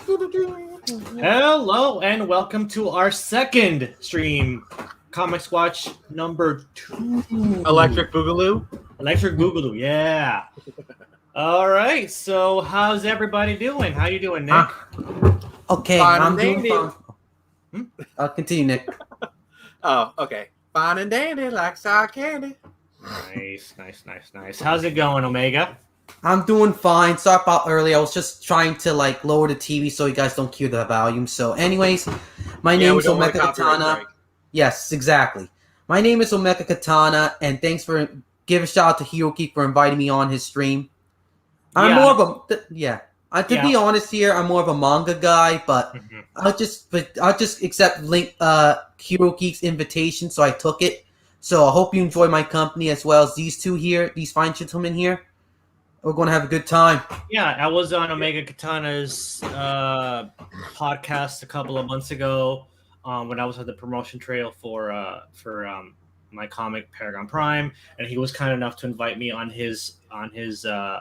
Hello and welcome to our second stream, Comix Watch number 2. Electric Boogaloo. Electric Boogaloo, yeah. All right, so how's everybody doing? How you doing, Nick? Okay, Fine I'm and doing fine. I'll continue, Nick. Oh, okay. Fine and dandy, like sour candy. Nice. How's it going, Omega? I'm doing fine. Sorry about earlier. I was just trying to lower the TV so you guys don't hear the volume. So, anyways, my name is Omega Katana. Yes, exactly. My name is Omega Katana, and thanks for give a shout out to Hiroki for inviting me on his stream. I'm more of a to be honest here, I'm more of a manga guy, but I'll just accept Hiroki's invitation, so I took it. So I hope you enjoy my company as well as these two here, these fine gentlemen here. We're going to have a good time. Yeah, I was on Omega Katana's podcast a couple of months ago when I was on the promotion trail for my comic Paragon Prime, and he was kind enough to invite me on his podcast.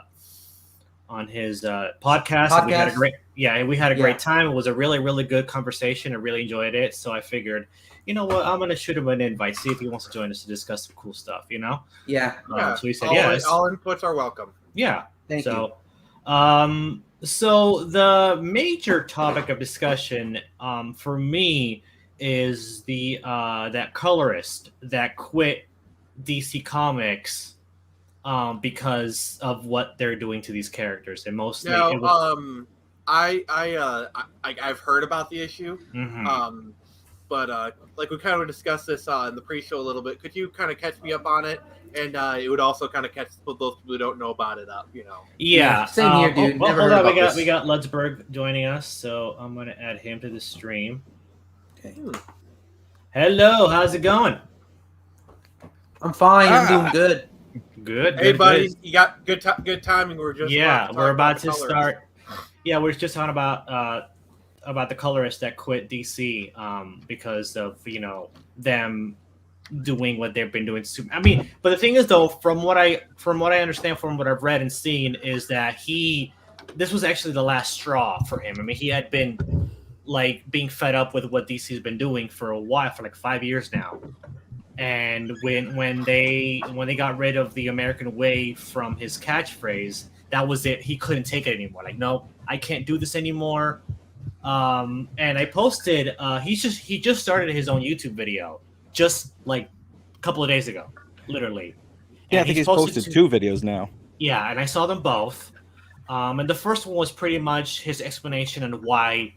We had a great time. It was a really, really good conversation. I really enjoyed it. So I figured, you know what, I'm going to shoot him an invite, see if he wants to join us to discuss some cool stuff, you know? Yeah. So he said, all inputs are welcome. Yeah. Thank you. So the major topic of discussion for me is the that colorist that quit DC Comics because of what they're doing to these characters, and mostly. No, I've heard about the issue. But we kind of discussed this in the pre-show a little bit. Could you kind of catch me up on it? And it would also kind of catch those people who don't know about it up, you know. Yeah, same here, dude. Hold on, we got Lutzberg joining us, so I'm gonna add him to the stream. Okay. Hello, how's it going? I'm fine. I'm doing good. Good. Hey, buddy, you got good timing. We're about to start. Yeah, we're just talking about the colorist that quit DC because of them doing what they've been doing. I mean, but the thing is, though, from what I understand, from what I've read and seen, is that this was actually the last straw for him. I mean, he had been being fed up with what DC's been doing for a while, for 5 years now. And when they got rid of the American way from his catchphrase, that was it. He couldn't take it anymore. No, I can't do this anymore. And I posted. He just started his own YouTube video just a couple of days ago, literally. Yeah, I think he's posted 2 videos now. Yeah, and I saw them both. And the first one was pretty much his explanation on why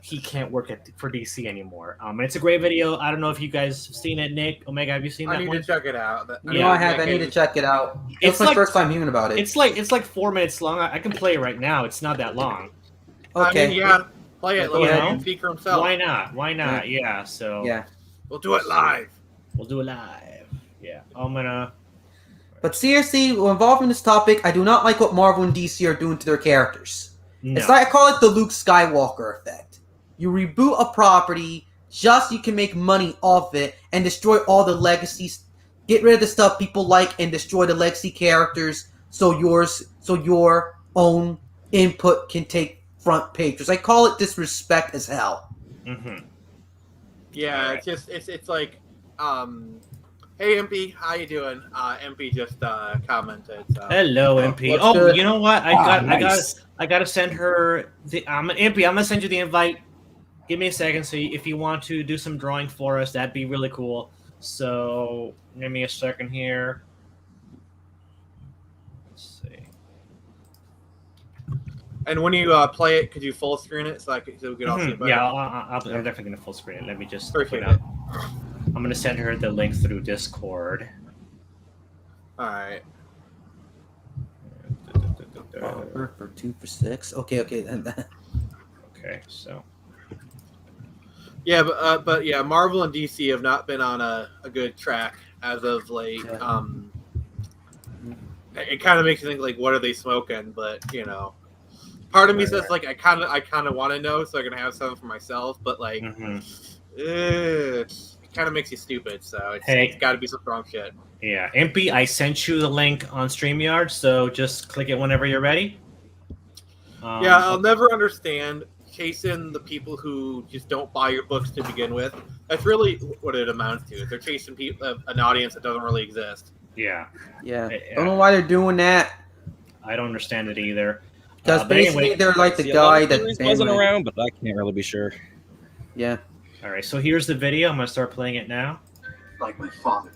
he can't work for DC anymore. And it's a great video. I don't know if you guys have seen it, Nick, Omega. Have you seen that one? I need to check it out. I have. I need to check it out. It's my first time hearing about it. It's like 4 minutes long. I can play it right now. It's not that long. Okay. I mean, play it. Let him speak for himself. Why not? Yeah. So yeah, we'll do it live. Yeah. I'm gonna. But seriously, involved in this topic, I do not like what Marvel and DC are doing to their characters. No. It's I call it the Luke Skywalker effect. You reboot a property just so you can make money off it and destroy all the legacies. Get rid of the stuff people like and destroy the legacy characters so your own input can take front page. I call it disrespect as hell. Yeah, right. It's like, hey MP, how you doing? MP just commented. So. Hello, MP. Good? You know what? I gotta send her the. MP, I'm gonna send you the invite. Give me a second. So if you want to do some drawing for us, that'd be really cool. So give me a second here. Let's see. And when you play it, could you full screen it so we could all see it better? Yeah, I'm definitely gonna full screen it. Let me just Appreciate it. I'm gonna send her the link through Discord. All right. For 2 for 6. Okay. Okay, so. Yeah, but yeah, Marvel and DC have not been on a good track as of late. Yeah. It kind of makes you think what are they smoking? But part of me says I kind of want to know, so I'm gonna have something for myself. But it kind of makes you stupid. So it's got to be some strong shit. Yeah, MP, I sent you the link on StreamYard, so just click it whenever you're ready. Yeah, I'll never understand chasing the people who just don't buy your books to begin with. That's really what it amounts to. They're chasing an audience that doesn't really exist. Yeah. Don't know why they're doing that. I don't understand it either. Because basically anyway, they're like the guy that wasn't around, but I can't really be sure. Yeah. All right, so here's the video. I'm gonna start playing it now. Like my father.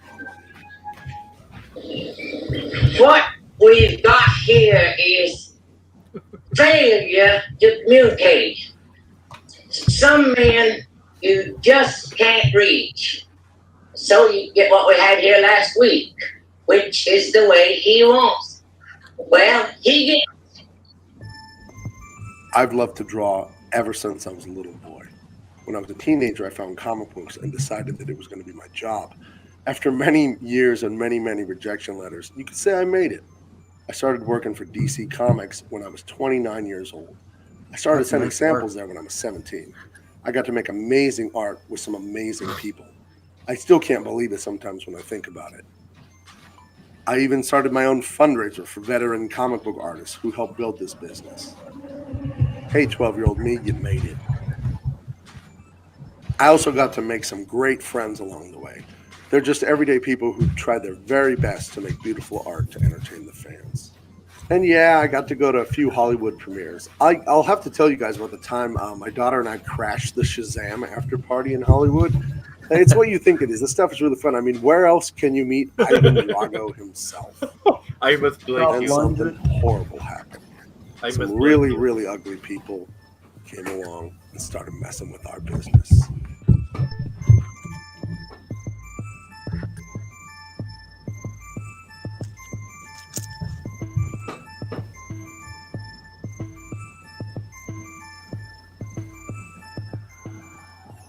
What we've got here is failure to communicate. Some men you just can't reach. So you get what we had here last week, which is the way he wants. Well, he gets. I've loved to draw ever since I was a little boy. When I was a teenager, I found comic books and decided that it was going to be my job. After many years and many rejection letters, you could say I made it. I started working for DC Comics when I was 29 years old. I started sending samples there when I was 17. I got to make amazing art with some amazing people. I still can't believe it sometimes when I think about it. I even started my own fundraiser for veteran comic book artists who helped build this business. Hey, 12-year-old me, you made it. I also got to make some great friends along the way. They're just everyday people who try their very best to make beautiful art to entertain the fans. And yeah, I got to go to a few Hollywood premieres. I'll have to tell you guys about the time my daughter and I crashed the Shazam after party in Hollywood. And it's what you think it is. This stuff is really fun. I mean, where else can you meet Ivan Drago himself? I must believe you. Something horrible happened. Some really ugly people came along and started messing with our business.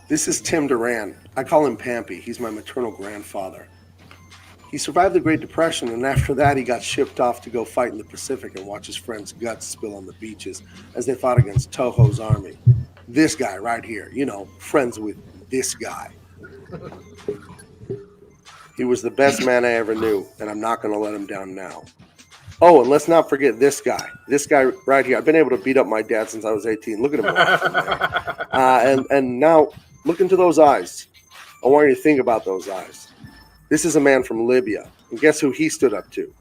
This is Tim Duran. I call him Pampy. He's my maternal grandfather. He survived the Great Depression, and after that he got shipped off to go fight in the Pacific and watch his friends' guts spill on the beaches as they fought against Toho's army. This guy right here, friends with this guy. He was the best man I ever knew, and I'm not going to let him down now. Oh, and let's not forget this guy. This guy right here. I've been able to beat up my dad since I was 18. Look at him. And now, look into those eyes. I want you to think about those eyes. This is a man from Libya. And guess who he stood up to?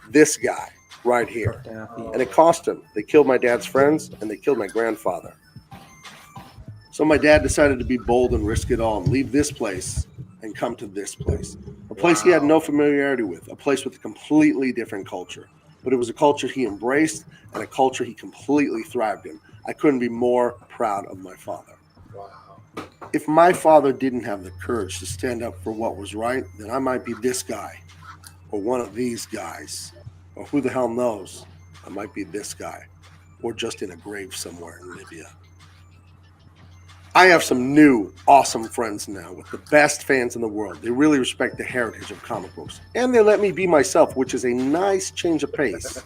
This guy right here. And it cost him. They killed my dad's friends, and they killed my grandfather. So my dad decided to be bold and risk it all and leave this place and come to this place. A place he had no familiarity with. A place with a completely different culture. But it was a culture he embraced and a culture he completely thrived in. I couldn't be more proud of my father. Wow. If my father didn't have the courage to stand up for what was right, then I might be this guy or one of these guys. Or who the hell knows? I might be this guy or just in a grave somewhere in Libya. I have some new, awesome friends now with the best fans in the world. They really respect the heritage of comic books. And they let me be myself, which is a nice change of pace.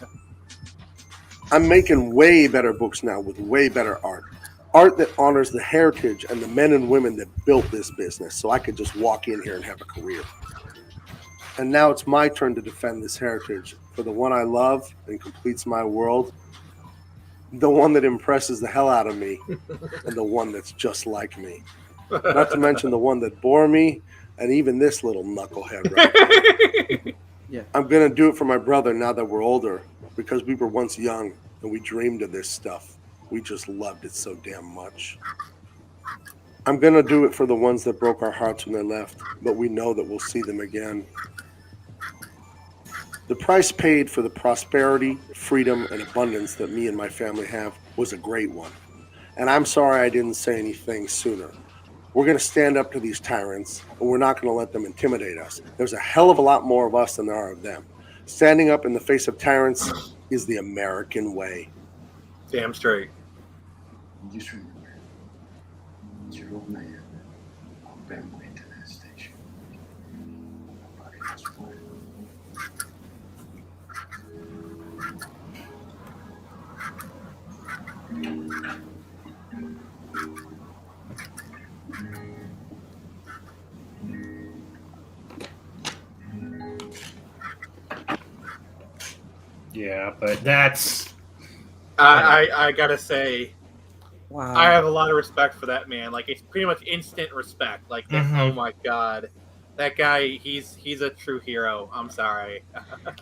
I'm making way better books now with way better art. Art that honors the heritage and the men and women that built this business so I could just walk in here and have a career. And now it's my turn to defend this heritage for the one I love and completes my world. The one that impresses the hell out of me and the one that's just like me. Not to mention the one that bore me and even this little knucklehead right here. Yeah. I'm going to do it for my brother now that we're older because we were once young and we dreamed of this stuff. We just loved it so damn much. I'm going to do it for the ones that broke our hearts when they left, but we know that we'll see them again. The price paid for the prosperity, freedom, and abundance that me and my family have was a great one. And I'm sorry I didn't say anything sooner. We're going to stand up to these tyrants, and we're not going to let them intimidate us. There's a hell of a lot more of us than there are of them. Standing up in the face of tyrants is the American way. Damn straight. Just remember, it's your old man on Benway to that station. Nobody else will. Yeah, but that's... I gotta say, Wow. I have a lot of respect for that man. Like, it's pretty much instant respect. Like, oh my god, that guy, he's a true hero. I'm sorry.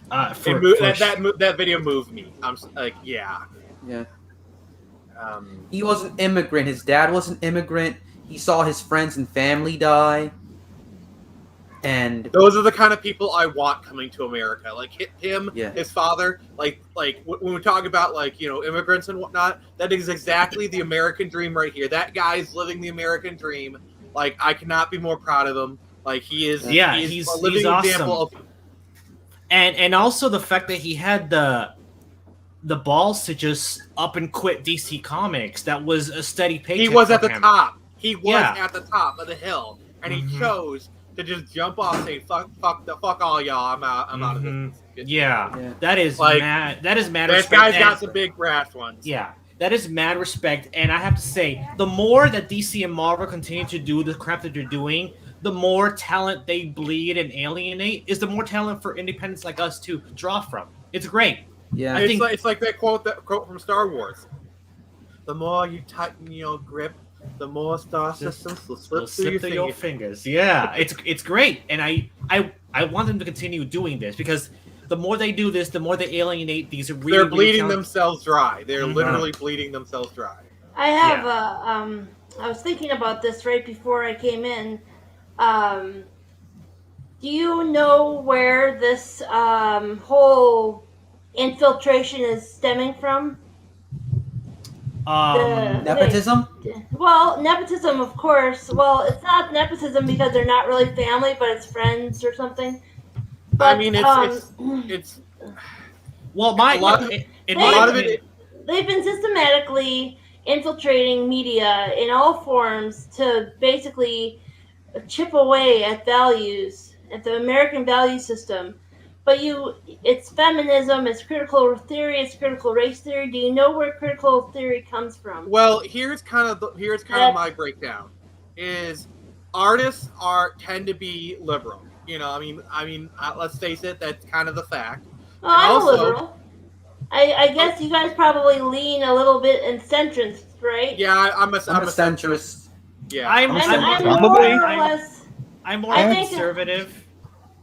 That video moved me. I'm like, yeah. Yeah. He was an immigrant. His dad was an immigrant. He saw his friends and family die. And those are the kind of people I want coming to America. Like him, yeah. his father. Like when we talk about immigrants and whatnot, that is exactly the American dream right here. That guy's living the American dream. Like, I cannot be more proud of him. Like, he is. Yeah, he's a he's living example awesome. And also the fact that he had the balls to just up and quit DC Comics. That was a steady paycheck. He was at the him. top. He was at the top of the hill, and he Mm-hmm. chose to just jump off and say, fuck all y'all, I'm out of this. Yeah. That is like, mad. That is mad. This guy's got some big brass ones. Yeah, that is mad respect. And I have to say, the more that DC and Marvel continue to do the crap that they're doing, the more talent they bleed and alienate is the more talent for independents like us to draw from. It's great. Yeah, it's like that quote from Star Wars. The more you tighten your grip, the more star systems will slip through your fingers. Yeah, it's great, and I want them to continue doing this because the more they do this, the more they alienate these. They're bleeding themselves dry. They're literally bleeding themselves dry. I have I was thinking about this right before I came in. Do you know where this whole infiltration is stemming from? Nepotism? Well, nepotism, of course. Well, it's not nepotism because they're not really family, but it's friends or something. But, I mean, it's well, they've been systematically infiltrating media in all forms to basically chip away at values, at the American value system. But it's feminism, it's critical theory, it's critical race theory. Do you know where critical theory comes from? Well, here's kind of my breakdown. Is artists tend to be liberal. I mean, let's face it, that's kind of the fact. Oh, I'm a liberal. I guess you guys probably lean a little bit in centrist, right? Yeah, I'm a centrist. Yeah, I'm more or less. I'm more conservative.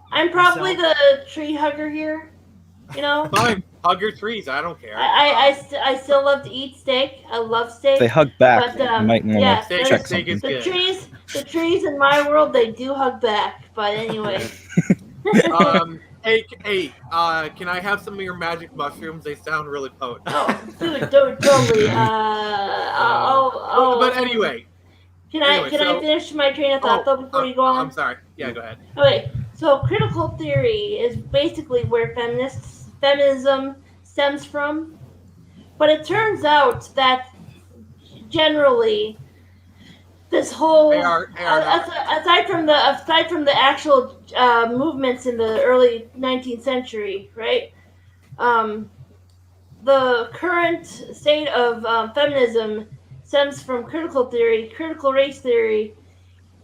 I'm probably the tree hugger here. Fine, hug your trees. I don't care. I still love to eat steak. I love steak. They hug back. But, you might want to check something. The trees in my world, they do hug back. But anyway. Hey, can I have some of your magic mushrooms? They sound really potent. Oh, dude, totally. But anyway. Can I finish my train of thought though before you go on? I'm sorry. Yeah, go ahead. Okay, so critical theory is basically where feminism stems from, but it turns out that generally this whole aside from the actual movements in the early 19th century, right? The current state of feminism stems from critical theory, critical race theory,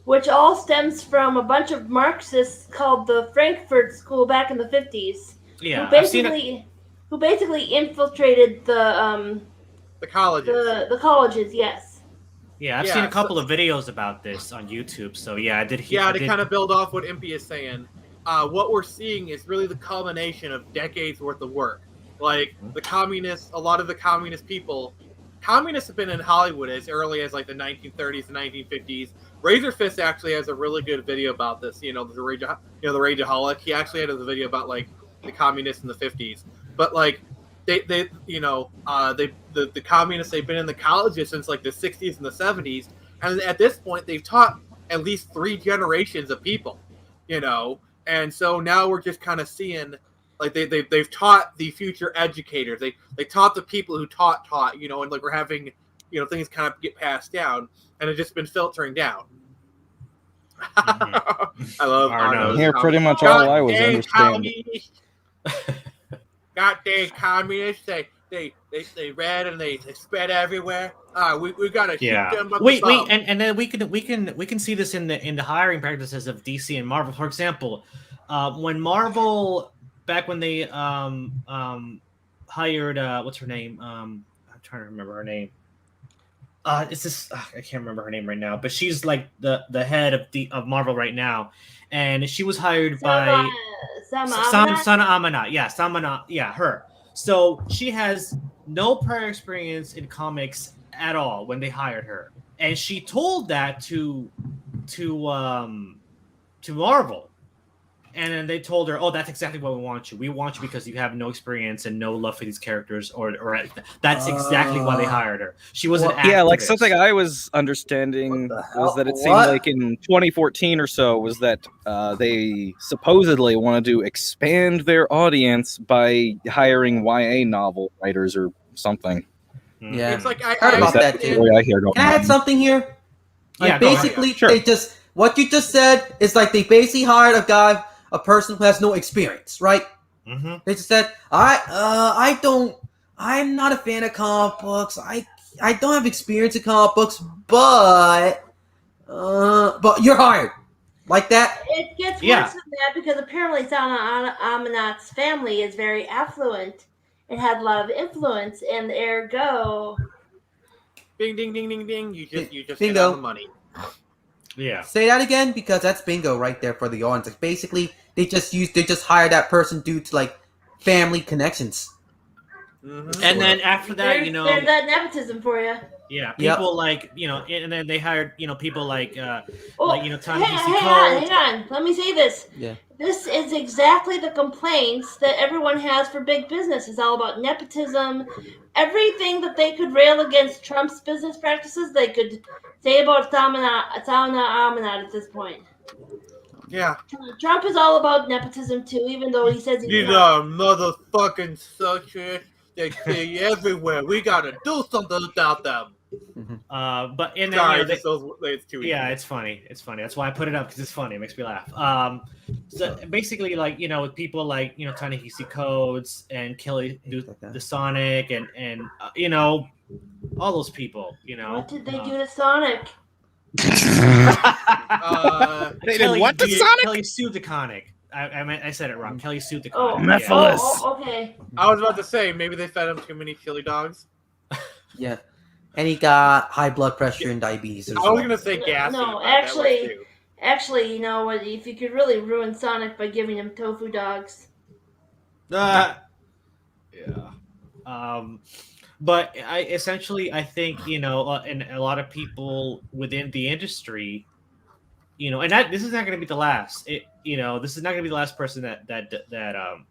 which all stems from a bunch of Marxists called the Frankfurt School back in the 50s. Yeah, who basically infiltrated the colleges. The colleges, yes. Yeah, I've seen a couple of videos about this on YouTube. So yeah, I did hear. Yeah, to kind of build off what Impy is saying, what we're seeing is really the culmination of decades worth of work. Like a lot of the communist people. Communists have been in Hollywood as early as like the 1930s and 1950s. Razor Fist actually has a really good video about this. The Rageaholic. He actually had a video about like the communists in the 50s. But like the communists, they've been in the colleges since like the 60s and the 70s, and at this point they've taught at least 3 generations of people. And so now we're just kind of seeing. Like they've taught the future educators. They taught the people who taught, and like we're having, things kind of get passed down, and it's just been filtering down. Mm-hmm. I love Arno's. Here, pretty much all I was understanding. Goddamn communists! They read and they spread everywhere. We gotta shoot them. Wait, and then we can see this in the hiring practices of DC and Marvel. For example, when Marvel. Back when they hired what's her name? I'm trying to remember her name. it's this I can't remember her name right now, but she's like the head of Marvel right now, and she was hired by Sana Amanat. Yeah, Samana. Yeah, her. So she has no prior experience in comics at all when they hired her, and she told that to Marvel. And then they told her, "Oh, that's exactly what we want you. We want you because you have no experience and no love for these characters, or that's exactly why they hired her. She was an activist." Yeah, like something I was understanding was that it seemed like in 2014 or so was that they supposedly wanted to expand their audience by hiring YA novel writers or something. Yeah, It's like I heard about that too. Can I add something here? Like basically, sure. they just what you just said is like they basically hired a person who has no experience, right? Mm-hmm. They just said, I'm not a fan of comic books. I don't have experience in comic books, but you're hired. Like that? It gets worse than that because apparently Sana Amanat's family is very affluent and had a lot of influence, and ergo, ding ding ding ding ding. You just bingo. hit on the money. Yeah. Say that again because that's bingo right there for the audience. Like basically, they just hired that person due to like family connections. Mm-hmm. And then after that, there's that nepotism for you. Yeah, people like and then they hired people like hang on. Let me say this. Yeah. This is exactly the complaints that everyone has for big business. It's all about nepotism. Everything that they could rail against Trump's business practices, they could say about Sana Amanat at this point. Yeah. Trump is all about nepotism too, even though he says he's These are motherfucking socialists. They stay everywhere. We gotta do something about them. But in it's too easy. Yeah, it's funny. It's funny. That's why I put it up because it's funny. It makes me laugh. So basically, like with people like Ta-Nehisi Coates and Kelly the Sonic and all those people. What did they do to Sonic? They did what to Sonic? Kelly sued the Conic. I said it wrong. Kelly sued the Conic. Okay. I was about to say maybe they fed him too many chili dogs. Yeah. And he got high blood pressure and diabetes. I was gonna say gassy. No, actually, you know what? If you could really ruin Sonic by giving him tofu dogs. Yeah. But I think and a lot of people within the industry, and this is not going to be the last. This is not going to be the last person that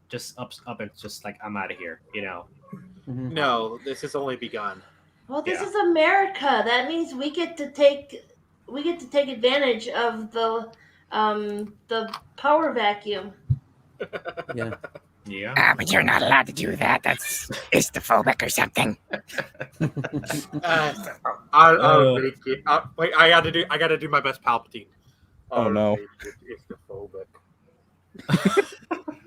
just up and just like I'm out of here. Mm-hmm. No, this has only begun. Well, this is America. That means we get to take advantage of the power vacuum. Yeah. Yeah. But you're not allowed to do that. That's istophobic or something. I got to do my best Palpatine. Oh no. Istophobic.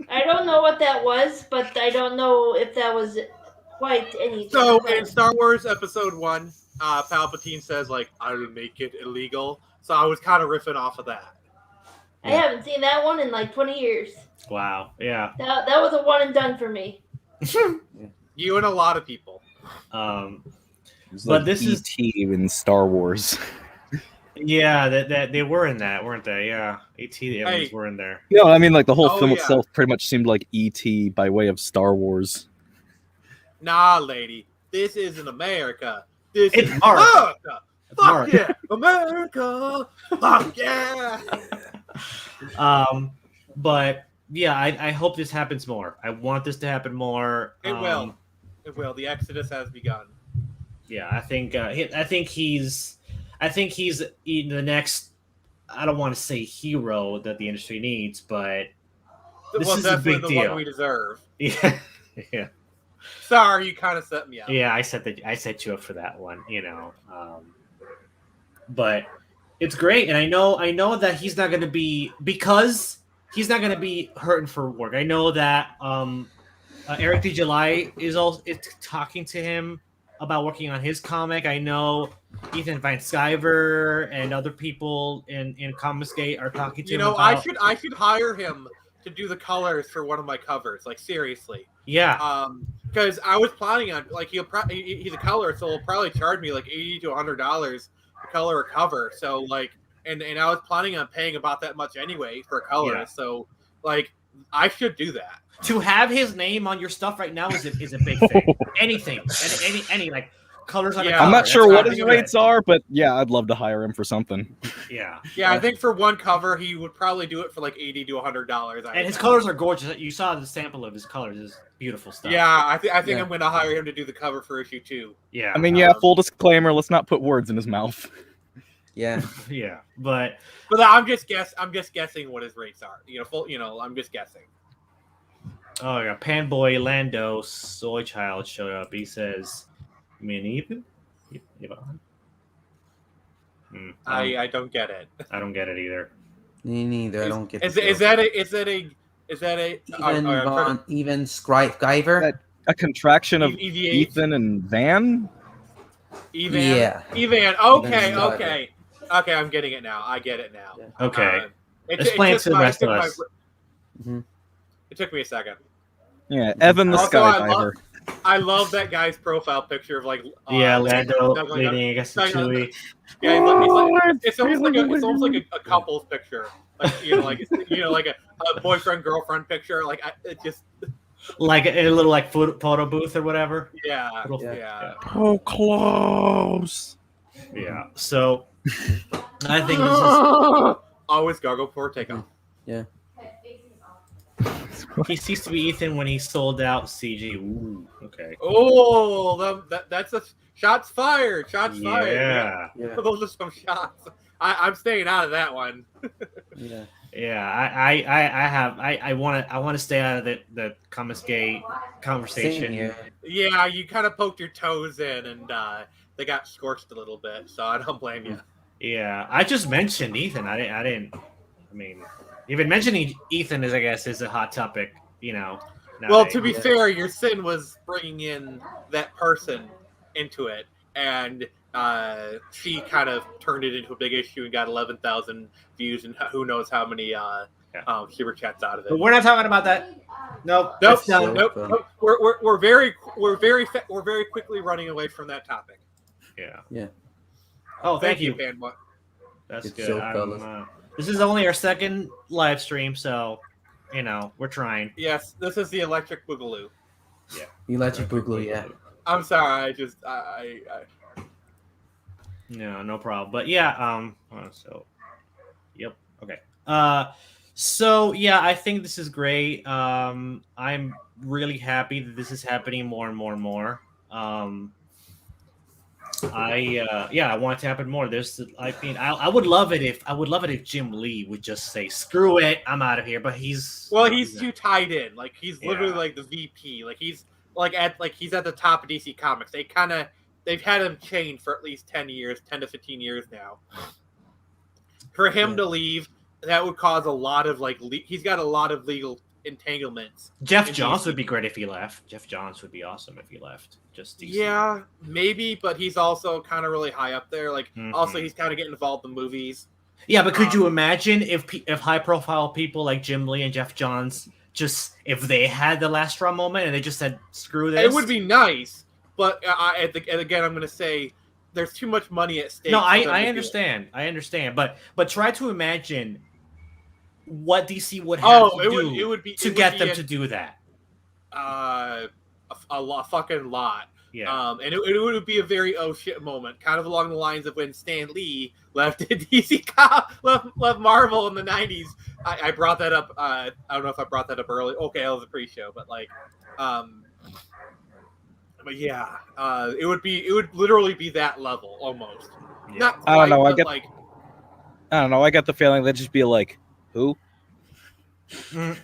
I don't know what that was, but I don't know if that was quite anything. So in Star Wars Episode 1, Palpatine says I will make it illegal. So I was kind of riffing off of that. I haven't seen that one in 20 years. Wow. Yeah. That was a one and done for me. You and a lot of people. But this is E.T. in Star Wars. Yeah, that they were in that, weren't they? Yeah, E.T. The aliens were in there. No, I mean the whole film itself pretty much seemed like E.T. by way of Star Wars. Nah, lady, this isn't America. This is America. Fuck America. yeah, America. Fuck yeah. But yeah, I hope this happens more. I want this to happen more. It will. It will. The exodus has begun. Yeah, I think he's the next. I don't want to say hero that the industry needs, but this is a big deal. One we deserve. Yeah, yeah. Sorry, you kind of set me up. Yeah, I set you up for that one. But it's great, and I know that he's not going to be hurting for work. I know that Eric DeJuly is talking to him about working on his comic. I know Ethan Van Sciver and other people in Comicsgate are talking to him about... I should hire him to do the colors for one of my covers. Seriously. Yeah. because I was planning on like he's a colorist, so he'll probably charge me like $80 to $100 to color a cover. So like, and I was planning on paying about that much anyway for a colorist. So like, I should do that. To have his name on your stuff right now is a big thing. Anything, any like colors on. Yeah. I'm not sure what his good. rates are, but yeah, I'd love to hire him for something. Yeah. Yeah, I think for one cover he would probably do it for like $80 to $100. And his colors are gorgeous. You saw the sample of his colors; is beautiful stuff. Yeah, I think I'm going to hire him to do the cover for issue 2. Yeah. I mean, yeah. Full disclaimer: let's not put words in his mouth. Yeah. Yeah, but I'm just guessing what his rates are. I'm just guessing. Oh yeah, Panboy Lando Soy Child showed up. He says, "Me neither." I don't get it. I don't get it either. Me neither. I don't get. Is that a even Scriver? A contraction of EVA? Ethan and Van. Evan? Yeah. Evan. Okay. I'm getting it now. I get it now. Okay. Explain to the rest of us. It took me a second. Yeah, Evan the Also, Skydiver. I love that guy's profile picture of like Lando leading against Chewie. Yeah, it's almost like a couple's picture, like like a boyfriend girlfriend picture. Like it just like a little like photo booth or whatever. Yeah. Oh, close. Yeah. So I think this is always gargle before takeoff. Yeah. He ceased to be Ethan when he sold out CG. Ooh, okay. Oh, that's a shots fired. Shots fired. Yeah. Those are some shots. I'm staying out of that one. Yeah. Yeah. I want to stay out of the Comix Gate conversation. Yeah, you kind of poked your toes in, and they got scorched a little bit. So I don't blame you. Yeah, I just mentioned Ethan. I didn't. I mean, even mentioning Ethan is a hot topic. Nowadays. Well, to be fair, your sin was bringing in that person into it, and she kind of turned it into a big issue and got 11,000 views and who knows how many super chats out of it. But we're not talking about that. Nope. We're very quickly running away from that topic. Yeah. Yeah. Oh, thank you. Fanboy. That's It's good. so This is only our second live stream, so we're trying. Yes, this is the Electric Boogaloo. Yeah. Electric Boogaloo, yeah. I'm sorry, I No problem. But yeah, so yep. Okay. So yeah, I think this is great. I'm really happy that this is happening more and more and more. I want it to happen more. I would love it if Jim Lee would just say, "Screw it, I'm out of here." But he's too tied in. Like he's literally like the VP. Like he's he's at the top of DC Comics. They've had him chained for at least 10 to 15 years now. For him to leave, that would cause a lot of he's got a lot of legal entanglements. Jeff Johns would be great if he left. Jeff Johns would be awesome if he left. Just DC. Yeah, maybe, but he's also kind of really high up there. Also he's kind of getting involved in movies. Yeah, but could you imagine if high profile people like Jim Lee and Jeff Johns if they had the last straw moment and they just said screw this? It would be nice, but again, I'm going to say there's too much money at stake. No, I understand. I understand, but try to imagine what DC would have to get them to do that. A fucking lot. Yeah. And it would be a very oh shit moment, kind of along the lines of when Stan Lee left DC left Marvel in the 90s. I brought that up. I don't know if I brought that up early. Okay, that was a pre-show, but but yeah, it would literally be that level almost. Yeah. Not quite, I don't know. I don't know. I got the feeling they'd just be like, who? I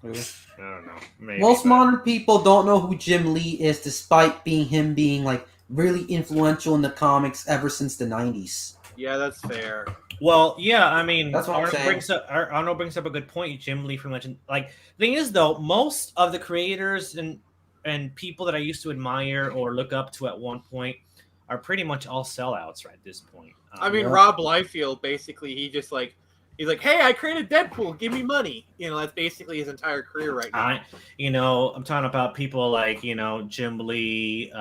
don't know. Maybe, Most modern people don't know who Jim Lee is, despite him being really influential in the comics ever since the 90s. Yeah, that's fair. Well, yeah, I mean, that's what Arno brings up a good point. Jim Lee from Legend. The thing is, though, most of the creators and people that I used to admire or look up to at one point are pretty much all sellouts right at this point. I mean, Rob Liefeld, basically, he just He's like, hey, I created Deadpool, give me money. You know, that's basically his entire career right now. I'm talking about people like, Jim Lee,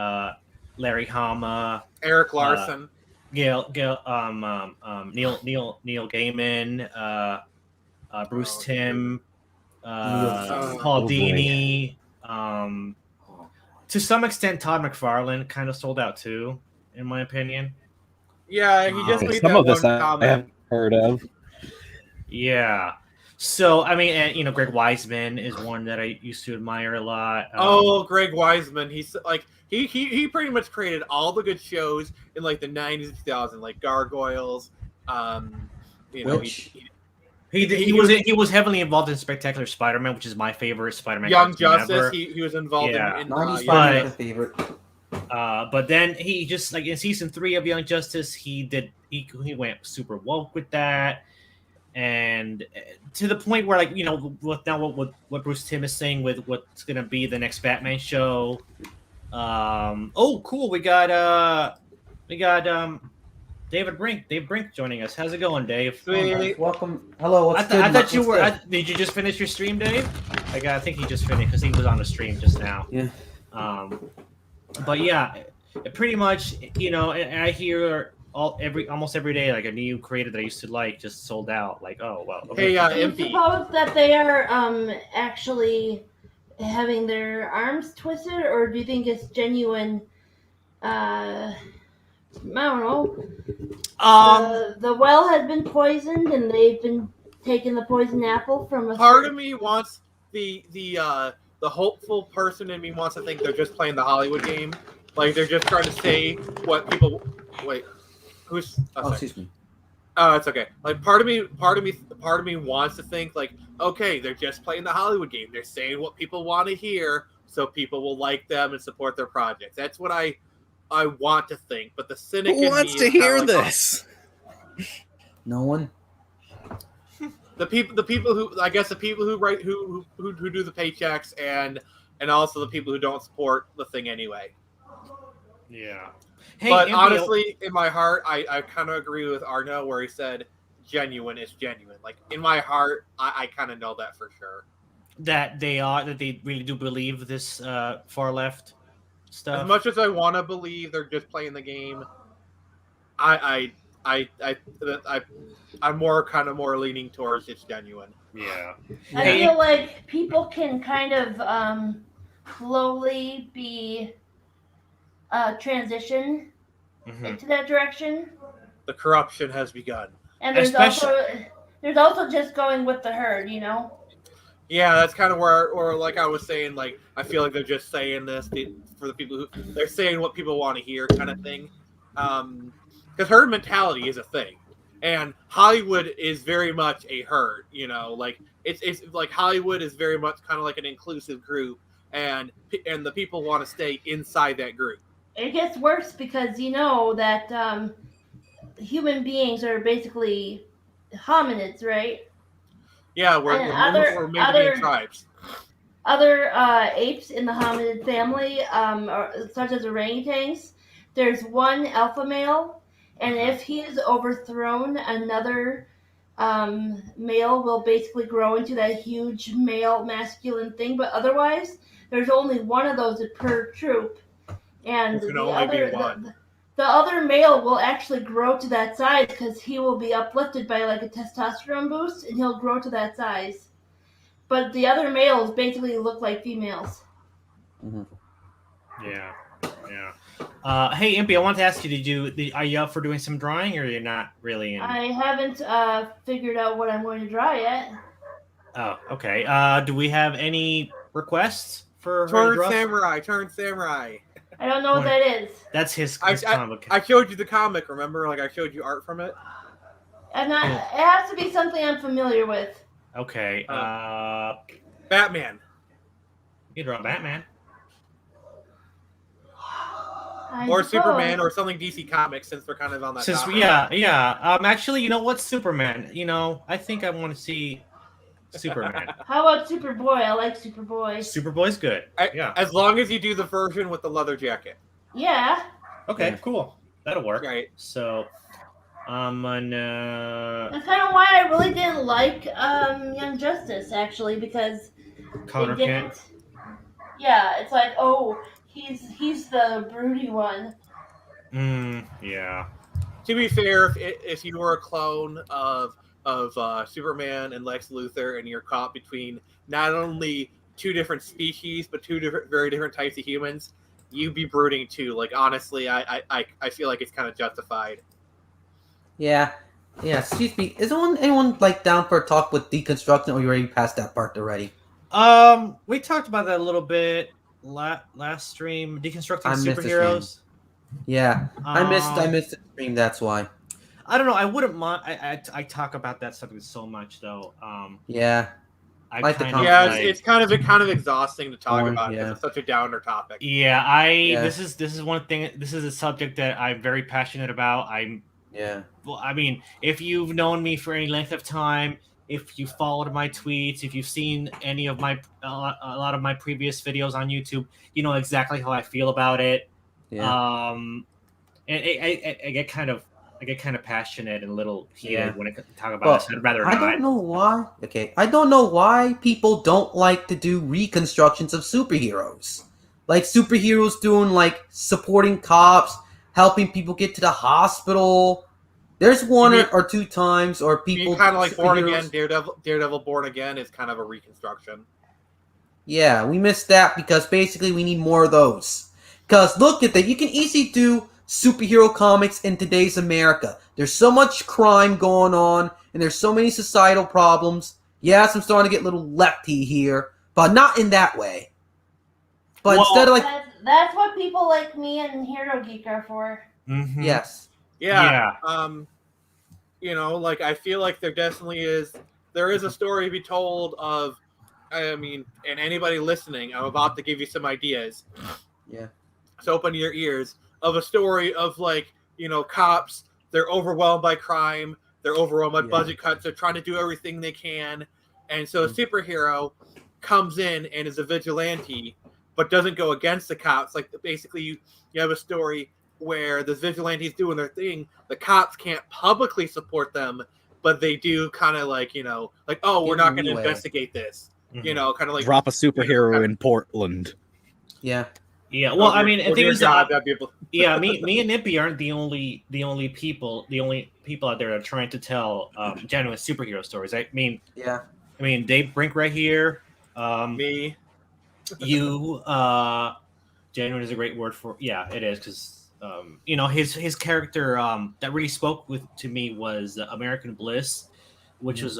Larry Hama, Eric Larson, Neil Gaiman, Bruce Timm, Paul Dini. To some extent, Todd McFarlane kind of sold out too, in my opinion. Yeah, he just made some that of this one I comment. haven't heard of. Yeah. So, I mean, and, Greg Weisman is one that I used to admire a lot. Greg Weisman. He's like, he pretty much created all the good shows in like the 90s and 2000s, like Gargoyles. He was heavily involved in Spectacular Spider-Man, which is my favorite Spider-Man. Young Justice. Ever. He was involved in 90s Spider-Man favorite. But then he just like in season 3 of Young Justice, he went super woke with that. And to the point where, like, what Bruce Timm is saying with what's gonna be the next Batman show. Cool. We got Dave Brink joining us. How's it going, Dave? Welcome. Hello. I thought you were. Did you just finish your stream, Dave? I think he just finished because he was on the stream just now. Yeah. But yeah, pretty much. And I hear almost every day, like a new creator that I used to like just sold out. Like, oh well. Okay. Do you suppose that they are actually having their arms twisted, or do you think it's genuine? I don't know. The well has been poisoned, and they've been taking the poison apple from a. Part of me wants the hopeful person in me wants to think they're just playing the Hollywood game, like they're just trying to say what people. Wait, who's? Excuse me. Oh, it's okay. Like part of me wants to think like, okay, they're just playing the Hollywood game. They're saying what people want to hear, so people will like them and support their projects. That's what I want to think, but the cynic Who in wants me to is hear like, this? No one. The people who I guess the people who write who do the paychecks and also the people who don't support the thing anyway. Yeah. Hey, but honestly, in my heart, I kind of agree with Arno where he said genuine is genuine. Like in my heart, I kind of know that for sure. That they really do believe this far left stuff. As much as I want to believe they're just playing the game, I'm more leaning towards it's genuine. Yeah. I feel like people can kind of slowly be transition into that direction. The corruption has begun. And there's also just going with the herd, Yeah, that's kind of or like I was saying, like I feel like they're just saying this for the people who they're saying what people want to hear, kind of thing. Because herd mentality is a thing, and Hollywood is very much a herd. Like it's like Hollywood is very much kind of like an inclusive group, and the people want to stay inside that group. It gets worse because that human beings are basically hominids, right? Yeah, we're meant to be in tribes. Other apes in the hominid family, such as orangutans, there's one alpha male, and if he is overthrown, another male will basically grow into that huge male masculine thing. But otherwise, there's only one of those per troop, and the other male will actually grow to that size because he will be uplifted by like a testosterone boost, and he'll grow to that size. But the other males basically look like females. Mm-hmm. Yeah. Hey, Impy, I want to ask you: are you up for doing some drawing, or you're not really in? I haven't figured out what I'm going to draw yet. Oh, okay. Do we have any requests for Turn Samurai? I don't know what that is. That's his comic. I showed you the comic, remember? Like I showed you art from it. It has to be something I'm familiar with. Okay. Batman. You draw Batman. Or Superman, or something DC Comics, since they're kind of on that topic. Yeah. Actually, you know what? Superman. I think I want to see Superman. How about Superboy? I like Superboy. Superboy's good. Yeah. As long as you do the version with the leather jacket. Yeah. Okay, cool. That'll work. Right. So, I'm gonna That's kind of why I really didn't like Young Justice, actually, because Connor they Kent. didn't. Yeah, it's like, oh, he's the broody one. Yeah. To be fair, if you were a clone of Superman and Lex Luthor, and you're caught between not only two different species but very different types of humans, you'd be brooding too. Like honestly, I feel like it's kind of justified. Yeah. Yeah, excuse me. Is anyone like down for a talk with deconstruction, or you already passed that part already? We talked about that a little bit last stream. Deconstructing I missed the superheroes. Yeah, I missed the stream. That's why. I don't know. I wouldn't mind. I talk about that subject so much though. Yeah. I like the kind of Yeah, like, it's kind of exhausting to talk Boring, about yeah. because it's such a downer topic. yeah. This is one thing. This is a subject that I'm very passionate about. Well, I mean, if you've known me for any length of time, if you followed my tweets, if you've seen any of my a lot of my previous videos on YouTube, you know exactly how I feel about it. Yeah. And I get kind of passionate and a little heated when I talk about this. I'd rather I not. don't know why. Okay, I don't know why people don't like to do reconstructions of superheroes. Like superheroes doing like supporting cops, helping people get to the hospital. There's one or two times, or people kind of like Born superheroes- Again, Daredevil Born Again is kind of a reconstruction. Yeah, we missed that because basically we need more of those. Because look at that, you can easily do superhero comics in today's America. There's so much crime going on, and there's so many societal problems. Yes, I'm starting to get a little lefty here, but not in that way. But instead of like, that's what people like me and Hero Geek are for. Mm-hmm. yes, Yeah. You know, like I feel like there is a story to be told of. I mean, and anybody listening, I'm about to give you some ideas. Yeah. So open your ears of a story of like, you know, cops, they're overwhelmed by crime, they're overwhelmed by budget cuts, they're trying to do everything they can. And so a superhero comes in and is a vigilante, but doesn't go against the cops. Like basically you have a story where the vigilantes doing their thing, the cops can't publicly support them, but they do kind of like, you know, like, oh, we're not going to investigate this. Mm-hmm. You know, kind of like drop a superhero in Portland. Yeah. Yeah, well, I mean, and thing is, me and Nippy aren't the only people out there that are trying to tell genuine superhero stories. I mean, Dave Brink right here, me, you, genuine is a great word for. Yeah, it is because you know his character that really spoke to me was American Bliss, which was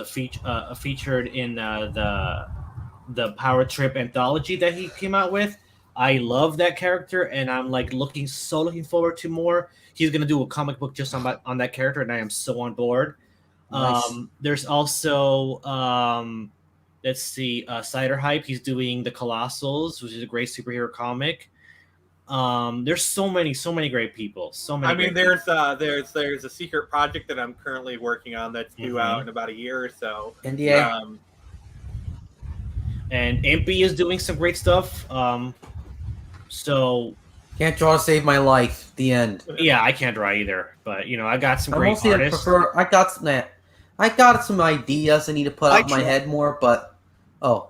featured in the Power Trip anthology that he came out with. I love that character, and I'm like looking forward to more. He's gonna do a comic book just on that character, and I am so on board. Nice. There's also let's see, Cider Hype. He's doing the Colossals, which is a great superhero comic. There's so many great people. So many. I mean, there's a secret project that I'm currently working on that's due out in about a year or so. NDA. And Impy is doing some great stuff. So can't draw to save my life. The end. Yeah, I can't draw either, but you know, I got some great artists. I got some ideas I need to put out my head more, but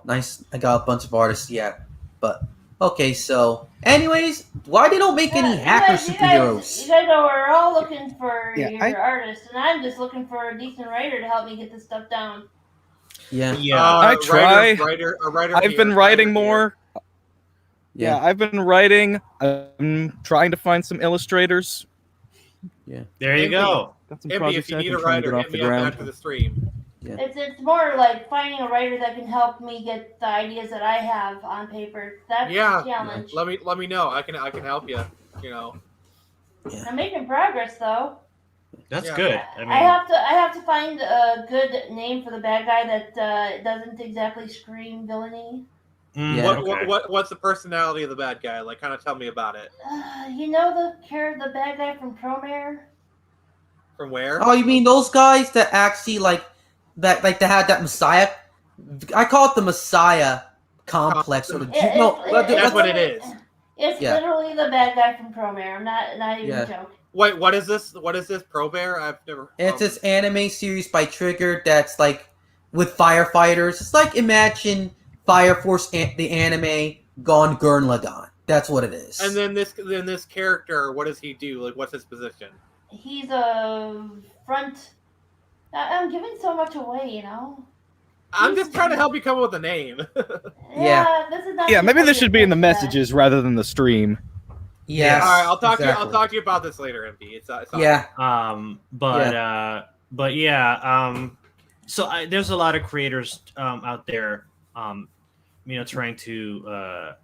nice. I got a bunch of artists. Yeah, but okay. So, anyways, why they don't make any hacker superheroes? You guys know we're all looking for your artist, and I'm just looking for a decent writer to help me get this stuff down. Yeah. I try. A writer I've been writing more. Yeah, I've been writing. I'm trying to find some illustrators. Yeah. There you go. Got some Impy, if you need a writer, hit me up after the stream. Yeah. It's more like finding a writer that can help me get the ideas that I have on paper. That's the challenge. Let me know. I can help you. You know. Yeah. I'm making progress though. That's good. I mean, I have to find a good name for the bad guy that doesn't exactly scream villainy. What's the personality of the bad guy? Like, kind of tell me about it. You know the bad guy from Promare? From where? Oh, you mean those guys that actually they had that Messiah? I call it the Messiah complex. That's what it is. It's Yeah. literally the bad guy from Promare. I'm not even Yeah. joking. Wait, what is this? What is this? Pro Bear? I've never. It's this anime series by Trigger that's like with firefighters. It's like imagine Fire Force the anime gone Gurren Lagann. That's what it is. And then this character, what does he do? Like, what's his position? He's a front. I'm giving so much away, you know. I'm just trying to help you come up with a name. Yeah. This is not. Yeah, maybe this should be in the messages rather than the stream. Yes. All right, I'll talk exactly. to you. I'll talk to you about this later, MP. It's Yeah. But yeah. So there's a lot of creators out there, trying to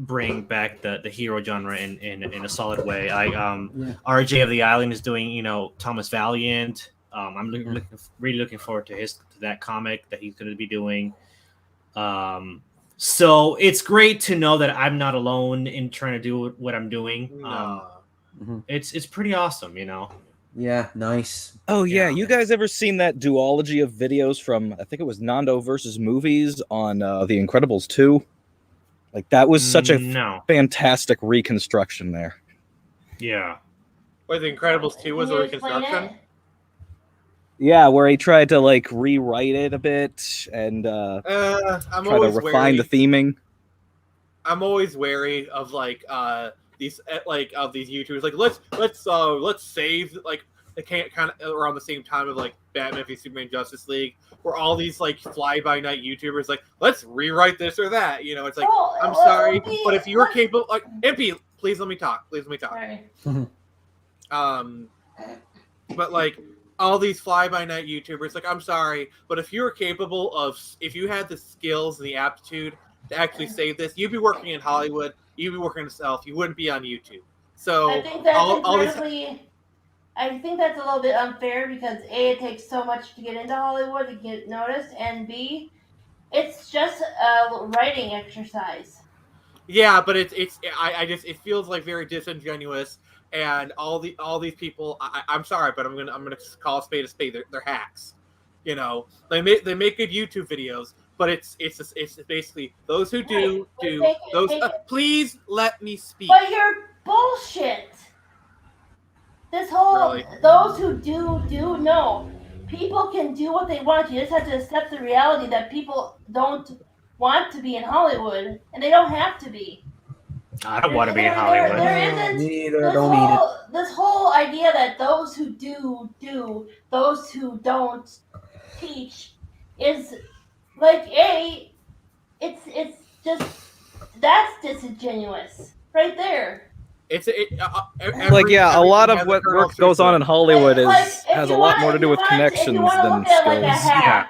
bring back the hero genre in a solid way. RJ of the Island is doing, Thomas Valiant. I'm really looking forward to that comic that he's going to be doing. So it's great to know that I'm not alone in trying to do what I'm doing. It's pretty awesome, Yeah, nice. Oh yeah, you guys ever seen that duology of videos from I think it was Nando versus Movies on The Incredibles 2? Like that was such a fantastic reconstruction there. Yeah. Wait, The Incredibles 2 was a reconstruction? Yeah, where he tried to like rewrite it a bit and I'm try to refine the theming. I'm always wary of these YouTubers. Like let's save like they can't kind of around the same time of like Batman v Superman Justice League, where all these like fly by night YouTubers like let's rewrite this or that. It's like I'm sorry, but if you were capable, like MP, please let me talk. Please let me talk. Sorry. But like all these fly by night YouTubers, like I'm sorry, but if you were capable of, if you had the skills and the aptitude to actually save this, you'd be working in Hollywood. You'd be working yourself. You wouldn't be on YouTube. So I think that's I think that's a little bit unfair because A, it takes so much to get into Hollywood to get noticed, and B, it's just a writing exercise. Yeah, but it feels like very disingenuous, and all these people. I'm sorry, but I'm gonna call a spade a spade. They're hacks. They make good YouTube videos, but it's basically those who do those. Please let me speak. But you're bullshit. This whole those who do no. People can do what they want. You just have to accept the reality that people don't want to be in Hollywood, and they don't have to be. I don't want to be in Hollywood. There isn't this whole idea that those who do, those who don't teach is like it's just that's disingenuous right there. A lot of what work goes on in Hollywood has a lot more to do with connections than skills.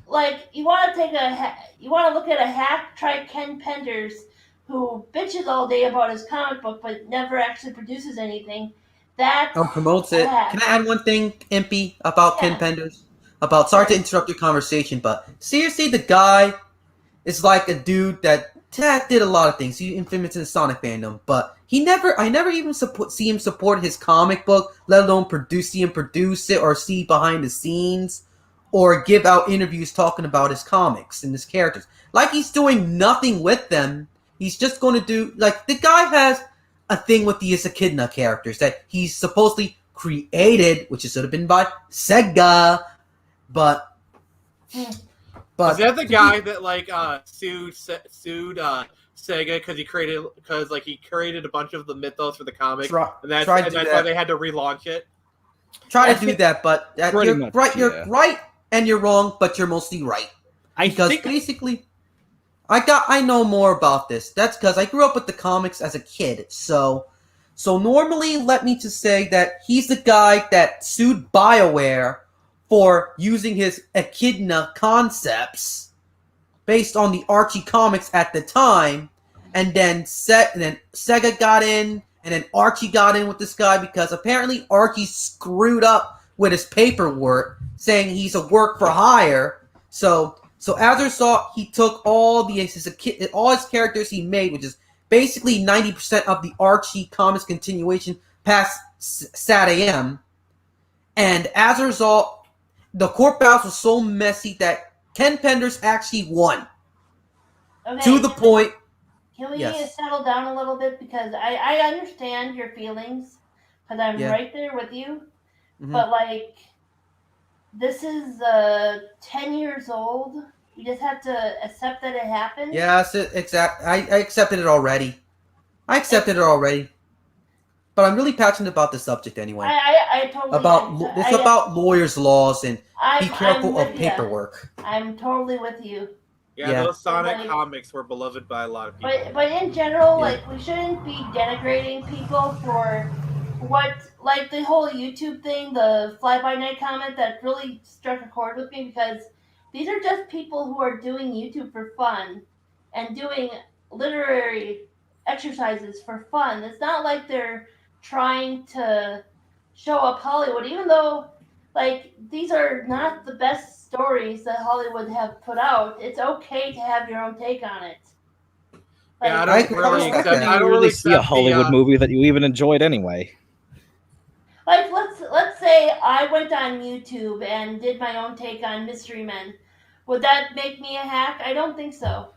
Like you want to look at a hack. Try Ken Penders, who bitches all day about his comic book but never actually produces anything. That promotes it. Can I add one thing, Impy, about Ken Penders? Sorry to interrupt your conversation, but seriously, the guy is like a dude that did a lot of things. He's infamous in the Sonic fandom, but I never even see him support his comic book, let alone see him produce it or see behind the scenes or give out interviews talking about his comics and his characters. Like he's doing nothing with them. He's just going to do, like, the guy has a thing with the Echidna characters that he's supposedly created, which should have been by Sega, but is that the guy that sued Sega because he created a bunch of the mythos for the comic, and that's why they had to relaunch it? Try to do that, but you're right. You're right, and you're wrong, but you're mostly right. I know more about this. That's because I grew up with the comics as a kid. So normally, let me just say that he's the guy that sued BioWare for using his Echidna concepts based on the Archie comics at the time, and then Sega got in, and then Archie got in with this guy because apparently Archie screwed up with his paperwork, saying he's a work for hire. So Azersaw, he took all his characters he made, which is basically 90% of the Archie comics continuation past Sat AM, and Azersaw, the court battles was so messy that Ken Penders actually won. To the point Can we Yes. settle down a little bit? Because I understand your feelings, because I'm Yeah. right there with you. Mhm. But, like, this is 10 years old. You just have to accept that it happened. Yes, I accepted it already. I accepted it already. But I'm really passionate about the subject anyway. I totally It's about lawyers' laws and be careful I'm of with ya. paperwork. I'm totally with you. Yeah, those Sonic Like- comics were beloved by a lot of people. But in general, Yeah. like, we shouldn't be denigrating people for what, like, the whole YouTube thing, the fly-by-night comment that really struck a chord with me, because these are just people who are doing YouTube for fun and doing literary exercises for fun. It's not like they're trying to show up Hollywood, even though, like, these are not the best stories that Hollywood have put out. It's okay to have your own take on it. Yeah, I I can don't really respect accept. that. I You don't really really see a accept Hollywood movie that you even enjoyed anyway. Like, let's say I went on YouTube and did my own take on Mystery Men. Would that make me a hack? I don't think so.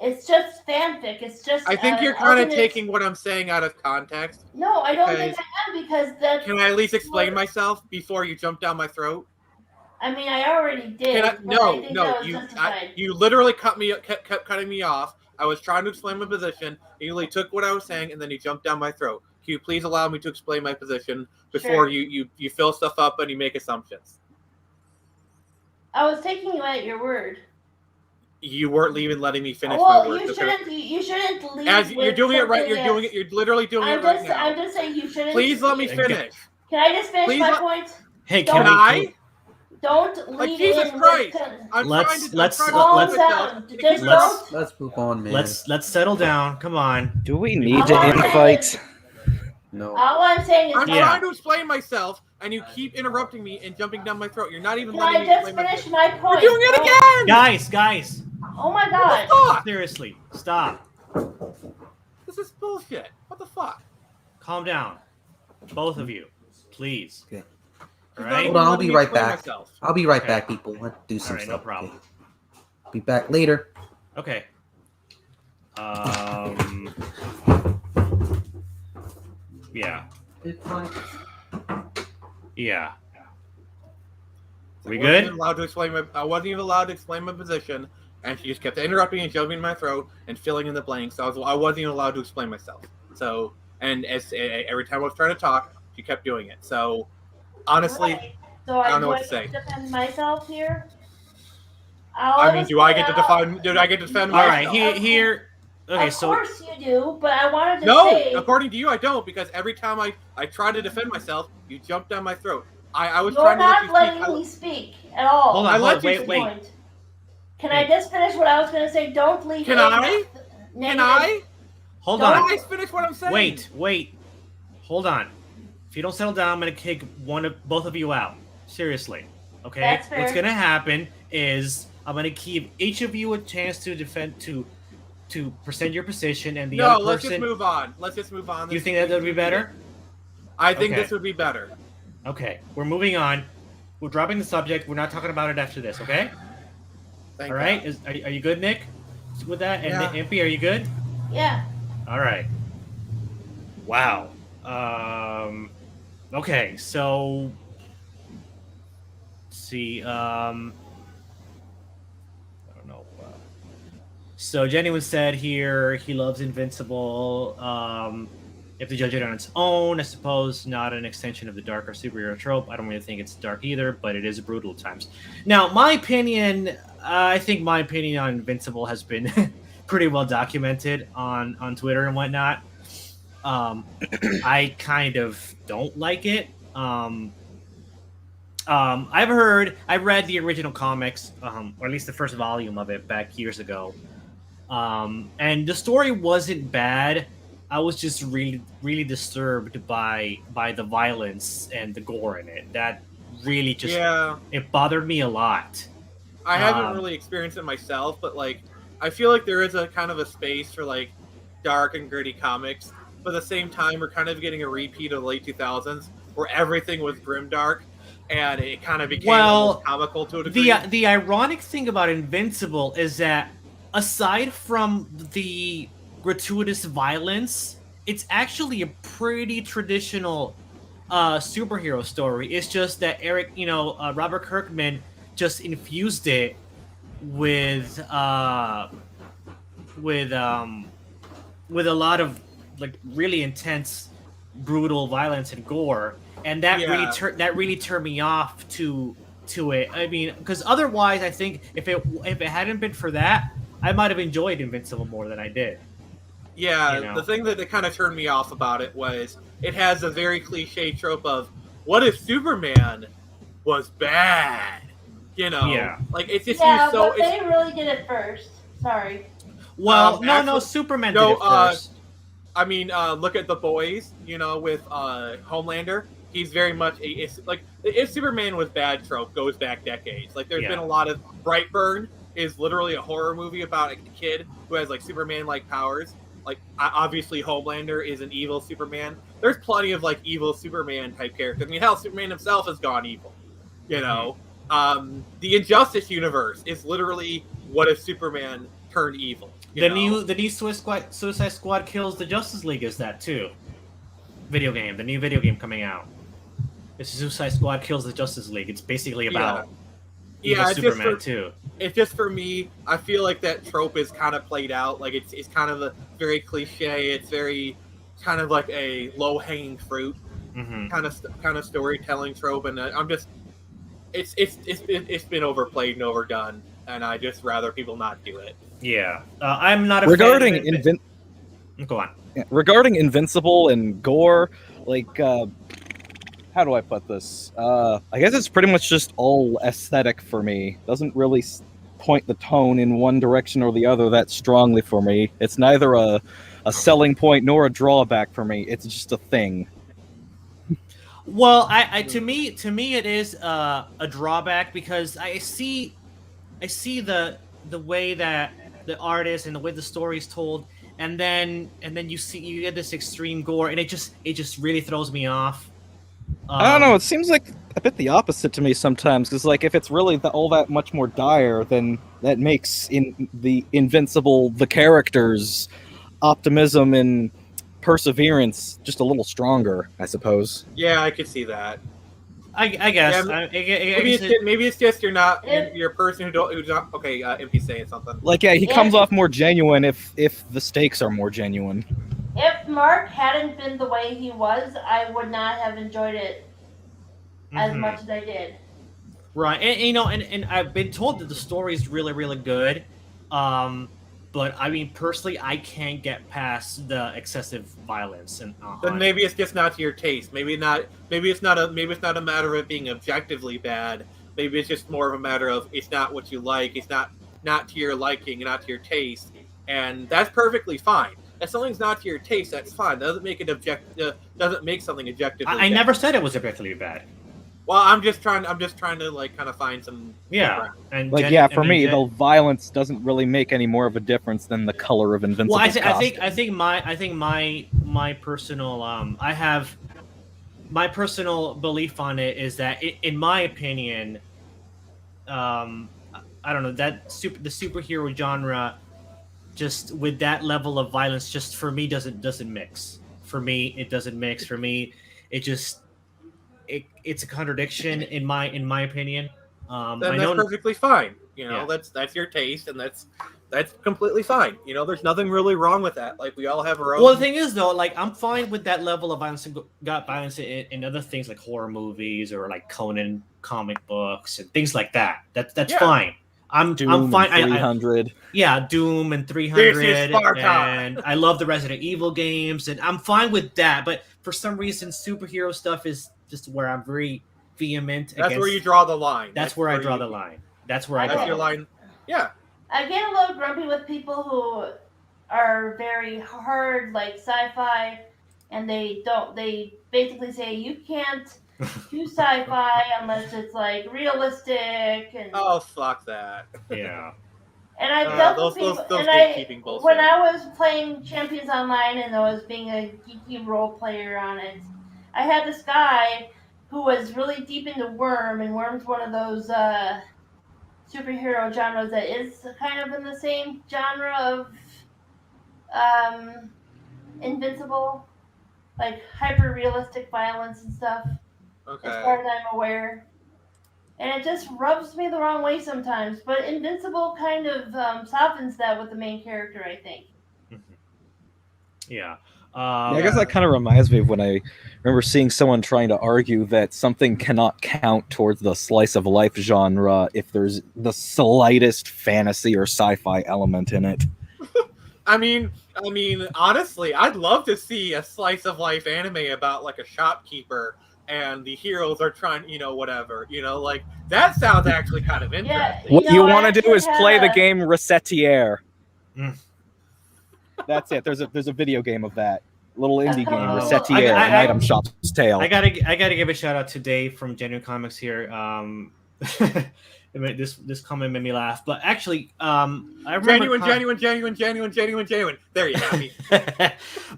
It's just fanfic. It's just. I think you're kind of alternate- taking what I'm saying out of context. No, I don't think I am, because that's. Can I at least explain myself before you jump down my throat? I mean, I already did. Can I, but no, I think no, that was you justified. you literally kept cutting me off. I was trying to explain my position. You literally took what I was saying, and then you jumped down my throat. Can you please allow me to explain my position before Sure. you fill stuff up and you make assumptions? I was taking you at your word. You weren't even letting me finish my Well, words. you okay? shouldn't. You shouldn't leave. As you're with doing it right, something you're doing it. You're literally doing it right now. I'm just saying you shouldn't. Please let me finish. Can I just finish Please my let- point? Hey, Don't- can I? Don't Like lead Jesus in Christ! with. I'm Let's- trying to let's- I'm trying to Calm let's- calm myself. down. You Just keep let's- interrupting. Let's move on, man. Let's settle down. Come on. Do we need I'm to already- infight? No. All I'm saying is, I'm Yeah. trying to explain myself, and you keep interrupting me and jumping down my throat. You're not even can letting I me just explain finish myself. my point? You're doing it again! Guys, Oh my god. Fuck! seriously, stop. This is bullshit. What the fuck? Calm down, both of you, please. Okay. All You're not right. even Hold on, I'll letting be me right explain back. myself. I'll be right Okay. back, people. Let's do All some right, no stuff. problem. Okay. Be back later. Okay. Yeah. Yeah. We I wasn't good? even allowed to explain I wasn't even allowed to explain my position, and she just kept interrupting and shoving in my throat and filling in the blanks. So I wasn't even allowed to explain myself. So, and every time I was trying to talk, she kept doing it. So, honestly, Right. So I don't know do what to say. defend myself here. I mean, do I get to defend? Do I get to defend All right. myself? Here. Okay. Of So. course you do, but I wanted to No, say according to you, I don't, because every time I try to defend myself, you jump down my throat. I was you're trying to let not you speak. letting me speak at all. Hold on. I let you Wait. That's the Wait. point. Can I just finish what I was going to say? Don't leave. Can in I? negative- Can I? Hold Don't on. Can I finish what I'm saying? Wait. Hold on. If you don't settle down, I'm gonna kick both of you out. Seriously. Okay. That's fair. What's gonna happen is I'm gonna give each of you a chance to defend to present your position, and the No, other let's person. just move on. Let's just move on. You think that would be better? I think Okay. this would be better. Okay. We're moving on. We're dropping the subject. We're not talking about it after this. Okay. Thank All right. God. Are you good, Nick? With that, and Yeah. Impy, are you good? Yeah. All right. Wow. Okay, so let's see. I don't know. So Genuine said here he loves Invincible. If to judge it on its own, I suppose not an extension of the darker superhero trope. I don't really think it's dark either, but it is brutal at times. Now, my opinion, I think my opinion on Invincible has been pretty well documented on Twitter and whatnot. I kind of don't like it. I've read the original comics, or at least the first volume of it back years ago. And the story wasn't bad. I was just really, really disturbed by the violence and the gore in it. That really just it bothered me a lot. I haven't really experienced it myself, but like I feel like there is a kind of a space for like dark and gritty comics. But at the same time, we're kind of getting a repeat of the late 2000s where everything was grimdark and it kind of became almost comical to a degree. The ironic thing about Invincible is that aside from the gratuitous violence, it's actually a pretty traditional superhero story. It's just that Robert Kirkman just infused it with with um with a lot of like really intense, brutal violence and gore, and that really turned me off to it. I mean, because otherwise, I think if it hadn't been for that, I might have enjoyed Invincible more than I did. Yeah, You know? the thing that kind of turned me off about it was it has a very cliche trope of what if Superman was bad? You know, Yeah. like it's just Yeah, used so. but they really did it first. Sorry. Well, no, Superman did it first. I mean, look at The Boys. You know, with Homelander, he's very much like if Superman was bad trope goes back decades. Like there's been a lot of Brightburn is literally a horror movie about a kid who has like Superman-like powers. Like obviously Homelander is an evil Superman. There's plenty of like evil Superman type characters. I mean, hell, Superman himself has gone evil. You know, the Injustice universe is literally what if Superman turned evil. The new Suicide Squad kills the Justice League is that too. The new video game coming out. It's Suicide Squad kills the Justice League. It's basically about Superman too. It's just for me, I feel like that trope is kind of played out. Like it's kind of a very cliche. It's very kind of like a low hanging fruit kind of storytelling trope, and I'm just it's been overplayed and overdone, and I just rather people not do it. Yeah, I'm not a regarding Go on. Yeah, regarding Invincible and gore, like how do I put this? I guess it's pretty much just all aesthetic for me. Doesn't really point the tone in one direction or the other that strongly for me. It's neither a selling point nor a drawback for me. It's just a thing. Well, to me it is a drawback because I see the way that the artist and the way the story is told, and then you get this extreme gore, and it just really throws me off. I don't know. It seems like a bit the opposite to me sometimes, because like if it's really all that much more dire, then that makes the Invincible, the characters' optimism and perseverance just a little stronger, I suppose. Yeah, I could see that. I guess. Yeah, maybe it's just you're a person who's not okay. MP saying something. Like he comes off more genuine if the stakes are more genuine. If Mark hadn't been the way he was, I would not have enjoyed it as much as I did. Right, and I've been told that the story is really, really good, but I mean, personally, I can't get past the excessive violence. And then maybe it's just not to your taste. Maybe it's not a matter of it being objectively bad. Maybe it's just more of a matter of it's not what you like. It's not to your liking, not to your taste, and that's perfectly fine. If something's not to your taste, that's fine. Doesn't make something objectively I bad. never said it was objectively bad. Well, I'm just trying to like kind of find some. And like for me, the violence doesn't really make any more of a difference than the color of Invincible's costume. I think my personal I have my personal belief on it is that in my opinion, I don't know that the superhero genre, just with that level of violence, just for me doesn't mix. For me, it doesn't mix. For me, it just. It's a contradiction in my opinion. Then that's perfectly fine. That's your taste, and that's completely fine. There's nothing really wrong with that. Like we all have our own. Well, the thing is though, like I'm fine with that level of violence. Got violence in other things like horror movies or like Conan comic books and things like that. That's fine. I'm fine. 300. Doom and 300, and I love the Resident Evil games, and I'm fine with that. But for some reason, superhero stuff is just where I'm very vehement. That's where you draw the line. That's where I draw the line. That's where That's your line. Yeah. I get a little grumpy with people who are very hard, like sci-fi, and they basically say you can't do sci-fi unless it's like realistic and. Oh fuck that. Yeah. And I dealt with people, when I was playing Champions Online and I was being a geeky role player on it, I had this guy who was really deep into Worm, and Worm's one of those superhero genres that is kind of in the same genre of Invincible, like hyper realistic violence and stuff. Okay. As far as I'm aware. And it just rubs me the wrong way sometimes. But Invincible kind of softens that with the main character, I think. Yeah. Yeah, I guess that kind of reminds me of when I remember seeing someone trying to argue that something cannot count towards the slice of life genre if there's the slightest fantasy or sci-fi element in it. I mean, honestly, I'd love to see a slice of life anime about like a shopkeeper and the heroes are trying, whatever, like that sounds actually kind of interesting. What you want to do is play the game Recetier. That's it. There's a video game of that little indie game, Recetier, an item shop's tale. I gotta give a shout out to Dave from Genuine Comics here. This comment made me laugh, but actually, I remember genuine. There you have me.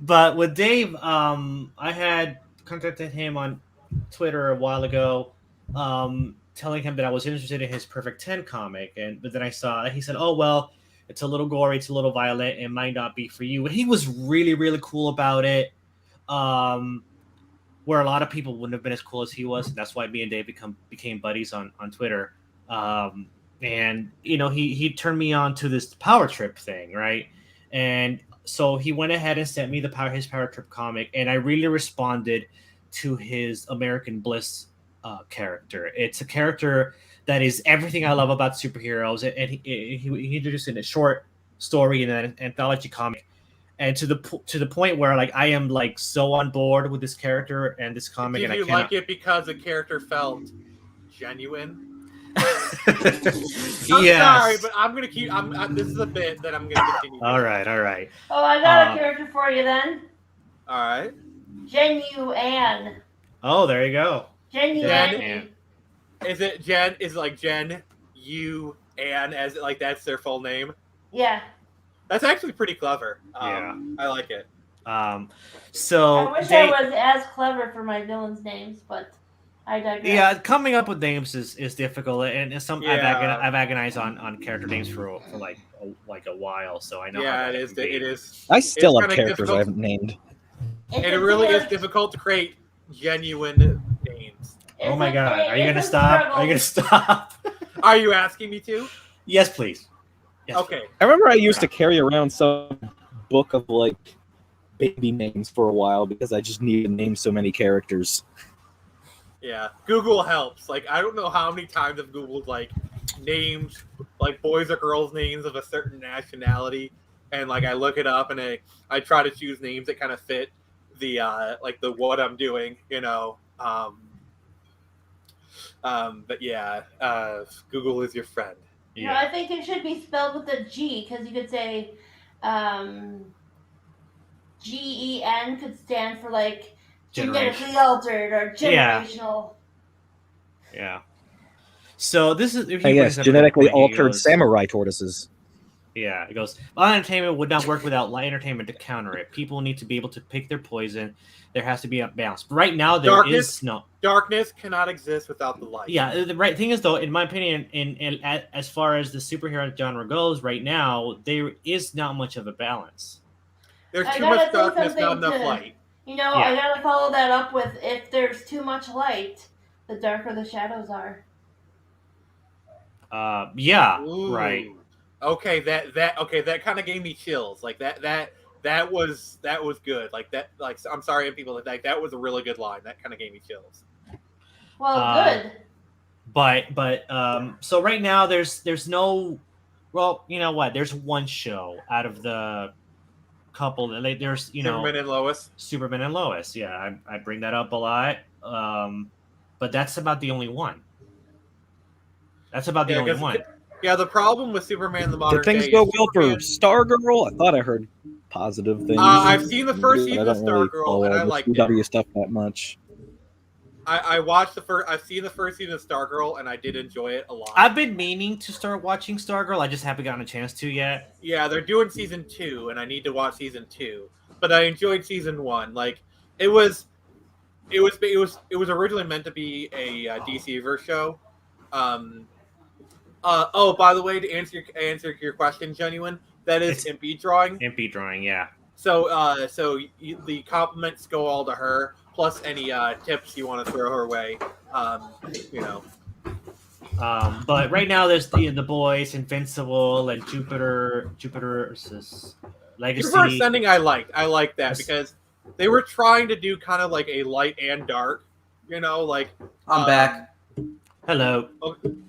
But with Dave, I had contacted him on Twitter a while ago, telling him that I was interested in his Perfect 10 comic, but then I saw that he said, "Oh well, it's a little gory, it's a little violent, it might not be for you." And he was really, really cool about it. Where a lot of people wouldn't have been as cool as he was, and that's why me and Dave became buddies on Twitter. And he turned me on to this power trip thing, right? And so he went ahead and sent me his power trip comic, and I really responded to his American Bliss character. It's a character that is everything I love about superheroes, and he introduced in a short story in an anthology comic, and to the point where like I am like so on board with this character and this comic. Did you like it because the character felt genuine? I'm sorry, but I'm gonna keep. This is a bit that I'm gonna continue. All right. Oh, I got a character for you then. All right. Genuine. Oh, there you go. Genuine. Is it Jen? Is it like Jen, you, Anne, as like that's their full name? Yeah. That's actually pretty clever. Yeah. I like it. So I wish I was as clever for my villains' names, but I digress. Yeah, coming up with names is difficult, and I've agonized on character names for like a while, so I know. Yeah, it is. I still have characters I haven't named. And it really is difficult to create genuine names. Oh my god, are you gonna stop? Are you gonna stop? Are you asking me to? Yes, please. Yes, okay. please. I remember I used to carry around some book of like baby names for a while because I just needed to name so many characters. Yeah, Google helps. Like, I don't know how many times I've Googled like names, like boys or girls' names of a certain nationality, and like I look it up and I try to choose names that kind of fit the like the what I'm doing, But yeah, Google is your friend. Yeah. No, I think it should be spelled with a G, because you could say GEN could stand for like genetically altered or generational. Yeah. So this is genetically altered samurai tortoises. Yeah, it goes, light entertainment would not work without light entertainment to counter it. People need to be able to pick their poison. There has to be a balance. But right now, is no. Darkness cannot exist without the light. Yeah, the right thing is, though, in my opinion, as far as the superhero genre goes, right now, there is not much of a balance. There's too much darkness, not enough light. I gotta follow that up with, if there's too much light, the darker the shadows are. Ooh. Right. Okay, that kind of gave me chills. Like that was good. Like that, like I'm sorry, people, like that was a really good line. That kind of gave me chills. Well, good. But so right now there's no, well, you know what? There's one show out of the couple that there's Superman and Lois. Yeah, I bring that up a lot. But that's about the only one. That's about the only one. Yeah, the problem with Superman the modern day. Did things go well for Stargirl? I thought I heard positive things. I've seen the first season of Stargirl, and I liked it. CW stuff that much. I've seen the first season of Stargirl, and I did enjoy it a lot. I've been meaning to start watching Stargirl. I just haven't gotten a chance to yet. Yeah, they're doing season 2, and I need to watch season 2. But I enjoyed season 1. Like it was originally meant to be a DCverse show. By the way, to answer your question, Genuine, that is Impy drawing. Impy drawing, yeah. So, the compliments go all to her, plus any tips you want to throw her way. You know. But right now, there's the boys, Invincible, and Jupiter's Legacy. Jupiter Ascending, I like that because they were trying to do kind of like a light and dark. You know, like I'm back. Hello.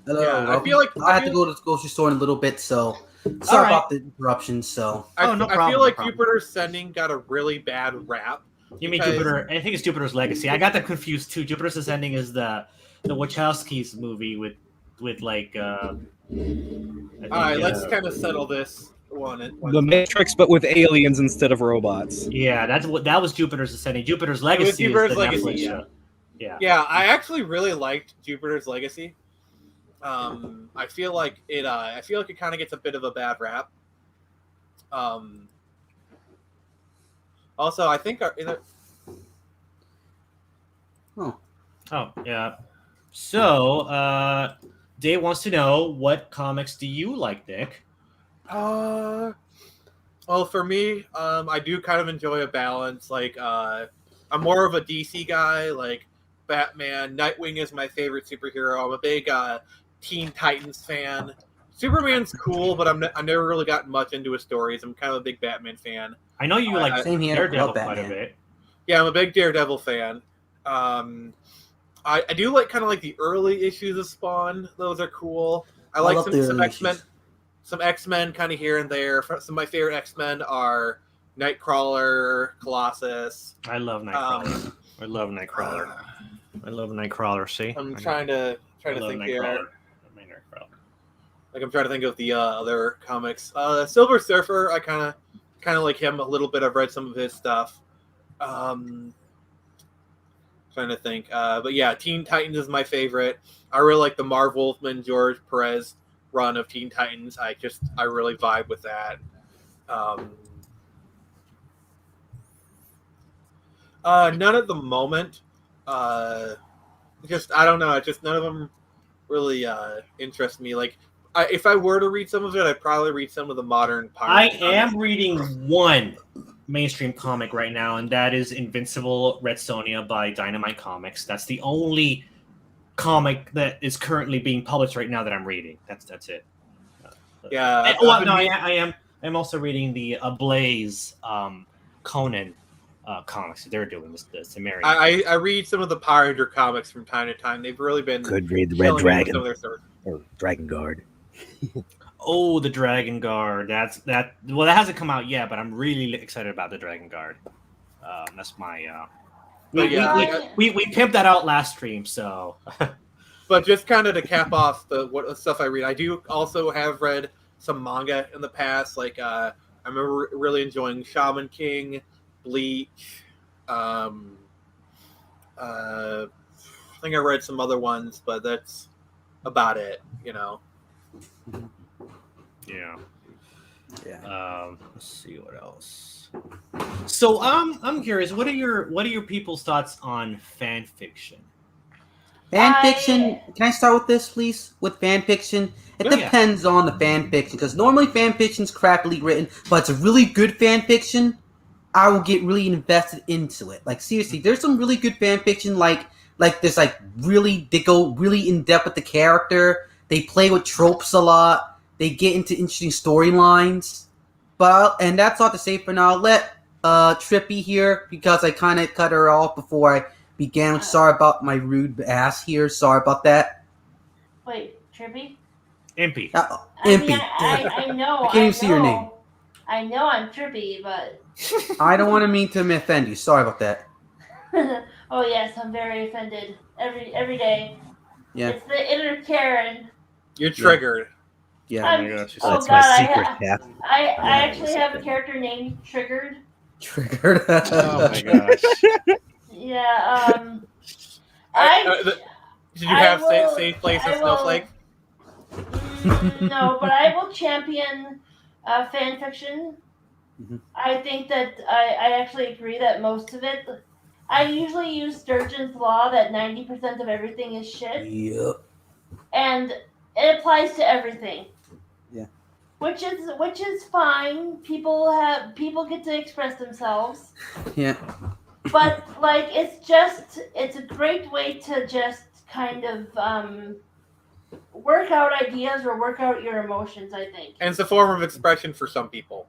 Hello. Yeah, I feel like I have to go to the grocery store in a little bit, so sorry about the interruptions. So I feel like Jupiter Ascending got a really bad rap. You mean Jupiter? I think it's Jupiter's Legacy. I got that confused too. Jupiter's Ascending is the Wachowskis movie with like. All right, let's kind of settle this one. The Matrix, but with aliens instead of robots. Yeah, that was Jupiter's Ascending. Jupiter's Legacy. Jupiter's Legacy. Yeah, I actually really liked Jupiter's Legacy. I feel like it kind of gets a bit of a bad rap. Also, I think Oh yeah. So, Dave wants to know, what comics do you like, Nick? Well, for me, I do kind of enjoy a balance. Like, I'm more of a DC guy. Like, Batman, Nightwing is my favorite superhero. I'm a big Teen Titans fan. Superman's cool, but I've never really gotten much into his stories. I'm kind of a big Batman fan. I know you like Daredevil quite a bit. Yeah, I'm a big Daredevil fan. I do like kind of like the early issues of Spawn. Those are cool. I like some X-Men. Some X-Men kind of here and there. Some of my favorite X-Men are Nightcrawler, Colossus. I love Nightcrawler. I love Nightcrawler. I love Nightcrawler. See, I'm trying to think here. Like I'm trying to think of the other comics. Silver Surfer, I kind of like him a little bit. I've read some of his stuff. Trying to think, but yeah, Teen Titans is my favorite. I really like the Marv Wolfman, George Perez run of Teen Titans. I really vibe with that. None at the moment. I don't know. None of them really interest me. Like, if I were to read some of it, I'd probably read some of the modern. I am reading one mainstream comic right now, and that is Invincible Red Sonja by Dynamite Comics. That's the only comic that is currently being published right now that I'm reading. That's it. Yeah. I'm also reading the Ablaze Conan comics. They're doing this. Sumerian. I read some of the Power Ranger comics from time to time. They've really been could read the Red Dragon or Dragon Guard. Oh, the Dragon Guard. That hasn't come out yet, but I'm really excited about the Dragon Guard. That's my. We pimped that out last stream, so. But just kind of to cap off what stuff I read, I do also have read some manga in the past. Like I remember really enjoying Shaman King, Bleach. I think I read some other ones, but that's about it. Yeah. Let's see what else. So I'm curious. What are your people's thoughts on fan fiction? Fan fiction. Can I start with this, please? With fan fiction, it depends on the fan fiction, because normally fan fiction's crappily written, but it's a really good fan fiction. I will get really invested into it. Like, seriously, there's some really good fan fiction. Like there's they go really in depth with the character. They play with tropes a lot. They get into interesting storylines. And that's all to say for now. I'll let Trippy here, because I kind of cut her off before I began. Sorry about my rude ass here. Sorry about that. Wait, Trippy? Impy. Impy. I know. I can't even see your name. I know I'm Trippy, but... I don't want to mean to offend you. Sorry about that. Oh, yes, I'm very offended. Every day. Yeah. It's the inner Karen. You're triggered. Yeah. Oh my gosh. That's my secret cat. I actually have a character named Triggered. Triggered. Oh my gosh. Yeah. Did you have safe place in Snowflake? No, but I will champion fan fiction. Mm-hmm. I think that I actually agree that most of it. I usually use Sturgeon's law that 90% of everything is shit. Yep. And It applies to everything. Yeah. Which is fine. People get to express themselves. Yeah. But like it's a great way to just kind of work out ideas or work out your emotions, I think. And it's a form of expression for some people.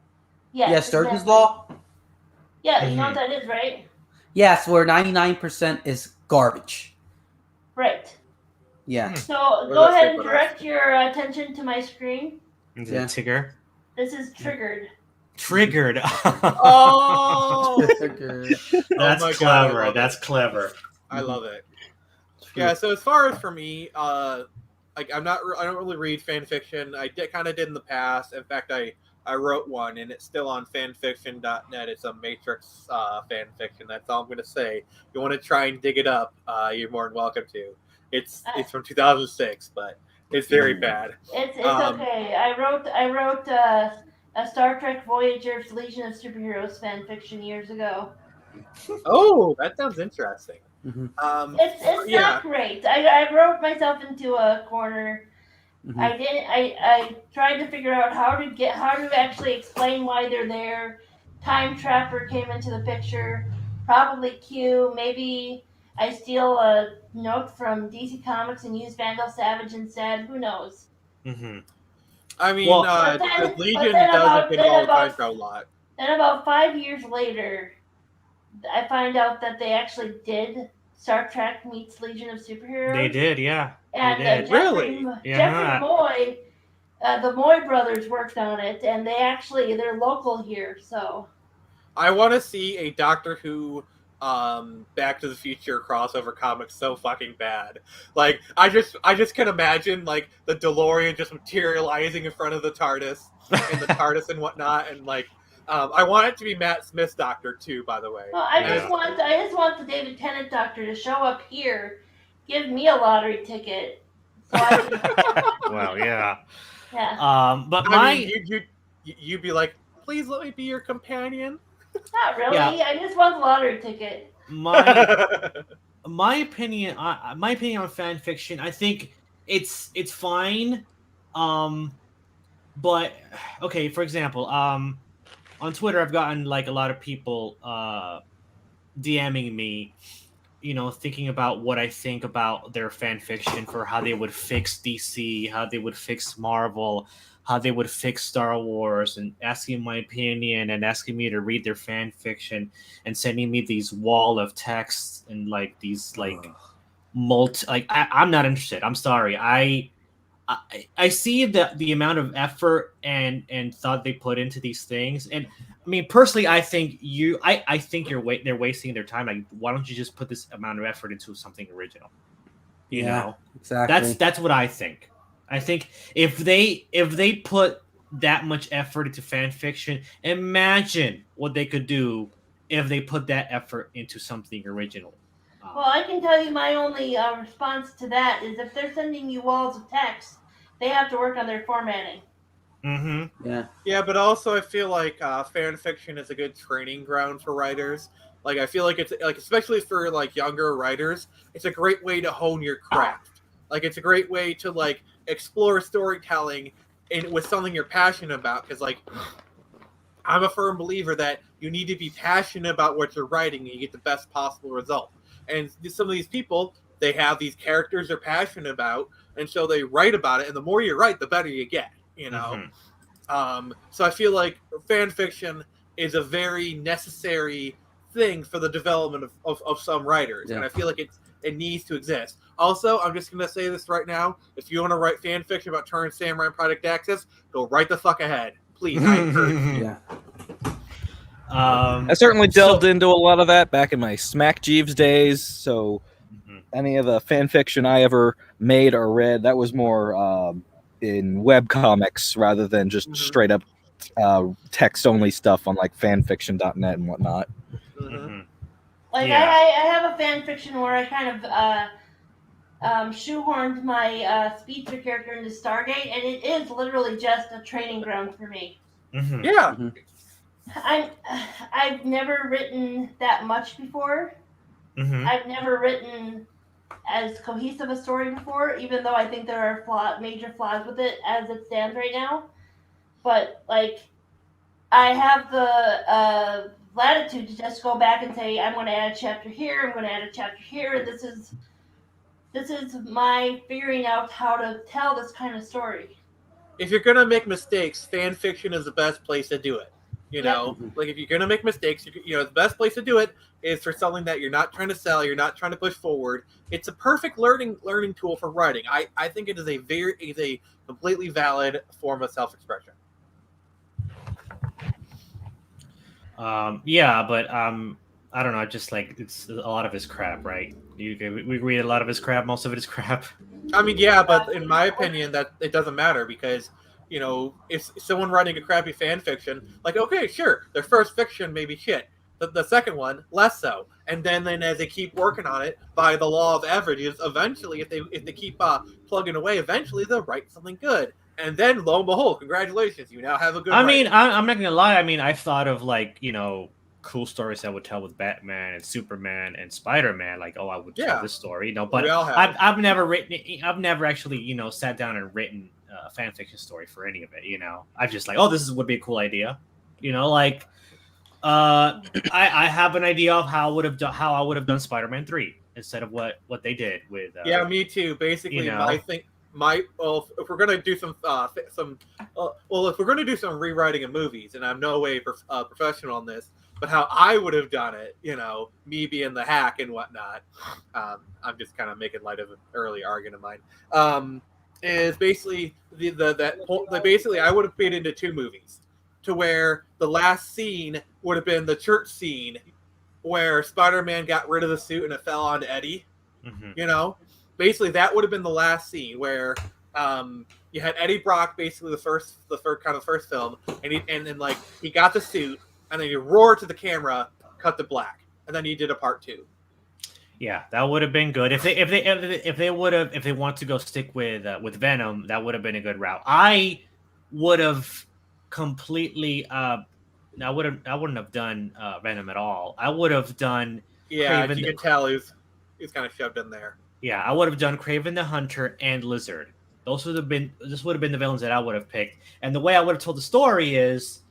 Yes, Yeah, Sturgeon's exactly. Law? Yeah, you know what that is, right? Yes, where 99% is garbage. Right. Yeah. So go ahead and direct your attention to my screen. Is it Tigger? This is triggered. Triggered. Oh, That's my clever. God, That's clever. I love it. Yeah. So as far as for me, like I don't really read fan fiction. I kind of did in the past. In fact, I wrote one, and it's still on fanfiction.net. It's a Matrix fan fiction. That's all I'm going to say. If you want to try and dig it up, you're more than welcome to. It's from 2006, but it's very bad. It's okay. I wrote a Star Trek Voyager's Legion of Superheroes fan fiction years ago. Oh, that sounds interesting. Mm-hmm. It's not great. I wrote myself into a corner. Mm-hmm. I tried to figure out how to actually explain why they're there. Time Trapper came into the picture. Probably Q. Maybe I steal a note from DC Comics and use Vandal Savage instead. Who knows? Mm-hmm. I mean, the Legion doesn't involve Time Travel a lot. Then about 5 years later, I find out that they actually did Star Trek meets Legion of Superheroes. They did, yeah. And really? Jeffrey Moy, the Moy brothers worked on it, and they're local here, so. I want to see a Doctor Who Back to the Future crossover comic so fucking bad. Like, I just can imagine, like, the DeLorean just materializing in front of the TARDIS and the TARDIS and whatnot, and, like, I want it to be Matt Smith's Doctor, too, by the way. Well, I just want the David Tennant Doctor to show up here, give me a lottery ticket. So I can... Well, yeah. Yeah. But you'd be like, please let me be your companion. Not really. Yeah. I just want the lottery ticket. My opinion on fan fiction, I think it's fine. But okay, for example, on Twitter, I've gotten like a lot of people DMing me, thinking about what I think about their fan fiction for how they would fix DC, how they would fix Marvel, how they would fix Star Wars, and asking my opinion and asking me to read their fan fiction and sending me these wall of texts and like these like I'm not interested. I'm sorry. I see the amount of effort and thought they put into these things, and I mean personally, I think they're wasting their time. Like, why don't you just put this amount of effort into something original? You know, exactly. That's what I think. I think if they put that much effort into fan fiction, imagine what they could do if they put that effort into something original. Well, I can tell you my only response to that is if they're sending you walls of text, they have to work on their formatting. Mm-hmm. Yeah. Yeah, but also I feel like fan fiction is a good training ground for writers. Like, I feel like it's like, especially for like younger writers, it's a great way to hone your craft. Like, it's a great way to like explore storytelling with something you're passionate about. Because like, I'm a firm believer that you need to be passionate about what you're writing and you get the best possible result. And some of these people, they have these characters they're passionate about, and so they write about it. And the more you write, the better you get. So I feel like fan fiction is a very necessary thing for the development of some writers, and I feel like it needs to exist. Also, I'm just going to say this right now: if you want to write fan fiction about Turn Samurai and Project Axis, go right the fuck ahead, please. I encourage you. I certainly delved into a lot of that back in my Smack Jeeves days. So any of the fan fiction I ever made or read, that was more in web comics rather than just straight up text only stuff on like fanfiction.net and whatnot. Like I have a fan fiction where I kind of shoehorned my speedster character into Stargate, and it is literally just a training ground for me. Yeah. I've never written that much before. I've never written as cohesive a story before, even though I think there are major flaws with it as it stands right now. But like, I have the latitude to just go back and say, I'm going to add a chapter here, I'm going to add a chapter here. This is my figuring out how to tell this kind of story. If you're gonna make mistakes, fan fiction is the best place to do it. You know, like if you're gonna make mistakes, the best place to do it is for something that you're not trying to sell, you're not trying to push forward. It's a perfect learning tool for writing. I think it is a completely valid form of self-expression. Yeah, but I don't know. Just like it's a lot of his crap, right? We read a lot of his crap. Most of it is crap. I mean, yeah, but in my opinion, that it doesn't matter because if someone writing a crappy fan fiction, like okay, sure, their first fiction may be shit, the second one less so, and then as they keep working on it by the law of averages, eventually, if they keep plugging away, eventually they'll write something good. And then, lo and behold, congratulations, you now have a good I writer. mean, I'm not gonna lie. I mean, I've thought of like cool stories I would tell with Batman and Superman and Spider-Man. Like, oh, I would tell this story, but I've never written. I've never actually sat down and written a fan fiction story for any of it. I've just like, oh, would be a cool idea. Like, I have an idea of how I would have done Spider-Man 3 instead of what they did with. Yeah, me too. Basically, I think. If we're gonna do if we're gonna do some rewriting of movies, and I'm no way professional on this, but how I would have done it, me being the hack and whatnot, I'm just kind of making light of an early argument of mine. Is basically basically I would have made it into two movies, to where the last scene would have been the church scene, where Spider-Man got rid of the suit and it fell onto Eddie, Basically, that would have been the last scene where you had Eddie Brock, basically the first film, and then he got the suit, and then he roared to the camera, cut to black, and then he did a part 2. Yeah, that would have been good if they want to go stick with Venom. That would have been a good route. I would have completely. I wouldn't have done Venom at all. I would have done. Yeah, you can tell he's kind of shoved in there. Yeah, I would have done Kraven the Hunter and Lizard. This would have been the villains that I would have picked. And the way I would have told the story is,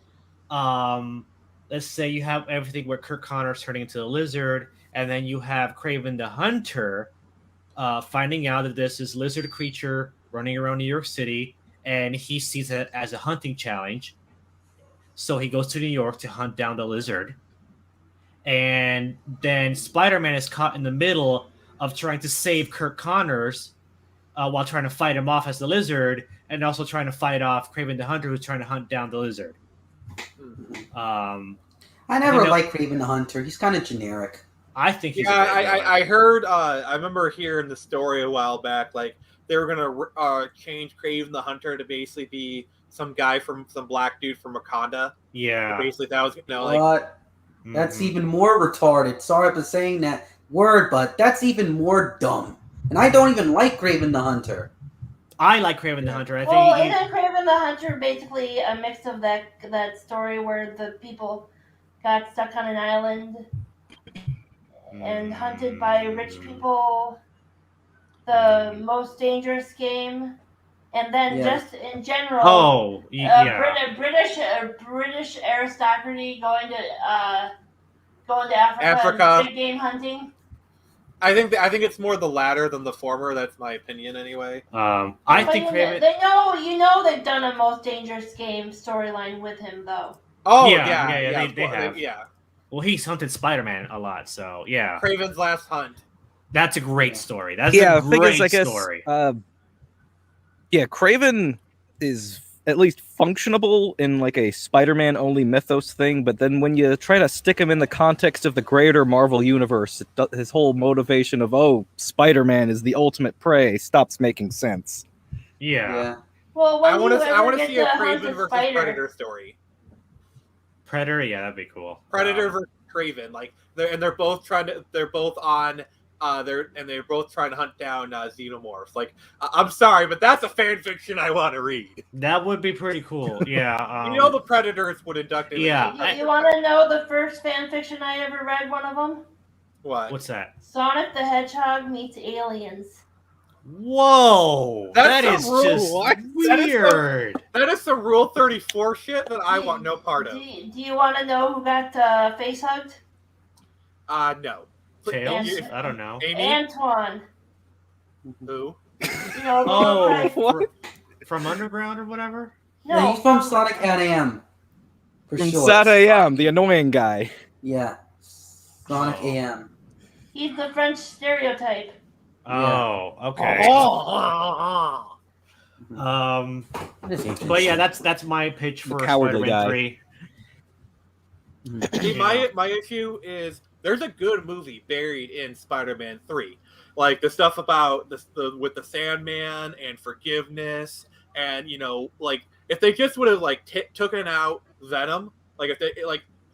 let's say you have everything where Kirk Connor's turning into the Lizard, and then you have Kraven the Hunter finding out that this is lizard creature running around New York City, and he sees it as a hunting challenge. So he goes to New York to hunt down the lizard. And then Spider-Man is caught in the middle of trying to save Kirk Connors while trying to fight him off as the Lizard, and also trying to fight off Kraven the Hunter, who's trying to hunt down the Lizard. I never liked Kraven the Hunter. He's kind of generic. I think he's I heard, I remember hearing the story a while back, like, they were going to change Kraven the Hunter to basically be some guy some black dude from Wakanda. Yeah. So basically, that was, That's even more retarded. Sorry for saying that word, but that's even more dumb. And I don't even like Kraven the Hunter. I like Kraven the Hunter. I think. Well, isn't Kraven the Hunter basically a mix of that story where the people got stuck on an island and hunted by rich people, the most dangerous game, and then just in general, British aristocracy going to Africa. Big game hunting. I think it's more the latter than the former. That's my opinion, anyway. I think Kraven. They've done a most dangerous game storyline with him, though. Oh they have. Yeah. Well, he's hunted Spider-Man a lot, so yeah. Kraven's Last Hunt. That's a great story. That's a great story. Kraven is at least functionable in like a Spider-Man only mythos thing, but then when you try to stick him in the context of the greater Marvel universe, his whole motivation of Spider-Man is the ultimate prey stops making sense. Yeah. Well, I want to see a Kraven versus Predator story. Predator, yeah, that'd be cool. Predator versus Kraven, they're both trying to hunt down xenomorphs. Like, I'm sorry, but that's a fan fiction I want to read. That would be pretty cool. Yeah. The Predators would induct it. Yeah. You want to know the first fan fiction I ever read? One of them. What? What's that? Sonic the Hedgehog meets aliens. Whoa, that is rule. just weird. That is some Rule 34 shit that I want no part of. Do you want to know who got face hugged? No. Tails? I don't know. Amy? Antoine. Who? Oh, from Underground or whatever? No, he's from Sonic AM. From Sonic AM, the annoying guy. Yeah. Sonic AM. He's the French stereotype. Oh, okay. But yeah, that's my pitch for Spider-Man 3. See, my issue is there's a good movie buried in Spider-Man 3. Like the stuff about with the Sandman and forgiveness, and like if they just would have like taken out Venom, like if they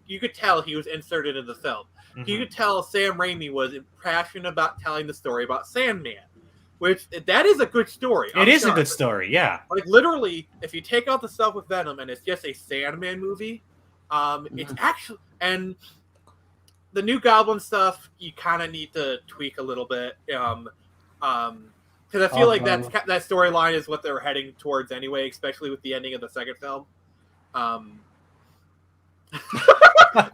you could tell he was inserted in the film. Mm-hmm. You could tell Sam Raimi was passionate about telling the story about Sandman, which that is a good story. It is a good story, yeah. Like literally, if you take out the stuff with Venom and it's just a Sandman movie, it's actually and the new Goblin stuff you kind of need to tweak a little bit, because I feel like that storyline is what they're heading towards anyway, especially with the ending of the second film.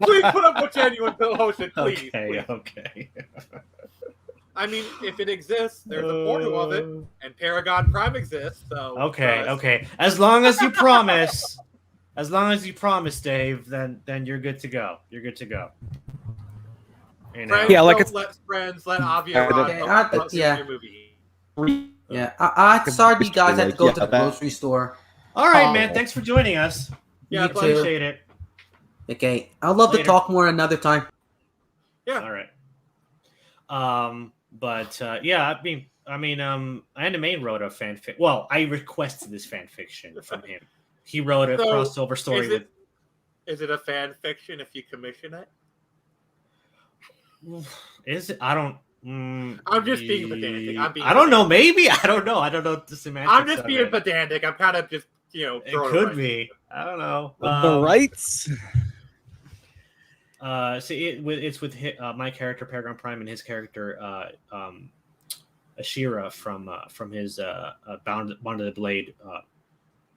Please put up with genuine potion, please. Okay. I mean, if it exists, there's a portal of it, and Paragon Prime exists. So okay. As long as you promise, Dave, then you're good to go. You're good to go. Friends let friends let Avia your movie. Yeah, I sorry you guys had to go to the grocery store. All right, man. Thanks for joining us. Yeah, appreciate it. Okay, I'd love to talk more another time. Yeah. All right. But yeah, I mean, Anime wrote a fanfic. Well, I requested this fan fiction from him. He wrote a crossover story. Is it a fan fiction if you commission it? Is it? I don't. I'm just being pedantic. I don't know. Maybe I don't know. I don't know the semantics. I'm just being pedantic. I'm kind of just it could be. I don't know. The rights. See, it's with my character Paragon Prime and his character Ashira from his Bound to the Blade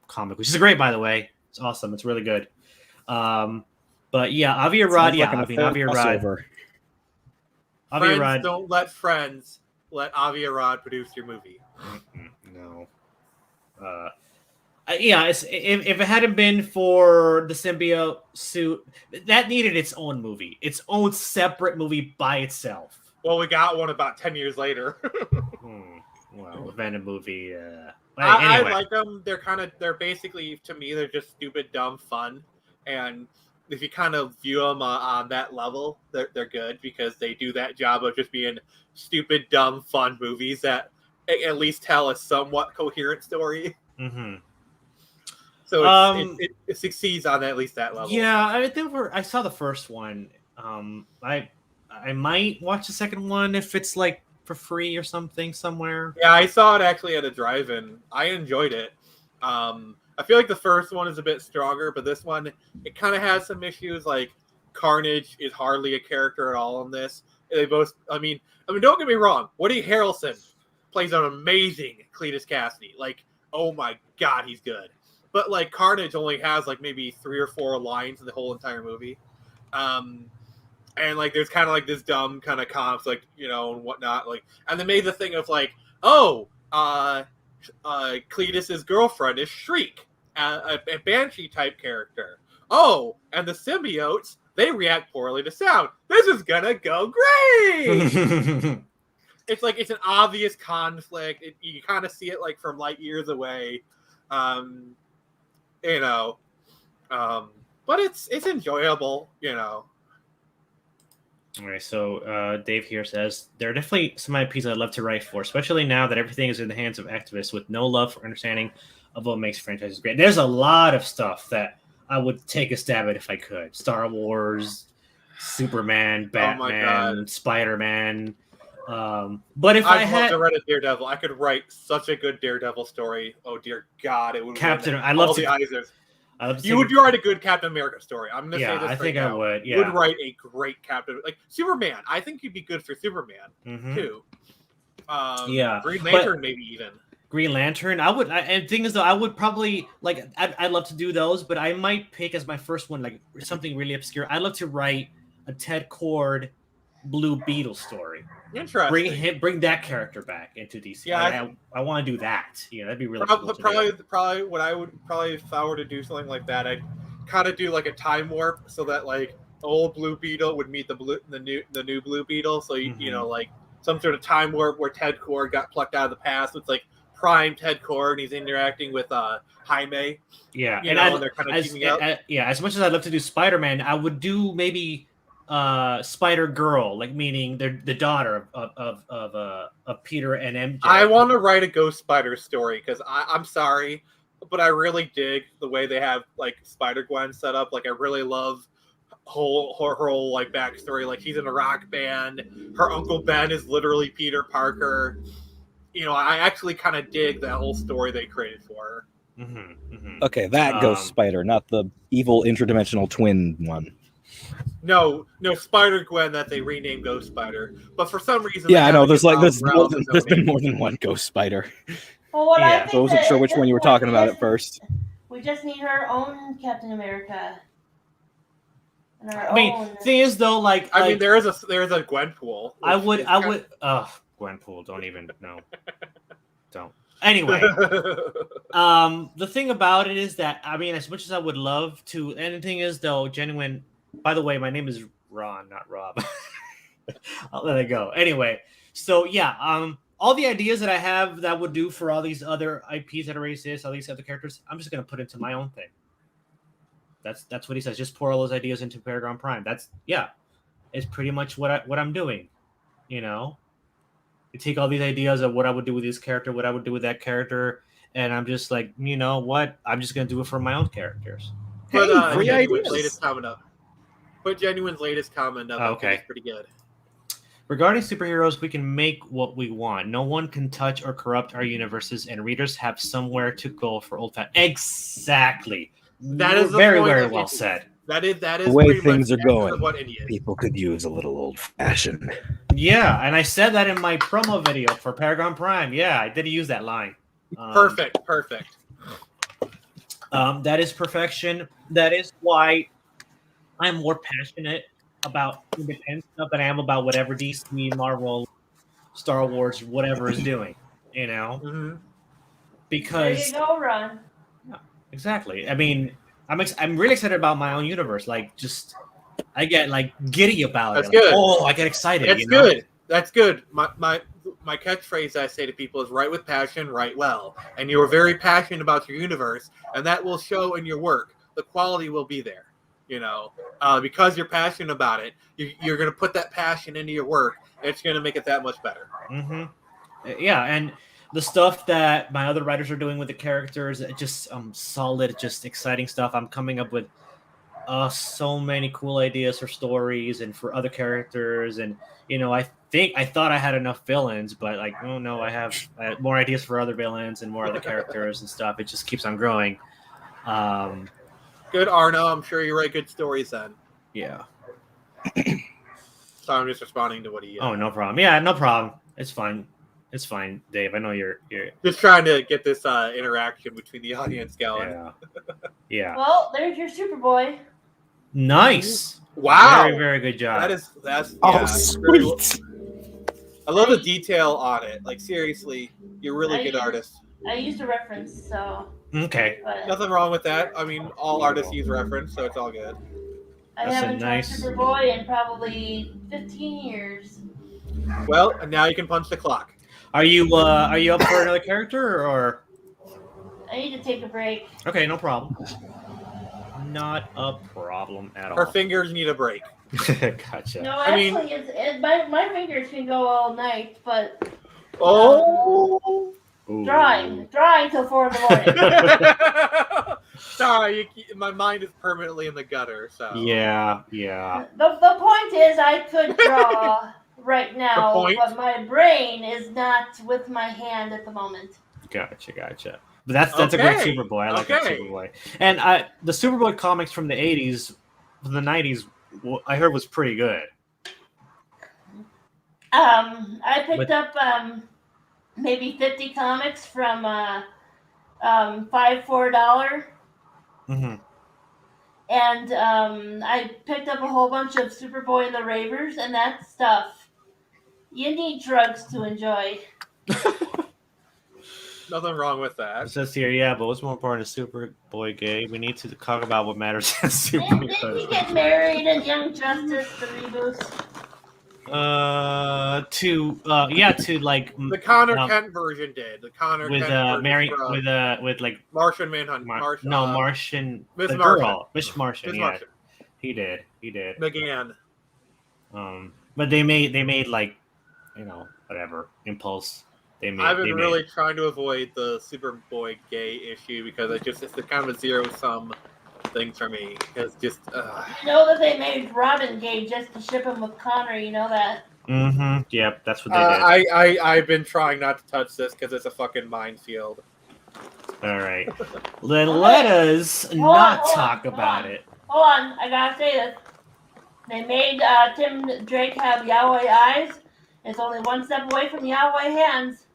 comic, which is great, by the way. It's awesome. It's really good. But yeah, Avi Arad. Avi Arad. Friends don't let friends let Avi Arad produce your movie. No. Yeah, if it hadn't been for the symbiote suit, that needed its own movie, its own separate movie by itself. Well, we got one about 10 years later. Well, Venom movie. Anyway. I like them. They're basically, to me, they're just stupid, dumb fun. And if you kind of view them on that level, they're good because they do that job of just being stupid, dumb, fun movies that at least tell a somewhat coherent story. Mm-hmm. So it succeeds on at least that level. Yeah, I saw the first one. I might watch the second one if it's like for free or something somewhere. Yeah, I saw it actually at a drive-in. I enjoyed it. I feel like the first one is a bit stronger, but this one, it kind of has some issues. Like Carnage is hardly a character at all in this. They both, I mean, don't get me wrong. Woody Harrelson plays an amazing Cletus Cassidy. Like, oh my God, he's good. But like Carnage only has like maybe 3 or 4 lines in the whole entire movie. And like there's kind of like this dumb kind of conflict, and whatnot. Like, and they made the thing of like, Cletus's girlfriend is Shriek, a Banshee type character. Oh, and the symbiotes, they react poorly to sound. This is gonna go great. It's like it's an obvious conflict. You kind of see it like from light years away. But it's enjoyable, All right, so Dave here says, there are definitely some IPs I'd love to write for, especially now that everything is in the hands of activists with no love for understanding of what makes franchises great. There's a lot of stuff that I would take a stab at if I could. Star Wars, Superman, Batman, Spider-Man. But if I'd love to write a Daredevil. I could write such a good Daredevil story. Oh dear God, it would Captain. I love to. You would write a good Captain America story. I'm gonna say this. I think now. I would. Yeah, you would write a great Captain, like Superman. I think you'd be good for Superman too. Green Lantern, maybe even. Green Lantern. I would. And the thing is, though, I would probably like. I'd love to do those, but I might pick as my first one like something really obscure. I'd love to write a Ted Kord Blue Beetle story. Interesting. Bring that character back into DC. Yeah, I want to do that. That'd be really probably, cool. Probably what I would if I were to do something like that, I'd kind of do like a time warp so that like old Blue Beetle would meet the new Blue Beetle. So you know, like some sort of time warp where Ted Kord got plucked out of the past. It's like prime Ted Kord, and he's interacting with Jaime. Yeah, and they're kind of teaming up. As much as I'd love to do Spider-Man, I would do maybe Spider Girl, like meaning the daughter of Peter and MJ. I want to write a Ghost Spider story because I'm sorry, but I really dig the way they have like Spider Gwen set up. Like I really love her whole like backstory. Like he's in a rock band. Her Uncle Ben is literally Peter Parker. I actually kind of dig that whole story they created for her. Okay, that Ghost Spider, not the evil interdimensional twin one. No, Spider Gwen that they renamed Ghost Spider, but for some reason, I know there's been more than one Ghost Spider. Well, I think so I wasn't sure which one you were talking about at first. We just need our own Captain America. Thing is though, there is a Gwenpool. I would. Gwenpool, don't even know. Don't. Anyway, the thing about it is that as much as I would love to, and the thing is though, genuine. By the way, my name is Ron, not Rob. I'll let it go. Anyway, so all the ideas that I have that would do for all these other IPs that already exist, all these other characters, I'm just gonna put into my own thing. That's what he says. Just pour all those ideas into Paragon Prime. It's pretty much what I'm doing. You take all these ideas of what I would do with this character, what I would do with that character, and I'm just like, you know what? I'm just gonna do it for my own characters. But Genuine's latest comment up. Okay. It's pretty good. Regarding superheroes, we can make what we want. No one can touch or corrupt our universes, and readers have somewhere to go for old fashioned. Exactly. That is very, very well said. That is the way things are going. People could use a little old fashioned. Yeah, and I said that in my promo video for Paragon Prime. Yeah, I did use that line. Perfect. That is perfection. That is why I'm more passionate about independent stuff than I am about whatever DC, Marvel, Star Wars, whatever is doing. Because there you go, Ron. Exactly. I'm really excited about my own universe. I get giddy about it. Good. I get excited. That's good. That's good. My catchphrase I say to people is write with passion, write well. And you are very passionate about your universe, and that will show in your work. The quality will be there. Because you're passionate about it, you're going to put that passion into your work. And it's going to make it that much better. Yeah, and the stuff that my other writers are doing with the characters, just solid, just exciting stuff. I'm coming up with so many cool ideas for stories and for other characters, and I thought I had enough villains, but oh no, I have more ideas for other villains and more other characters and stuff. It just keeps on growing. Good, Arno. I'm sure you write good stories then. Yeah. So I'm just responding to what he. Oh, no problem. Yeah, no problem. It's fine. It's fine, Dave. I know you're just trying to get this interaction between the audience going. Yeah. Well, there's your Superboy. Nice. Wow. Very, very good job. That's sweet. I love the detail on it. Seriously, you're a really good artist. I used a reference, so. Okay. Nothing wrong with that. All artists use reference, so it's all good. I haven't done Superboy in probably 15 years. Well, and now you can punch the clock. Are you up for another character or? I need to take a break. Okay, no problem. Not a problem at all. Her fingers need a break. Gotcha. No, actually, my fingers can go all night, but. Drawing till 4 in the morning. Sorry, my mind is permanently in the gutter. So yeah. The point is, I could draw right now, but my brain is not with my hand at the moment. Gotcha. But that's a great Superboy. I like that Superboy. And the Superboy comics from the 80s, from the 90s, I heard was pretty good. I picked up maybe 50 comics from $5 for $1. Mm-hmm. And I picked up a whole bunch of Superboy and the Ravers and that stuff. You need drugs to enjoy. Nothing wrong with that. It says here, yeah, but what's more important is Superboy gay? We need to talk about what matters in Superboy. Didn't he get married in Young Justice, the reboot? To like the Connor Kent version did. The Connor with Kent Mary with like Martian Manhunt. Martian. Miss the Martian. Girl, Miss Martian. Yeah, Martian. He did. McGann. But they made like, whatever Impulse. I've been really trying to avoid the Superboy gay issue because it's the kind of a zero-sum thing for me. Because just You know that they made Robin gay just to ship him with Connor. You know that. Mm-hmm. Yep, that's what they did. I've been trying not to touch this because it's a fucking minefield. All right, then let us not talk about it. Hold on, I gotta say this. They made Tim Drake have Yahweh eyes. It's only one step away from Yahweh hands.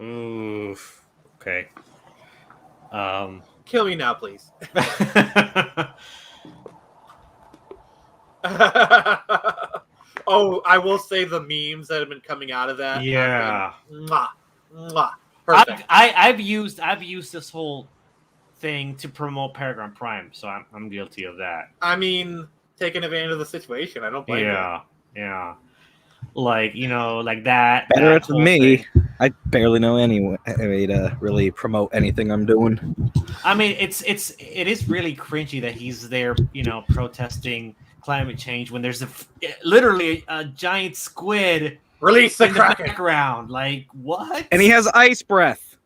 Oof. Okay. Kill me now, please. Oh, I will say the memes that have been coming out of that. Yeah. Perfect. I've used this whole thing to promote Peregrine Prime, so I'm guilty of that. I mean, taking advantage of the situation. I don't blame you. Yeah. Like, like that. Better than me. Thing. I barely know any way to really promote anything I'm doing. I mean, it is really cringy that he's there, protesting climate change when there's literally a giant squid release the background. Like, what? And he has ice breath.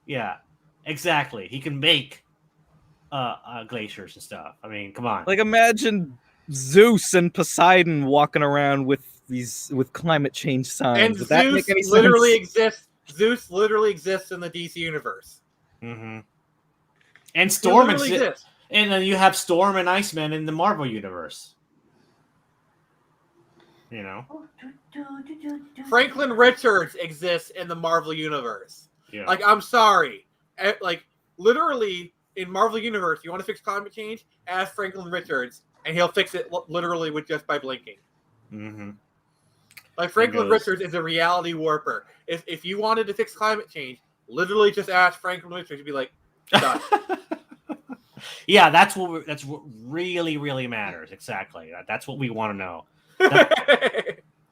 Yeah, exactly. He can make glaciers and stuff. I mean, come on. Like, imagine Zeus and Poseidon walking around with climate change signs. And Would that make any sense? Zeus literally exists in the DC universe. Mm-hmm. And Storm exists. And then you have Storm and Iceman in the Marvel universe. Franklin Richards exists in the Marvel universe. Yeah. Like, I'm sorry. Like, literally, in Marvel universe, you want to fix climate change? Ask Franklin Richards, and he'll fix it literally with just by blinking. Mm-hmm. Like, Franklin Richards is a reality warper. If you wanted to fix climate change, literally just ask Franklin Richards to be like, done. Yeah, that's what really, really matters. Exactly. That's what we want to know.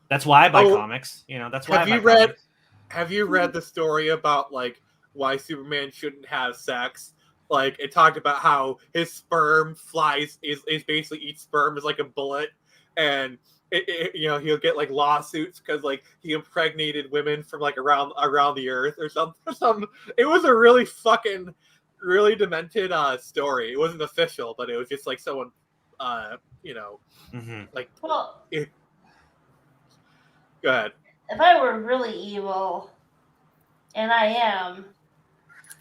That's why I buy comics. That's why Have you read the story about, like, why Superman shouldn't have sex? Like, it talked about how his sperm flies, is basically each sperm is like a bullet, and he'll get like lawsuits because like he impregnated women from like around the earth or something. It was a really demented story. It wasn't official, but it was just like someone, mm-hmm. like. Well, go ahead. If I were really evil, and I am,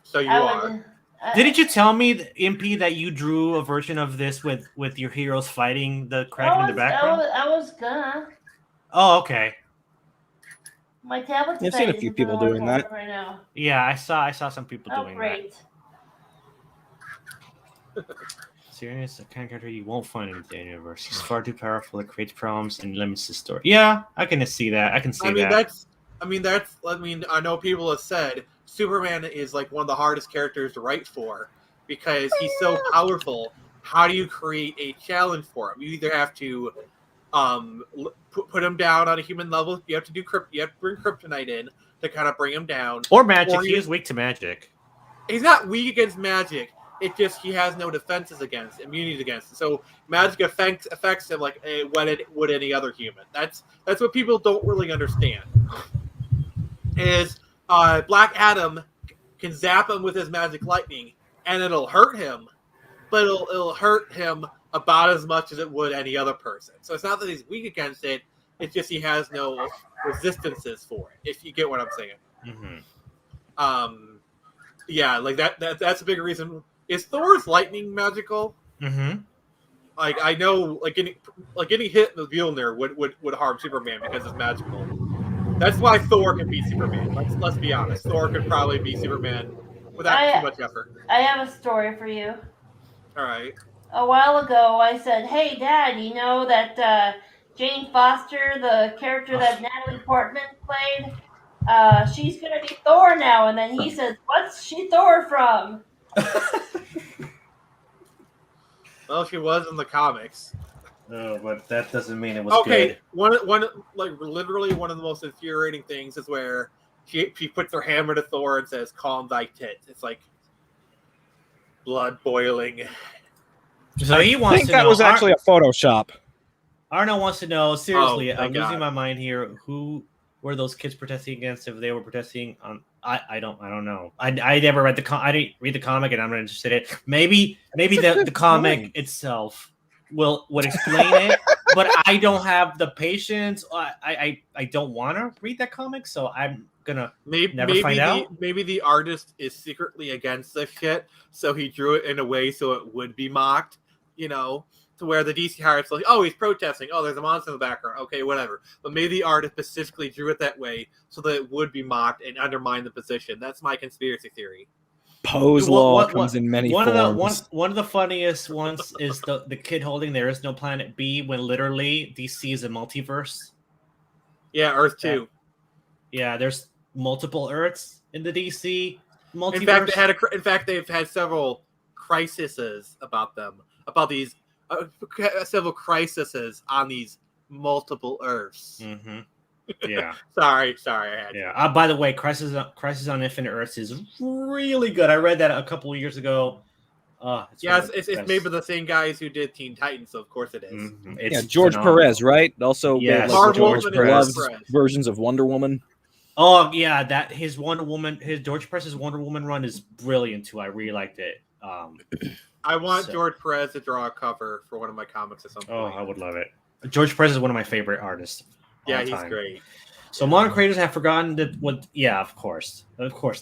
so you are. Didn't you tell me, MP, that you drew a version of this with your heroes fighting the Kraken in the background? I was gonna. Oh, okay. My tablet's I've seen a few people doing that right now. Yeah, I saw some people doing great. that. Serious, a kind of character you won't find in the universe. He's far too powerful. It creates problems and limits the story. Yeah, I can see that. I know people have said Superman is like one of the hardest characters to write for because he's so powerful. How do you create a challenge for him? You either have to put him down on a human level. You have to bring kryptonite in to kind of bring him down. Or magic. He is weak to magic. He's not weak against magic. It just he has no defenses immunities against it. So magic affects him like what it would any other human. That's what people don't really understand. Is Black Adam can zap him with his magic lightning, and it'll hurt him, but it'll hurt him about as much as it would any other person. So it's not that he's weak against it; it's just he has no resistances for it. If you get what I'm saying. Mm-hmm. Yeah, like that's a big reason. Is Thor's lightning magical? Mm-hmm. Like I know, like getting hit in the Mjolnir would harm Superman because it's magical. That's why Thor can beat Superman. Let's be honest. Thor could probably beat Superman without too much effort. I have a story for you. All right. A while ago, I said, "Hey, Dad, you know that Jane Foster, the character that Natalie Portman played, she's gonna be Thor now." And then he says, "What's she Thor from?" Well, she was in the comics. Oh, but that doesn't mean it was good. One like literally one of the most infuriating things is where she puts her hammer to Thor and says, "Calm thy tit." It's like blood boiling. So he wants I think to that know. was actually a Photoshop. Arno wants to know, seriously, I'm God. losing my mind here. Who were those kids protesting against if they were protesting on I don't know. I never read I didn't read the comic and I'm not interested in it. Maybe the comic itself would explain it, but I don't have the patience. I don't want to read that comic, so I'm gonna never find out. Maybe the artist is secretly against this shit, so he drew it in a way so it would be mocked, you know, to where the DC artist like, oh, he's protesting. Oh, there's a monster in the background. Okay, whatever. But maybe the artist specifically drew it that way so that it would be mocked and undermine the position. That's my conspiracy theory. Pose law comes in many forms. One of the funniest ones is the kid holding "There is no planet B" when literally DC is a multiverse. Yeah, Earth 2. Yeah, there's multiple Earths in the DC multiverse. In fact, they've had several crises about them, about these several crises on these multiple Earths. Mm-hmm. Yeah. sorry. I had yeah. By the way, Crisis on Infinite Earths is really good. I read that a couple of years ago. It's made by the same guys who did Teen Titans, so of course it is. Mm-hmm. Yeah, George Perez, right? Also, yes, George Perez versions of Wonder Woman. Oh yeah, that his George Perez's Wonder Woman run is brilliant too. I really liked it. I want George Perez to draw a cover for one of my comics at some point. Oh, I would love it. George Perez is one of my favorite artists. Yeah, he's great. So modern creators have forgotten that of course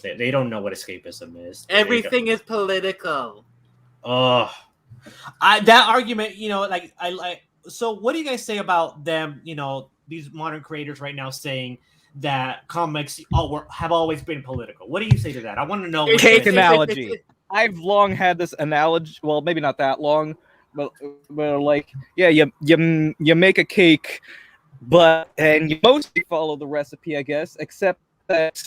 they don't know what escapism is. Everything is political. Oh, that argument, so what do you guys say about them, these modern creators right now saying that comics have always been political? What do you say to that? I want to know. Cake analogy. I've long had this analogy. Well, maybe not that long, but like, yeah, you make a cake, and you mostly follow the recipe, I guess, except that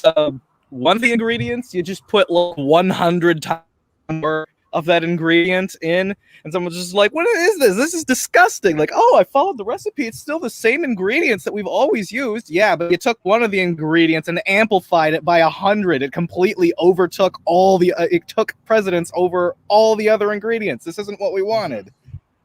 one of the ingredients you just put like 100 times more of that ingredient in, and someone's just like, what is this? This is disgusting. Like, oh, I followed the recipe. It's still the same ingredients that we've always used. Yeah, but you took one of the ingredients and amplified it by 100. It completely overtook it took precedence over all the other ingredients. This isn't what we wanted.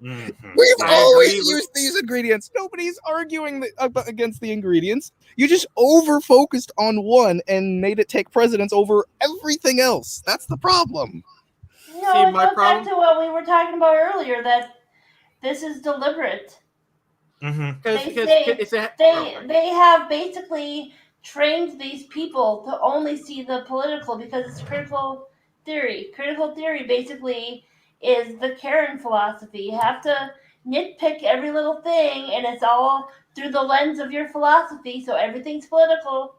Mm-hmm. We've always used these ingredients. Nobody's arguing against the ingredients. You just over-focused on one and made it take precedence over everything else. That's the problem. No, it goes back to what we were talking about earlier, that this is deliberate. Mm-hmm. They have basically trained these people to only see the political because it's critical theory. Critical theory basically is the Karen philosophy. You have to nitpick every little thing, and it's all through the lens of your philosophy, so everything's political.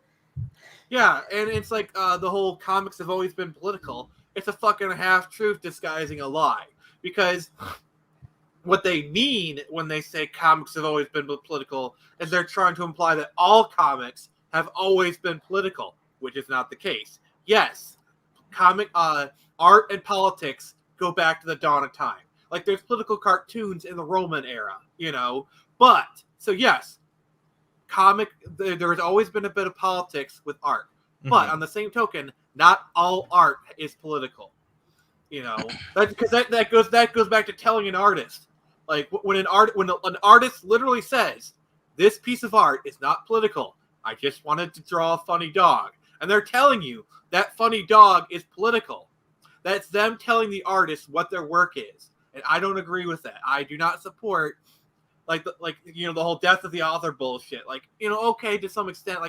Yeah, and it's like the whole comics have always been political. It's a fucking half-truth disguising a lie. Because what they mean when they say comics have always been political is they're trying to imply that all comics have always been political, which is not the case. Yes, comic art and politics go back to the dawn of time. Like, there's political cartoons in the Roman era, But, so yes, there's always been a bit of politics with art. But on the same token, not all art is political. Because that goes back to telling an artist. Like when an artist literally says, "This piece of art is not political. I just wanted to draw a funny dog," and they're telling you that funny dog is political. That's them telling the artist what their work is, and I don't agree with that. I do not support the whole death of the author bullshit. Okay, to some extent,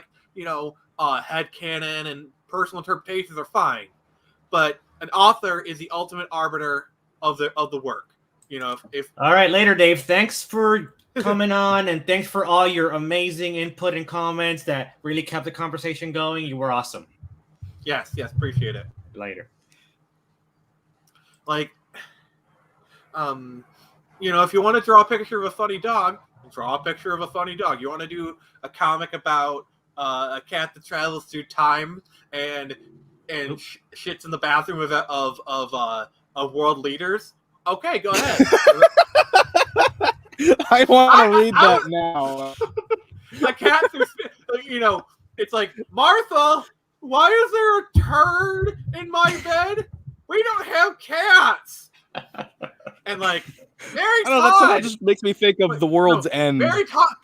headcanon and personal interpretations are fine. but an author is the ultimate arbiter of the work. You know, if all right, later, Dave. Thanks for coming on, and thanks for all your amazing input and comments that really kept the conversation going. You were awesome. Yes, appreciate it. Later. Like, you know, if you want to draw a picture of a funny dog, draw a picture of a funny dog. You want to do a comic about a cat that travels through time and shits in the bathroom of world leaders. Okay, go ahead. I want to read that now. A cat through, you know, it's like, Martha, why is there a turd in my bed? We don't have cats. And like, very that just makes me think of The World's End. Very Todd.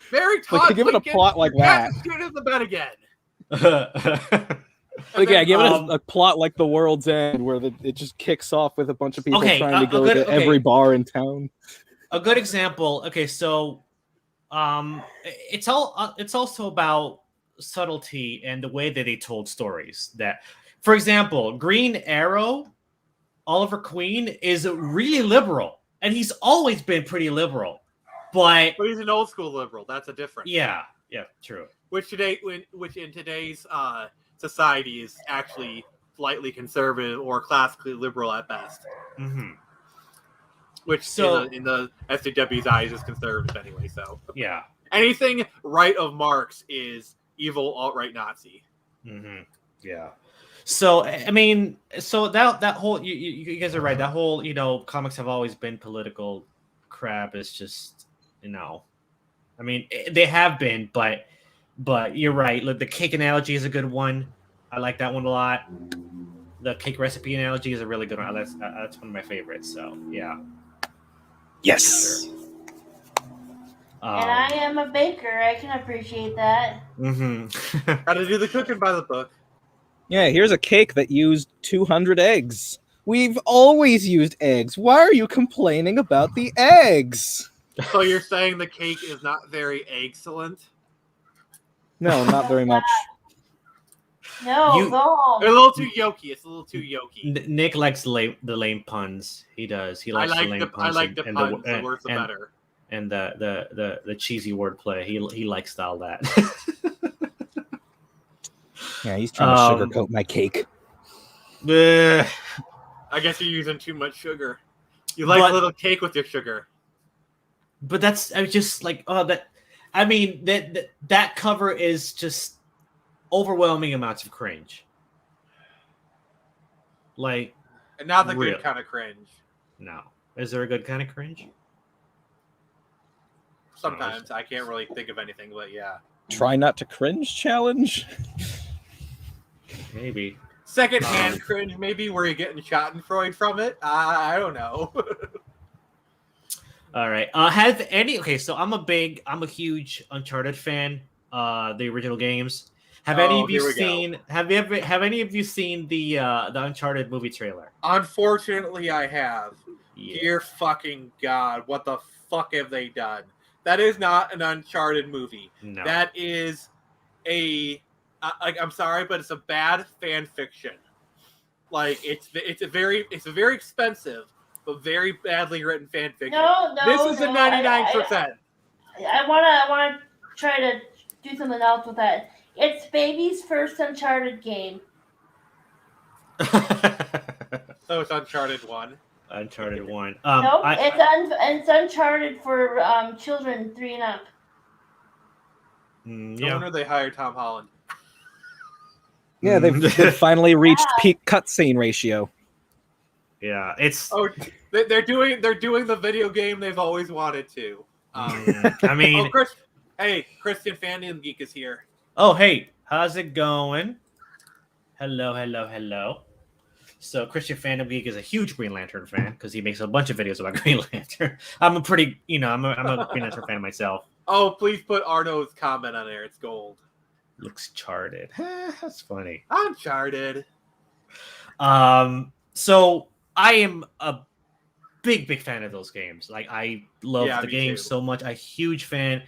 Like, give it a plot like that. Shit in the bed again. Give it a plot like The World's End, where it just kicks off with a bunch of people trying to go to every bar in town. A good example. Okay, so it's also about subtlety and the way that they told stories. That, for example, Green Arrow, Oliver Queen, is really liberal, and he's always been pretty liberal. But he's an old school liberal. That's a difference. Yeah, true. Which in today's society is actually slightly conservative or classically liberal at best. Mm-hmm. Which in the SJW's eyes is conservative anyway. So yeah, anything right of Marx is evil alt-right Nazi. Mm-hmm. Yeah. So I mean, that whole you guys are right. That whole comics have always been political crap. Is just I mean they have been, but you're right. Look, the cake analogy is a good one. I like that one a lot. The cake recipe analogy is a really good one. That's one of my favorites. So yeah. Yes. Sure. And I am a baker. I can appreciate that. Mm-hmm. Gotta do the cooking by the book. Yeah, here's a cake that used 200 eggs. We've always used eggs. Why are you complaining about the eggs? So you're saying the cake is not very excellent? No, not very much. No, no. It's a little too yolky. It's a little too yolky. Nick likes the lame puns. He does. He likes the lame puns. I like the puns. The worse the better. And the cheesy wordplay. He likes all that. Yeah, he's trying to sugarcoat my cake. I guess you're using too much sugar. You like a little cake with your sugar. But I was just like, I mean, that cover is just overwhelming amounts of cringe. Like, and not the good kind of cringe. No. Is there a good kind of cringe? Sometimes. I can't really think of anything, but yeah. Try not to cringe challenge? Maybe. Secondhand cringe, maybe, where you're getting Schadenfreude from it. I don't know. All right. So I'm a huge Uncharted fan. The original games. Have any of you seen? Have any of you seen the Uncharted movie trailer? Unfortunately, I have. Yeah. Dear fucking God, what the fuck have they done? That is not an Uncharted movie. No. That is I'm sorry, but it's a bad fan fiction. Like it's a very expensive but very badly written fan fiction. No, this is a 99%. I wanna try to do something else with that. It's baby's first Uncharted game. So it's Uncharted 1. Uncharted 1. Nope, it's Uncharted for children 3 and up. No wonder they hired Tom Holland. Yeah, they've finally reached peak cutscene ratio. Yeah, it's. Oh, they're doing the video game they've always wanted to. I mean, Christian Fandom Geek is here. Oh, hey, how's it going? Hello. So Christian Fandom Geek is a huge Green Lantern fan because he makes a bunch of videos about Green Lantern. I'm a Green Lantern fan myself. Oh, please put Arno's comment on there. It's gold. Looks charted. That's funny. Uncharted. So I am a big fan of those games. Like, I love the game so much. I'm a huge fan.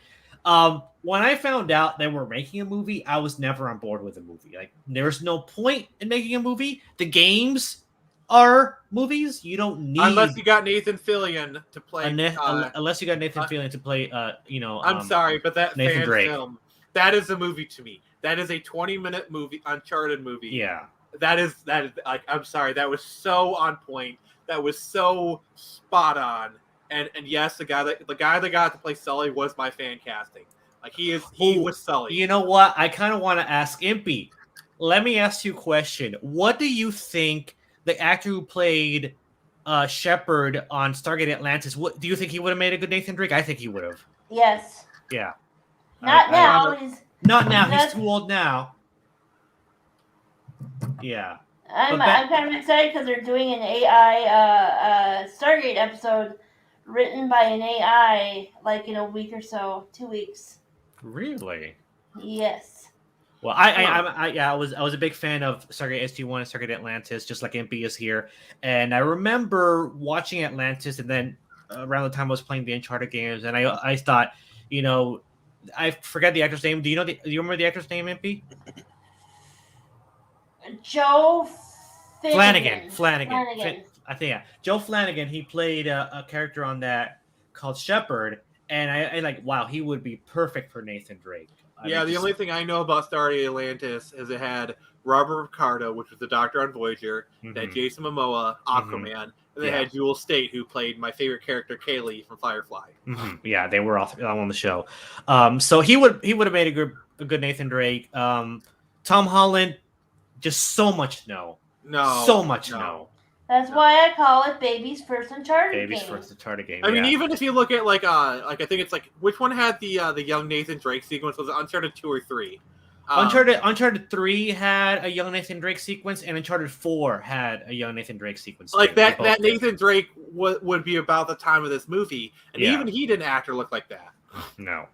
When I found out they were making a movie, I was never on board with the movie. Like, there's no point in making a movie. The games are movies. You don't need unless you got Nathan Fillion to play. Unless you got Nathan Fillion to play. I'm sorry, but that Nathan fan Drake. film, that is a movie to me. That is a 20-minute movie, Uncharted movie. Yeah. That is like, I'm sorry, that was so on point. That was so spot on. And yes, the guy that got to play Sully was my fan casting. Like he was Sully. You know what? I kind of want to ask Impy. Let me ask you a question. What do you think the actor who played Shepard on Stargate Atlantis? What do you think he would have made a good Nathan Drake? I think he would have. Yes. Yeah. Not now. Not now. He's too old now. Yeah. I'm kind of excited because they're doing an AI Stargate episode written by an AI like in a week or so, 2 weeks. Really? Yes. Well, I was a big fan of Stargate SG-1 and Stargate Atlantis, just like MP is here. And I remember watching Atlantis, and then around the time I was playing the Uncharted games, and I thought, I forget the actor's name. Do you remember the actor's name, MP? Joe Flanagan. I think Joe Flanagan. He played a character on that called Shepard, and I like, wow, he would be perfect for Nathan Drake. The only thing I know about Stargate Atlantis is it had Robert Picardo, which was the Doctor on Voyager, that Jason Momoa, Aquaman, and they had Jewel Staite, who played my favorite character, Kaylee from Firefly. Yeah, they were all on the show. So he would have made a good Nathan Drake. Tom Holland, just so much no. That's why I call it Baby's First Uncharted game. I mean, even if you look at like I think it's like, which one had the young Nathan Drake sequence? Was it Uncharted 2 or 3? Uncharted 3 had a young Nathan Drake sequence, and Uncharted 4 had a young Nathan Drake sequence. Like that Nathan Drake would be about the time of this movie, and even he didn't act or look like that. No.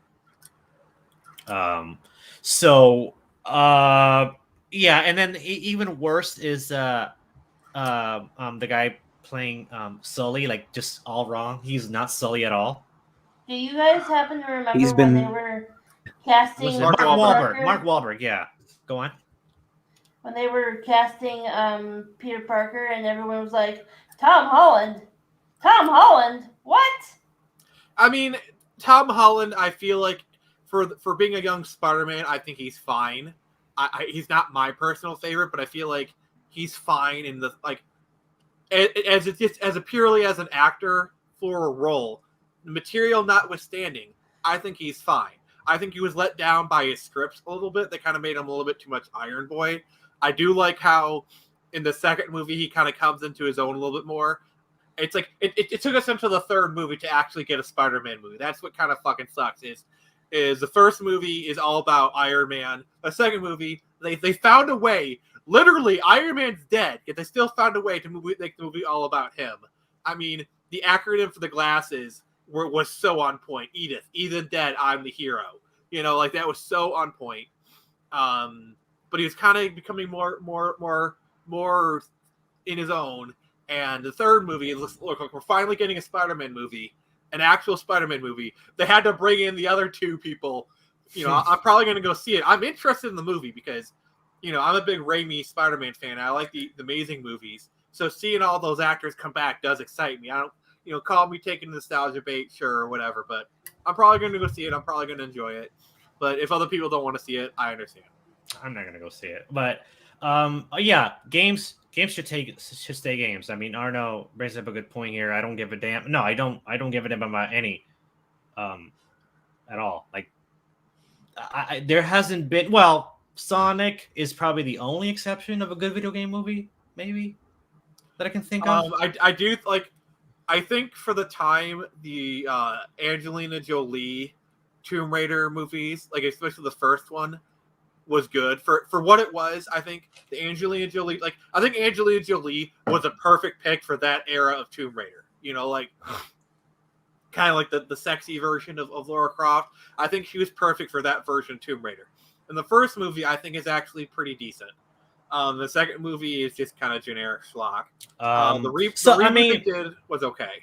Yeah, and then even worse is the guy playing Sully, like just all wrong. He's not Sully at all. Do you guys happen to remember when they were casting Mark Wahlberg? Yeah, go on. When they were casting Peter Parker, and everyone was like, Tom Holland, what? I mean, Tom Holland, I feel like for being a young Spider-Man, I think he's fine. He's not my personal favorite, but I feel like he's fine in the as a purely as an actor for a role, material notwithstanding. I think he's fine. I think he was let down by his scripts a little bit. They kind of made him a little bit too much Iron Boy. I do like how in the second movie he kind of comes into his own a little bit more. It's like it took us until the third movie to actually get a Spider-Man movie. That's what kind of fucking sucks. Is the first movie is all about Iron Man. The second movie, they found a way. Literally, Iron Man's dead, yet they still found a way to make the movie all about him. I mean, the acronym for the glasses was so on point. Ethan dead, I'm the hero. Like that was so on point. But he was kind of becoming more in his own. And the third movie, look, we're finally getting a Spider-Man movie. An actual Spider-Man movie. They had to bring in the other two people. I'm probably going to go see it. I'm interested in the movie because, I'm a big Raimi Spider-Man fan. I like the Amazing movies. So seeing all those actors come back does excite me. I don't, call me taking nostalgia bait, sure, or whatever. But I'm probably going to go see it. I'm probably going to enjoy it. But if other people don't want to see it, I understand. I'm not going to go see it. But, yeah, games should stay games. I mean, Arno brings up a good point here. I don't give a damn. No, I don't give a damn about any, at all. Like, there hasn't been. Well, Sonic is probably the only exception of a good video game movie, maybe that I can think of. I do like. I think for the time, the Angelina Jolie Tomb Raider movies, like especially the first one, was good for what it was. I think the Angelina Jolie, I think Angelina Jolie was a perfect pick for that era of Tomb Raider. Kind of like the sexy version of Lara Croft. I think she was perfect for that version of Tomb Raider. And the first movie, I think, is actually pretty decent. The second movie is just kind of generic schlock. The reboot they did was okay.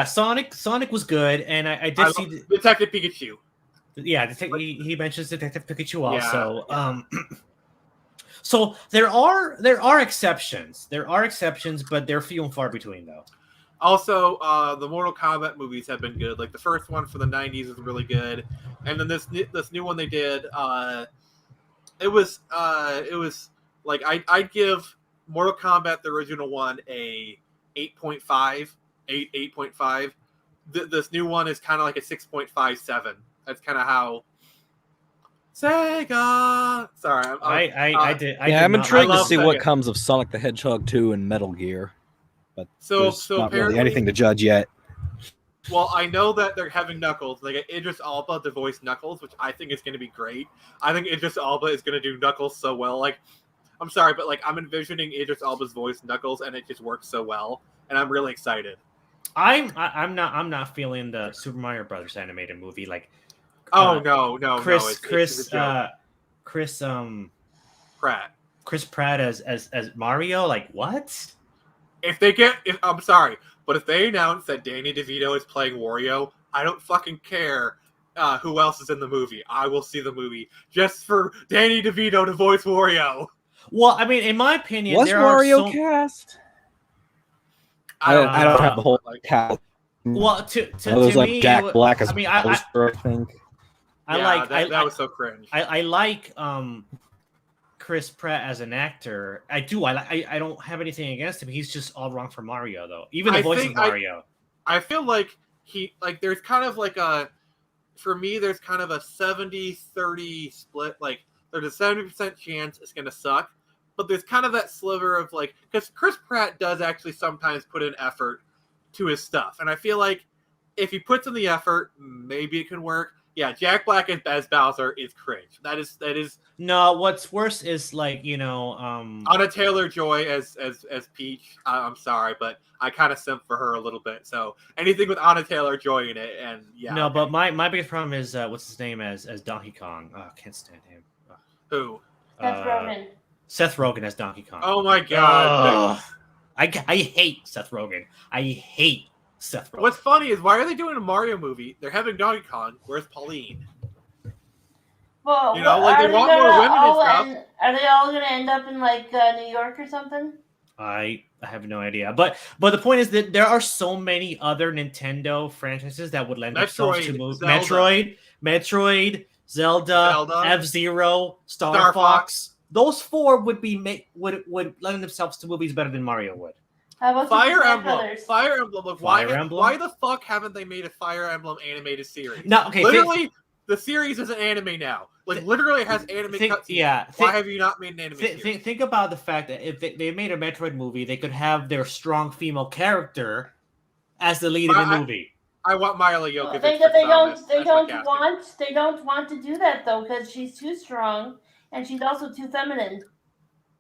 Sonic was good, and I did see Detective Pikachu. Yeah, he mentions Detective Pikachu also. Yeah. So there are exceptions. There are exceptions, but they're few and far between, though. Also, the Mortal Kombat movies have been good. Like the first one for the '90s is really good, and then this new one they did. It was like I'd give Mortal Kombat the original one a 8.5. This new one is kind of like a 6.57. That's kind of how Sega. Sorry, I'm intrigued to see Sega. what comes of Sonic the Hedgehog 2 and Metal Gear, but so not really anything to judge yet. Well, I know that they're having Knuckles. They got Idris Elba to voice Knuckles, which I think is going to be great. I think Idris Elba is going to do Knuckles so well. Like, I'm sorry, but like I'm envisioning Idris Elba's voice Knuckles, and it just works so well, and I'm really excited. I'm not feeling the Super Mario Brothers animated movie. Like, no, Chris Pratt as Mario. Like, what? I'm sorry, but if they announce that Danny DeVito is playing Wario, I don't fucking care who else is in the movie. I will see the movie just for Danny DeVito to voice Wario. Well, I mean, in my opinion, Was there Mario are cast? I don't have the whole cast. Well, to there's like me, Jack Black as I mean, Bowser, I think. That was so cringe. I like Chris Pratt as an actor. I do. I don't have anything against him. He's just all wrong for Mario, though. Even the voice of Mario. I feel like there's kind of like for me, there's kind of a 70-30 split. Like there's a 70% chance it's going to suck, but there's kind of that sliver of like, because Chris Pratt does actually sometimes put in effort to his stuff. And I feel like if he puts in the effort, maybe it can work. Yeah, Jack Black as Bowser is cringe. That is No, what's worse is like, Anna Taylor-Joy as Peach. I'm sorry, but I kind of simp for her a little bit. So anything with Anna Taylor-Joy in it, and yeah. No, but my biggest problem is what's his name as Donkey Kong. Oh, I can't stand him. Who? Seth Rogen. Seth Rogen as Donkey Kong. Oh my god. I hate Seth Rogen. I hate Seth Rogen. What's funny is why are they doing a Mario movie? They're having Donkey Kong. Where's Pauline? Well, they want more women and stuff. Are they all going to end up in like New York or something? I have no idea, but the point is that there are so many other Nintendo franchises that would lend themselves to move. Metroid, Zelda, F-Zero, Star Fox. Those four would lend themselves to movies better than Mario would. How about Fire Emblem? Fire Emblem. Look, Fire Emblem? Why the fuck haven't they made a Fire Emblem animated series? No, okay. Literally, the series is an anime now. Like, literally, it has anime cutscenes. Yeah. Why have you not made an anime series? Think about the fact that if they made a Metroid movie, they could have their strong female character as the lead in the movie. I want Mila Jokovic. I think that they don't want to do that though because she's too strong and she's also too feminine.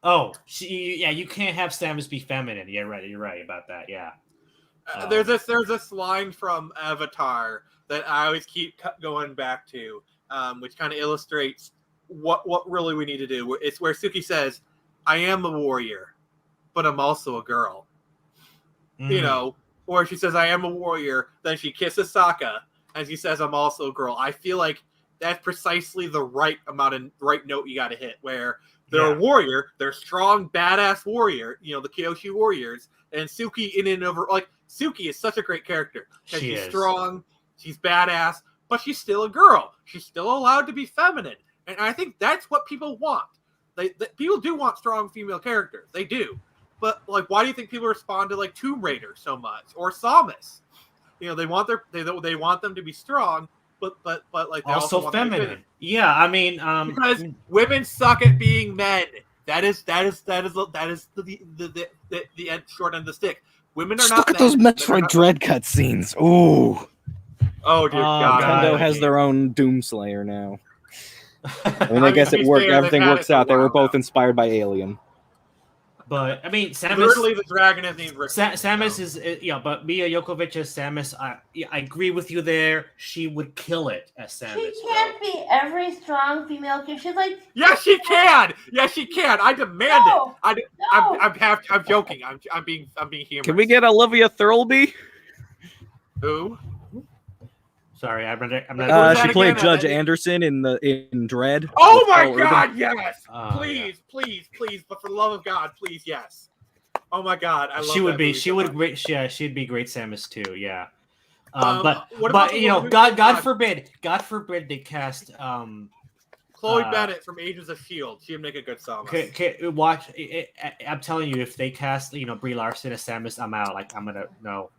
Oh, you can't have Samus be feminine. Yeah, right. You're right about that. Yeah. There's this line from Avatar that I always keep going back to, which kind of illustrates what really we need to do. It's where Suki says, "I am a warrior, but I'm also a girl." You know, or she says, "I am a warrior." Then she kisses Sokka, and she says, "I'm also a girl." I feel like that's precisely the right note you got to hit. Where they're a warrior, they're strong, badass warrior. You know, the Kyoshi warriors, and Suki in and over. Like Suki is such a great character. She's strong, she's badass, but she's still a girl. She's still allowed to be feminine, and I think that's what people want. People do want strong female characters. They do. But like, why do you think people respond to like Tomb Raider so much or Samus? You know, they want them to be strong, but like they also want feminine. Yeah, I mean, because women suck at being men. That is the short end of the stick. Women are not. Look at those Metroid Dread cutscenes. Ooh. Oh dear God! Nintendo has their own Doomslayer now. I mean, I guess it worked. Everything works out. They were both inspired by Alien. But I mean, Samus. Literally, the dragon is named Rick. Samus is but Mia Jokovic as Samus. I agree with you there. She would kill it as Samus. She can't be every strong female character. She's like. Yes, she can. Yes, she can. I demand it. I'm joking. I'm being humorous. Can we get Olivia Thirlby? Who? Sorry, I'm not. She played again? Judge Anderson in Dread. Oh my Carl Urban. God, yes! Yeah. Please, but for the love of God, please, yes. Oh my God, I love She would that be. movie She so would. much. She'd be great Samus too. Yeah. What about But the you know, woman who God played forbid they cast Chloe Bennett from Agents of Shield. She'd make a good Samus. watch. I'm telling you, if they cast Brie Larson as Samus, I'm out. Like I'm gonna no.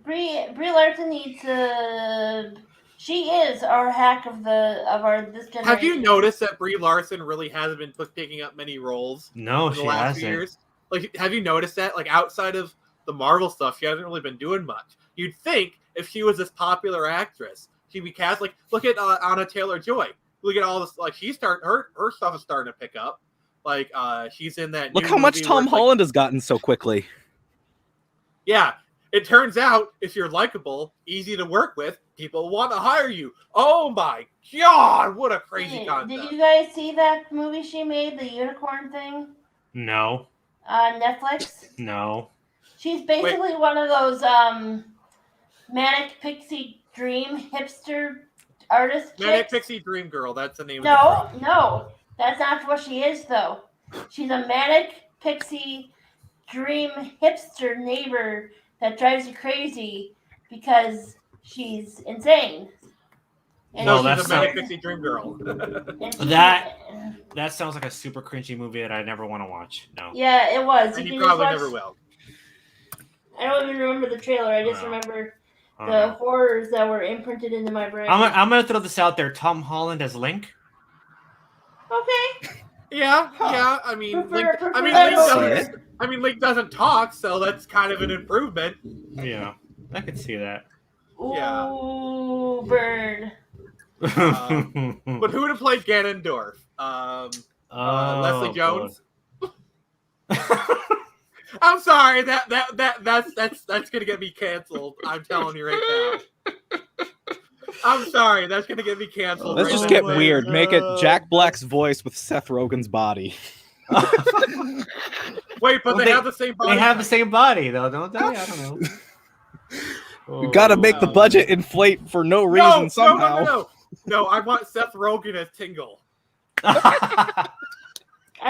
Brie Larson needs to. She is our hack of our this generation. Have you noticed that Brie Larson really hasn't been picking up many roles No, in the she last hasn't. few years? Like, have you noticed that? Like, outside of the Marvel stuff, she hasn't really been doing much. You'd think if she was this popular actress, she'd be cast. Like, look at Anna Taylor-Joy. Look at all this. Like, her stuff is starting to pick up. Like, she's in that. Look new how much movie Tom where it's Holland has gotten so quickly. Yeah, it turns out if you're likable, easy to work with, people want to hire you. Oh my God, what a crazy concept! Did you guys see that movie she made, the unicorn thing? No. Netflix. No. She's basically one of those manic pixie dream hipster artist chicks. Manic Pixie Dream Girl, that's the name of the No, that's not what she is though. She's a manic pixie dream hipster neighbor that drives you crazy because she's insane. And no, she's a Manic Pixie Dream Girl. That sounds like a super cringy movie that I never want to watch. No. Yeah, it was. And you probably never will. I don't even remember the trailer. I just remember the horrors that were imprinted into my brain. I'm gonna throw this out there. Tom Holland as Link. Okay. Yeah. I mean, Link doesn't talk, so that's kind of an improvement. Yeah, I could see that. Ooh, burn. But who would have played Ganondorf? Leslie Jones. I'm sorry, that's gonna get me canceled. I'm telling you right now. I'm sorry, that's gonna get me canceled. Let's just get weird. Make it Jack Black's voice with Seth Rogen's body. Wait, but they have the same body. They have the same body, though, don't they? I don't know. We gotta make the budget inflate for no reason somehow. No, I want Seth Rogen as Tingle. I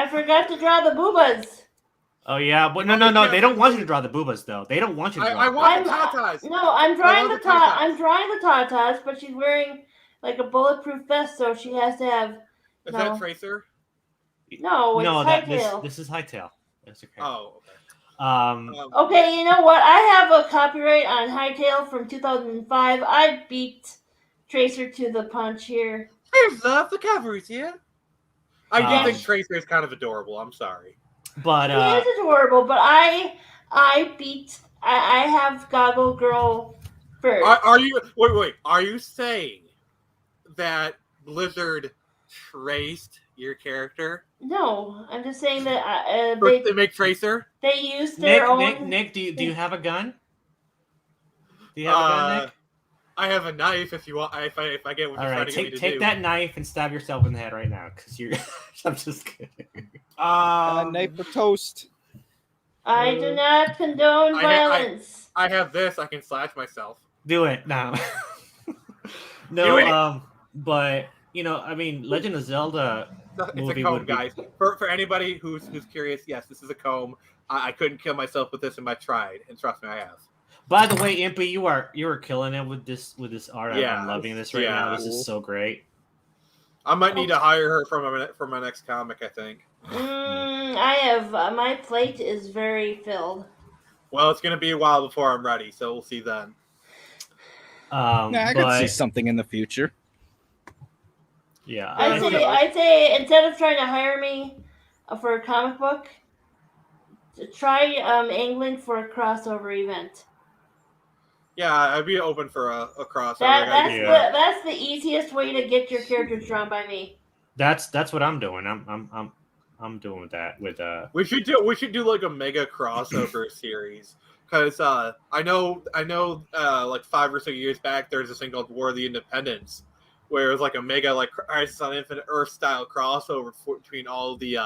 forgot to draw the boobas. Oh yeah, but no. They don't want you to draw the boobas though. They don't want you to draw. I want the tatas. No, I'm drawing the tatas. I'm drawing the tatas, but she's wearing like a bulletproof vest, so she has to have. Is that Tracer? No, it's Hightail. This is Hightail. That's okay. Oh, okay. Okay, you know what? I have a copyright on Hightail from 2005. I beat Tracer to the punch here. I love the coverage here. I do think Tracer is kind of adorable. I'm sorry. But he is adorable, but I have Goggle Girl first. Are you wait? Are you saying that Blizzard traced your character? No, I'm just saying that they make Tracer. They used their own. Nick, do you have a gun? Do you have a gun, Nick? I have a knife. If you want, if I get what you're trying to get me to do. Take that knife and stab yourself in the head right now, because you're. I'm just kidding. Knife for toast. I do not condone violence. I have this. I can slash myself. Do it now. No, but I mean, Legend of Zelda. It's a comb, guys. For anybody who's curious, yes, this is a comb. I couldn't kill myself with this, and I tried, and trust me, I have. By the way, Impy, you are killing it with this art. Yeah, I'm loving this right now. This is so great. I might need to hire her for my next comic. I think. I have my plate is very filled. Well, it's gonna be a while before I'm ready, so we'll see then. I could see something in the future. Yeah, I'd say instead of trying to hire me for a comic book, try angling for a crossover event. Yeah, I'd be open for a crossover. That's the easiest way to get your characters drawn by me. That's what I'm doing. I'm doing that with We should do like a mega crossover series, because I know like 5 or 6 years back there's this thing called War of the Independents, where it was like a mega like Crisis on Infinite Earth style crossover between all the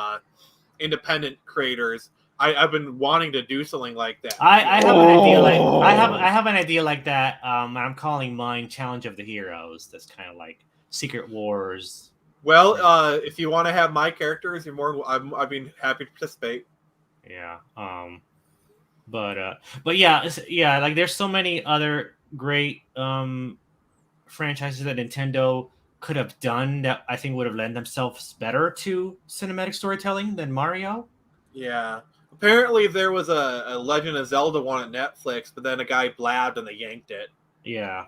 independent creators. I've been wanting to do something like that. I have an idea like I have an idea like that. I'm calling mine Challenge of the Heroes. That's kind of like Secret Wars. Well, if you want to have my characters, you're more. I've been happy to participate. Yeah. But yeah, yeah. Like there's so many other great franchises that Nintendo could have done that I think would have lent themselves better to cinematic storytelling than Mario. Yeah. Apparently, there was a Legend of Zelda one at Netflix, but then a guy blabbed and they yanked it. Yeah.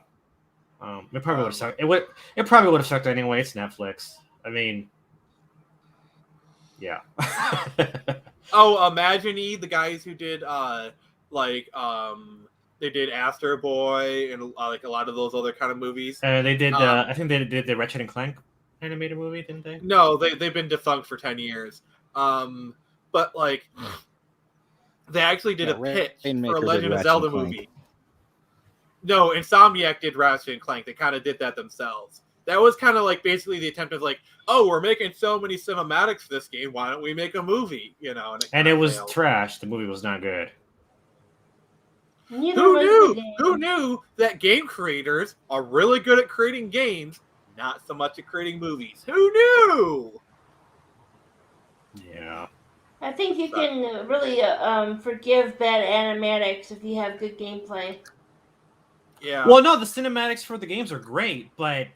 It probably would have sucked. It probably would have sucked anyway. It's Netflix. I mean, yeah. Oh, Imagine-E, the guys who did they did Astro Boy and like a lot of those other kind of movies. They did. I think they did the Ratchet and Clank animated movie, didn't they? No, they've been defunct for 10 years. But like, they actually did a pitch for a Legend of Zelda movie. No, Insomniac did Ratchet and Clank. They kind of did that themselves. That was kind of like basically the attempt of like, oh, we're making so many cinematics for this game. Why don't we make a movie? You know, and it was trash. The movie was not good. Who knew? Who knew that game creators are really good at creating games, not so much at creating movies? Who knew? Yeah. I think you can really forgive bad animatics if you have good gameplay. Yeah. Well, no, the cinematics for the games are great, but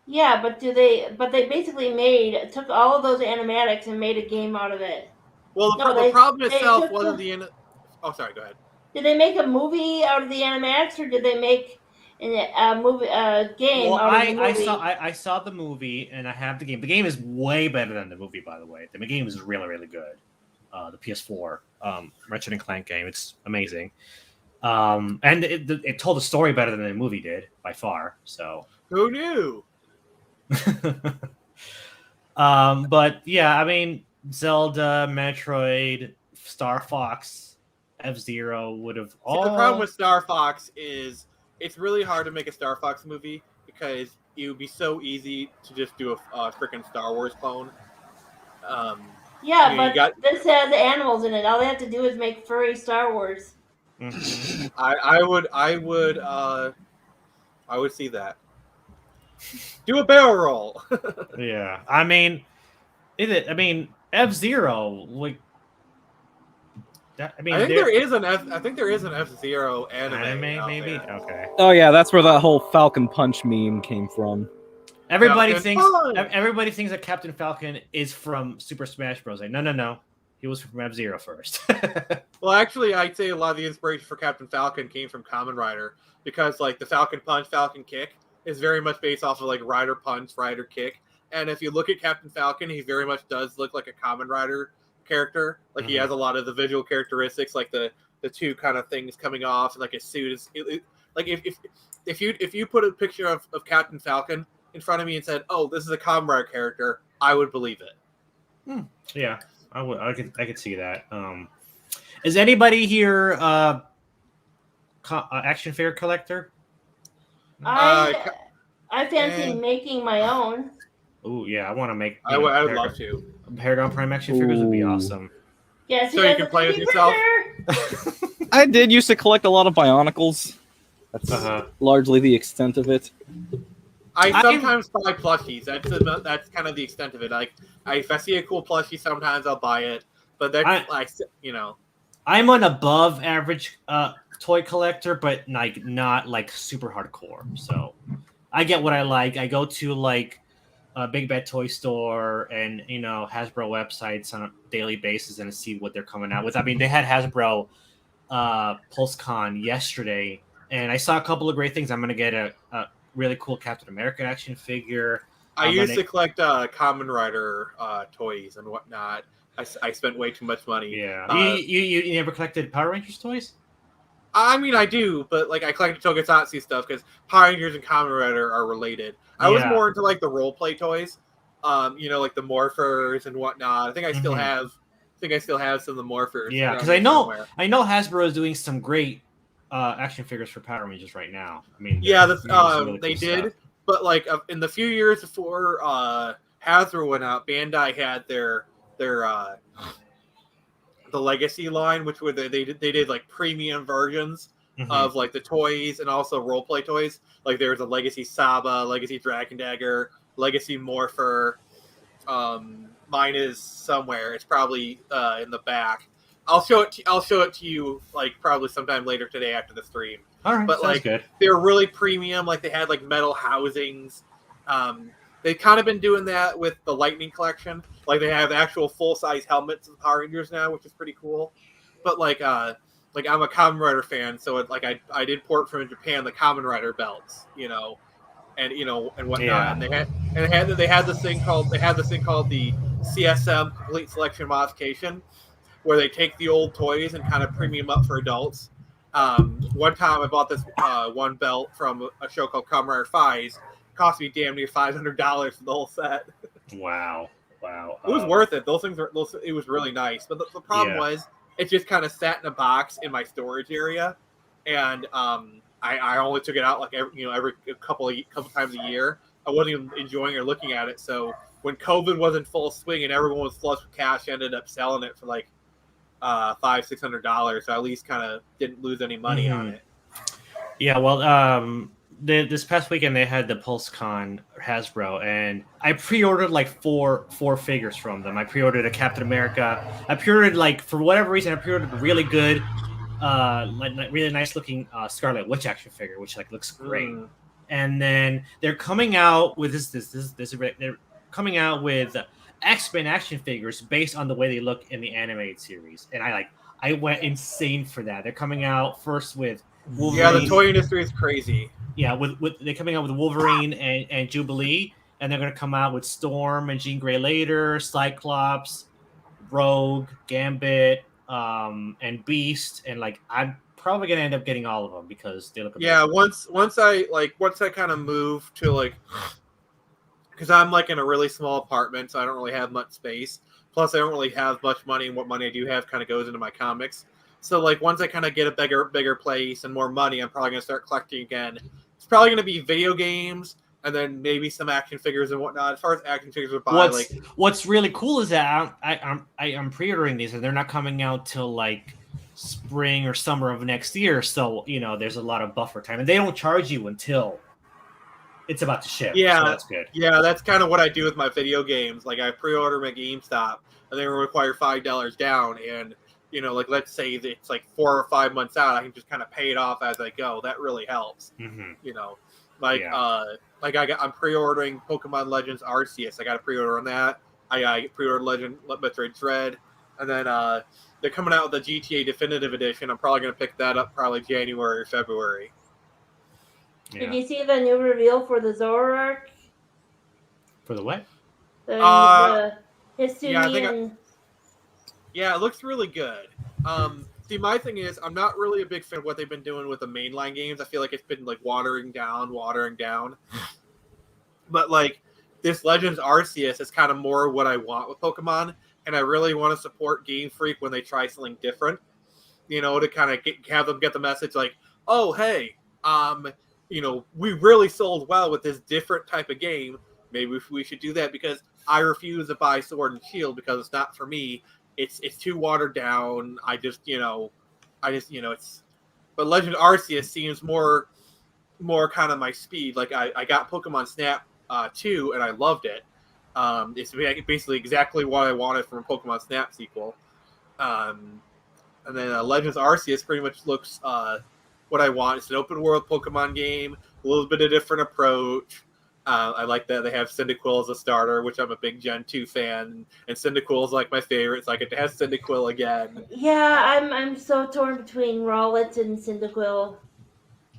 yeah, but they basically took all of those animatics and made a game out of it. Well, the problem itself wasn't the. Oh, sorry. Go ahead. Did they make a movie out of the animatics, or did they make game out of the movie? I saw the movie, and I have the game. The game is way better than the movie, by the way. The game is really, really good. The PS4 Ratchet and Clank game, it's amazing. And it told the story better than the movie did by far. So who knew? But yeah, I mean, Zelda, Metroid, Star Fox, F-Zero would have all. The problem with Star Fox is it's really hard to make a Star Fox movie because it would be so easy to just do a freaking Star Wars clone. Yeah, but this has animals in it. All they have to do is make furry Star Wars. Mm-hmm. I would see that. Do a barrel roll. Yeah, I mean, F-Zero, like. I think there is an F-Zero anime maybe. Okay. Oh yeah, that's where that whole Falcon Punch meme came from. Everybody thinks that Captain Falcon is from Super Smash Bros. Like, no. He was from F-Zero first. Well, actually, I'd say a lot of the inspiration for Captain Falcon came from Kamen Rider because, like, the Falcon Punch, Falcon Kick is very much based off of like Rider Punch, Rider Kick, and if you look at Captain Falcon, he very much does look like a Kamen Rider character. Like he has a lot of the visual characteristics, like the two kind of things coming off, and like his suit is like if you put a picture of Captain Falcon in front of me and said, "Oh, this is a Kamen Rider character," I would believe it. Yeah, I would. I could see that. Is anybody here action figure collector? I fancy making my own. Oh yeah, I want to make. I would love to. Paragon Prime action figures would be awesome. Yeah, so you can play with yourself. I did used to collect a lot of Bionicles. That's largely the extent of it. I sometimes buy plushies. That's kind of the extent of it. Like, if I see a cool plushie, sometimes I'll buy it. But that's I'm an above average toy collector, but like not like super hardcore. So I get what I like. I go to like a Big Bad Toy Store and Hasbro websites on a daily basis and see what they're coming out with. I mean, they had Hasbro PulseCon yesterday, and I saw a couple of great things. I'm gonna get a really cool Captain America action figure. I used to collect Kamen Rider toys and whatnot. I spent way too much money. Yeah, you never collected Power Rangers toys? I mean, I do, but like I collected Tokusatsu stuff because Power Rangers and Kamen Rider are related. I was more into like the role play toys, like the Morphers and whatnot. I think I still have. Some of the Morphers. Yeah, because I know Hasbro is doing some great action figures for Power Rangers right now. I mean, yeah, really they cool did, stuff. But like in the few years before Hasbro went out, Bandai had their the Legacy line, which were they did like premium versions Mhm. of like the toys and also roleplay toys. Like there's a Legacy Saba, Legacy Dragon Dagger, Legacy Morpher. Mine is somewhere. It's probably in the back. I'll show it to you like probably sometime later today after the stream. All right, But sounds like good. they're really premium. Like they had like metal housings. They've kind of been doing that with the Lightning Collection. Like they have actual full size helmets of Power Rangers now, which is pretty cool. But like I'm a Kamen Rider fan, so I did port from Japan the Kamen Rider belts, and and whatnot. Yeah. And they had this thing called the CSM Complete Selection Modification, where they take the old toys and kind of premium up for adults. One time I bought this one belt from a show called Kamen Rider Fies. Cost me damn near $500 for the whole set. Wow. It was worth it. Those things it was really nice. But the problem was it just kind of sat in a box in my storage area, and I only took it out like every couple times a year. I wasn't even enjoying or looking at it. So when COVID was in full swing and everyone was flush with cash, I ended up selling it for like $500-$600. So I at least kind of didn't lose any money on it. Yeah, well, this past weekend they had the PulseCon Hasbro, and I pre-ordered like four figures from them. I pre-ordered a Captain America. I pre-ordered like for whatever reason I pre-ordered a really good, like really nice looking Scarlet Witch action figure, which like looks great. And then they're coming out with they're coming out with X-Men action figures based on the way they look in the animated series, and I went insane for that. They're coming out first with Wolverine. Yeah, the toy industry is crazy. Yeah, with they're coming out with Wolverine and Jubilee, and they're going to come out with Storm and Jean Grey later, Cyclops, Rogue, Gambit, and Beast, and like I'm probably going to end up getting all of them because they look amazing. Yeah, once I kind of move to like, because I'm like in a really small apartment, so I don't really have much space. Plus, I don't really have much money, and what money I do have kind of goes into my comics. So, like, once I kind of get a bigger place and more money, I'm probably going to start collecting again. It's probably going to be video games and then maybe some action figures and whatnot. As far as action figures would buy, what's really cool is that I'm pre-ordering these, and they're not coming out till like spring or summer of next year. So there's a lot of buffer time, and they don't charge you until it's about to ship. Yeah, so that's good. Yeah, that's kind of what I do with my video games. Like, I pre-order my GameStop, and they require $5 down, and like let's say that it's like 4 or 5 months out, I can just kind of pay it off as I go. That really helps. Mm-hmm. I'm pre-ordering Pokemon Legends Arceus. I got a pre-order on that. I pre-ordered Metroid Dread, and then they're coming out with the GTA Definitive Edition. I'm probably going to pick that up probably January or February. Yeah. Did you see the new reveal for the Zoroark? For the what? The Hisumi Yeah, it looks really good. See, my thing is, I'm not really a big fan of what they've been doing with the mainline games. I feel like it's been like watering down. But like this Legends Arceus is kind of more what I want with Pokemon, and I really want to support Game Freak when they try something different. To kind of have them get the message like, oh hey, we really sold well with this different type of game. Maybe we should do that because I refuse to buy Sword and Shield because it's not for me. It's too watered down. It's. But Legend Arceus seems more kind of my speed. Like I got Pokemon Snap 2 and I loved it. It's basically exactly what I wanted from a Pokemon Snap sequel. And then Legends Arceus pretty much looks what I want. It's an open world Pokemon game, a little bit of different approach. I like that they have Cyndaquil as a starter, which I'm a big Gen 2 fan, and Cyndaquil is like my favorite, so I get to have Cyndaquil again. Yeah, I'm so torn between Rowlet and Cyndaquil.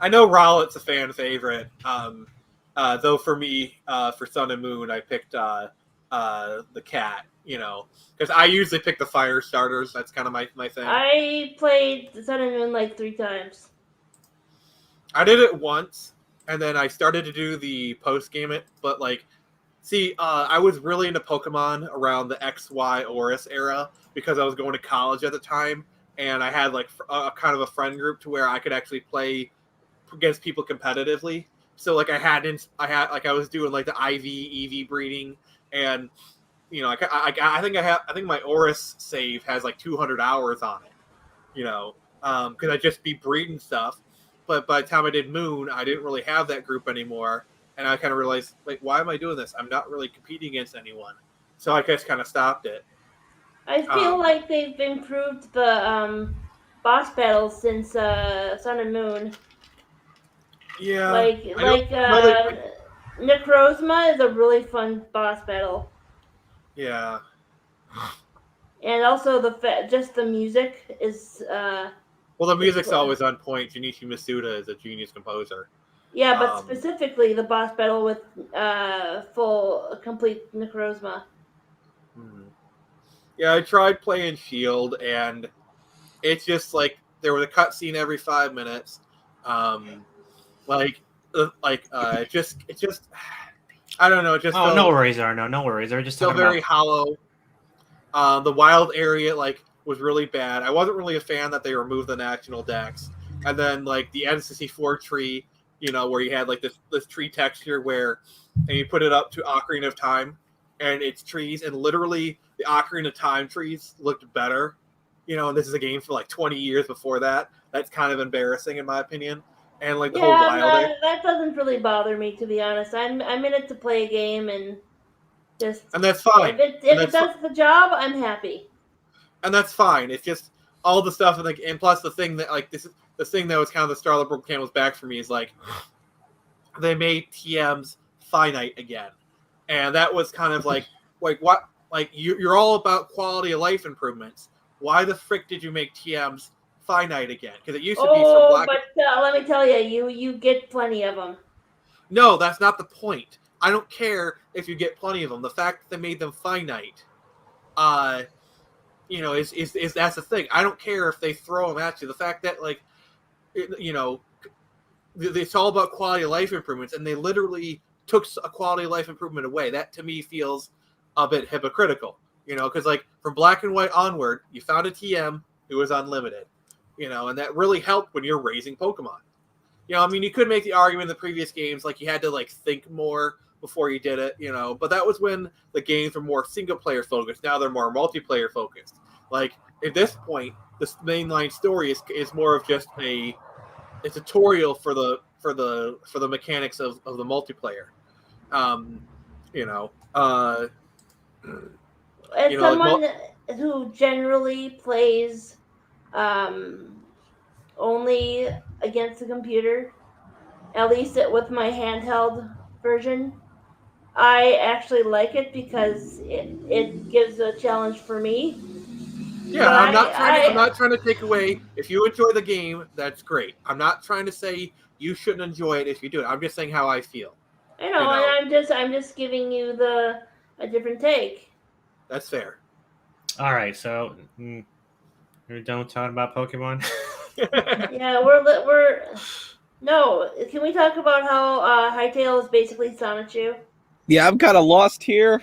I know Rowlet's a fan favorite, though for me, for Sun and Moon, I picked the cat, because I usually pick the fire starters. That's kind of my thing. I played Sun and Moon like 3 times. I did it once. And then I started to do the post-game it, but I was really into Pokemon around the XY Oris era because I was going to college at the time, and I had a kind of a friend group to where I could actually play against people competitively. So I was doing like the IV EV breeding, and you know, I think my Oris save has like 200 hours on it, you know, because I'd just be breeding stuff. But by the time I did Moon, I didn't really have that group anymore. And I kind of realized, like, why am I doing this? I'm not really competing against anyone. So I just kind of stopped it. I feel like they've improved the boss battles since Sun and Moon. Yeah. Necrozma is a really fun boss battle. Yeah. And also just the music is. Well, the music's always on point. Junichi Masuda is a genius composer. Yeah, but specifically the boss battle with complete Necrozma. Yeah, I tried playing Shield, and it's just like there was a cutscene every 5 minutes. It just I don't know. It just no worries, Arno. No worries. They're just still very hollow. The wild area was really bad. I wasn't really a fan that they removed the national decks, and then like the N64 tree, you know, where you had like this tree texture and you put it up to Ocarina of Time, and it's trees, and literally the Ocarina of Time trees looked better. You know, and this is a game for like 20 years before that. That's kind of embarrassing in my opinion. And like the whole wild that doesn't really bother me, to be honest. I'm in it to play a game and that's fine. If it does the job, I'm happy. And that's fine. It's just all the stuff and plus the thing that like the thing that was kind of the straw that broke the camel's back for me is like they made TMs finite again, and that was kind of like what you're all about quality of life improvements. Why the frick did you make TMs finite again? Because it used to be for Black. But let me tell you, you get plenty of them. No, that's not the point. I don't care if you get plenty of them. The fact that they made them finite, you know, is that's the thing. I don't care if they throw them at you. The fact that you know, it's all about quality of life improvements, and they literally took a quality of life improvement away. That to me feels a bit hypocritical. You know, because like from Black and White onward, you found a TM who was unlimited. You know, and that really helped when you're raising Pokemon. You know, I mean, you could make the argument in the previous games, like you had to like think more before you did it, you know, but that was when the games were more single player focused. Now they're more multiplayer focused. Like at this point, this mainline story is more of just a tutorial for the mechanics of the multiplayer. You know, as someone who generally plays only against the computer, at least with my handheld version, I actually like it because it gives a challenge for me. Yeah, I'm not trying to take away. If you enjoy the game, that's great. I'm not trying to say you shouldn't enjoy it if you do it. I'm just saying how I feel. I know, and I'm just giving you a different take. That's fair. All right, so we're done talking about Pokemon. Yeah, we're no. Can we talk about how Hytale is basically Sonichu? Yeah, I'm kind of lost here.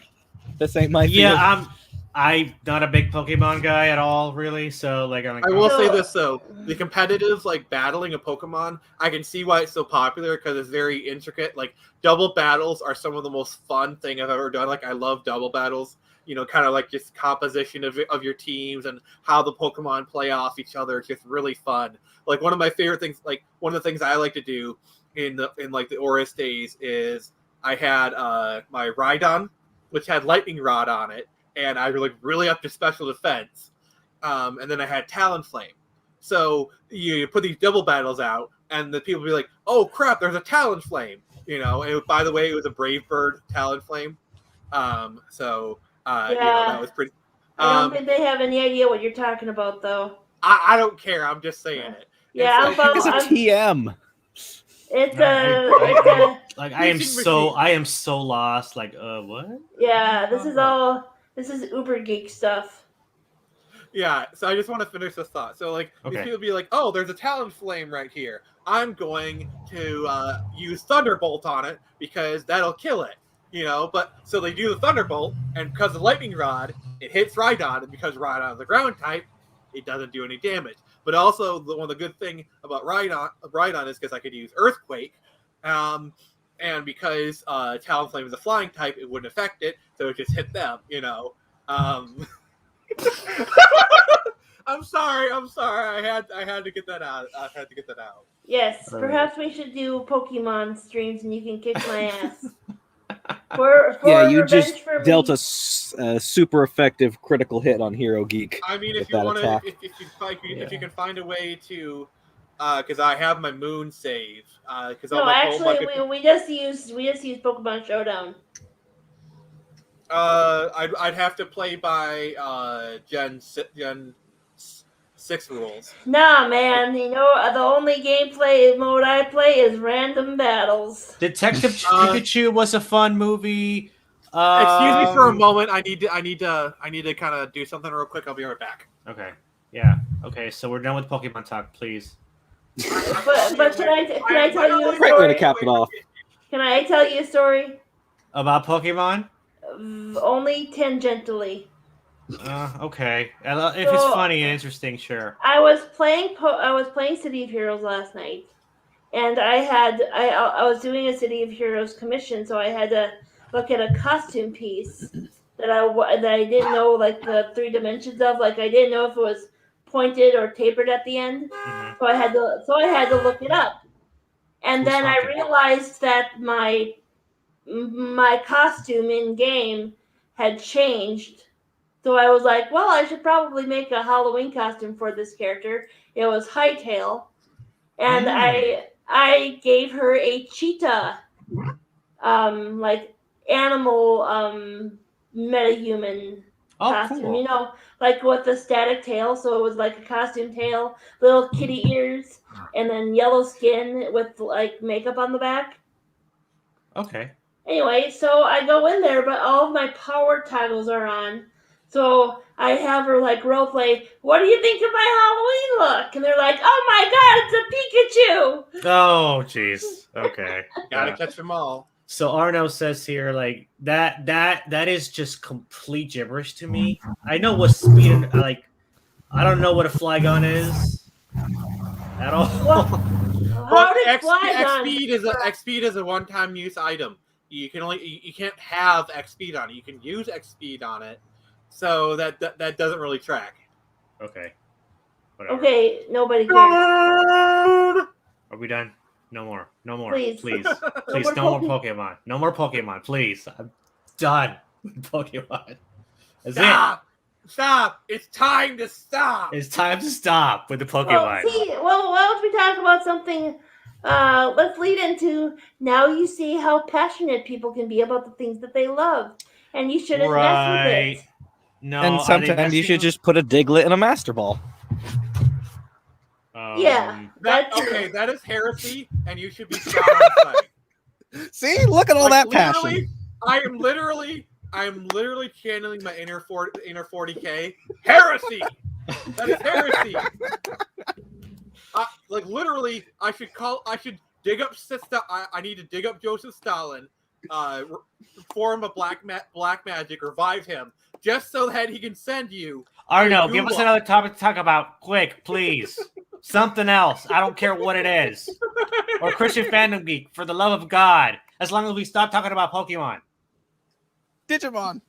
This ain't my field. Yeah, I'm not a big Pokemon guy at all, really. So like, I will say this though: the competitive battling of Pokemon, I can see why it's so popular because it's very intricate. Like double battles are some of the most fun thing I've ever done. Like I love double battles. You know, kind of like just composition of your teams and how the Pokemon play off each other. It's just really fun. Like one of my favorite things, like one of the things I like to do in the Oris days is I had my Rhydon, which had Lightning Rod on it, and I was really up to special defense. And then I had Talonflame. So you put these double battles out, and the people be like, "Oh crap, there's a Talonflame!" You know. And by the way, it was a Brave Bird Talonflame. You know, that was pretty. I don't think they have any idea what you're talking about, though. I don't care. I'm just saying it. Yeah, it's a TM. It's like I am so lost. Like, what? Yeah, this is Uber Geek stuff. Yeah, so I just want to finish this thought. So these people be like, "Oh, there's a Talonflame right here. I'm going to use Thunderbolt on it because that'll kill it." You know, but so they do the Thunderbolt, and because of Lightning Rod, it hits Rhydon, and because Rhydon is a ground type, it doesn't do any damage. But also, one of the good thing about Rhydon is because I could use Earthquake, and because Talonflame is a flying type, it wouldn't affect it, so it just hit them. I'm sorry. I had to get that out. Yes, perhaps we should do Pokemon streams and you can kick my ass. For you revenge just for dealt me. a super effective critical hit on Hero Geek. I mean, with if you that want to, attack. if you can find a way to, because I have my moon save. Because No, actually, we just used Pokemon Showdown. I'd have to play by Gen 6 rules. Nah, man. The only gameplay mode I play is random battles. Detective Pikachu was a fun movie. Excuse me for a moment. I need to kind of do something real quick. I'll be right back. Okay. Yeah. Okay. So we're done with Pokemon talk, please. But can I tell you a Great way to story? cap it off. Can I tell you a story? About Pokemon? Only tangentially. Okay. If it's funny and interesting, sure. I was playing City of Heroes last night, and I was doing a City of Heroes commission, so I had to look at a costume piece that I didn't know like the 3 dimensions of. Like I didn't know if it was pointed or tapered at the end, so I had to look it up, and then I realized that my costume in game had changed. So I was like, well, I should probably make a Halloween costume for this character. It was Hightail, and I gave her a cheetah, like animal, metahuman costume. Cool. Like with the static tail. So it was like a costume tail, little kitty ears, and then yellow skin with like makeup on the back. Okay. Anyway, so I go in there, but all of my power toggles are on. So I have her like role play. What do you think of my Halloween look? And they're like, "Oh my God, it's a Pikachu!" Oh, jeez. Okay. Gotta catch them all. So Arno says here, like that is just complete gibberish to me. I know what speed, like I don't know what a Flygon is at all. How did X-Speed is a one-time use item. You can't have X-Speed on it. You can use X-Speed on it. So that doesn't really track. Okay. Whatever. Okay, nobody cares. Are we done? No more. Please. Please, no more Pokemon. No more Pokemon, please. I'm done with Pokemon. Stop! It's time to stop. It's time to stop with the Pokemon. Well, why don't we talk about something? Let's lead into now. You see how passionate people can be about the things that they love, and you shouldn't mess with it. No, And sometimes you should just put a Diglett in a Master Ball. That is heresy, and you should be shot on sight. See, look at all that passion. I am literally channeling my inner 40K. Heresy. That is heresy. Literally, I should dig up I need to dig up Joseph Stalin, form a black magic, revive him, just so that he can send you. Arno, give us another topic to talk about, quick, please. Something else. I don't care what it is. Or Christian Fandom Geek, for the love of God. As long as we stop talking about Pokemon. Digimon.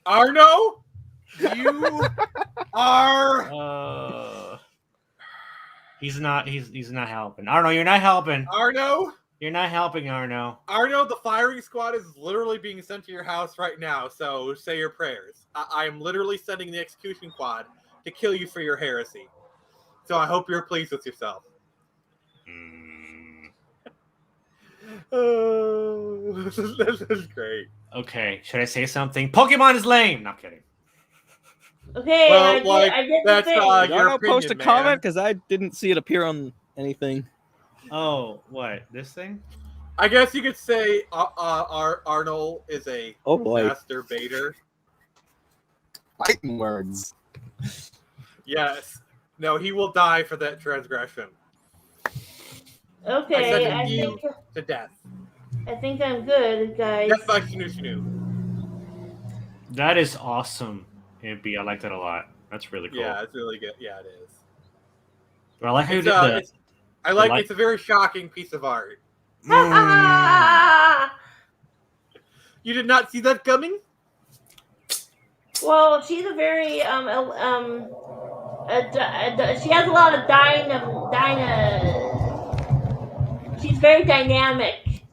Arno, you are. He's not helping. Arno, you're not helping. Arno, you're not helping. Arno, the firing squad is literally being sent to your house right now. So say your prayers. I am literally sending the execution squad to kill you for your heresy. So I hope you're pleased with yourself. Oh, this is great. Okay, should I say something? Pokemon is lame. No, I'm kidding. Okay, well, I get the thing. I'll post a comment because I didn't see it appear on anything. Oh, what? This thing? I guess you could say Arnold is a masturbator. Fighting words. Yes. No, he will die for that transgression. Okay, I think to death. I think I'm good, guys. Death by Snoo. That is awesome, Impy. I like that a lot. That's really cool. Yeah, it's really good. Yeah, it is. Well, I like how you did that. It's a very shocking piece of art. You did not see that coming? Well, she's a very she has a lot of she's very dynamic.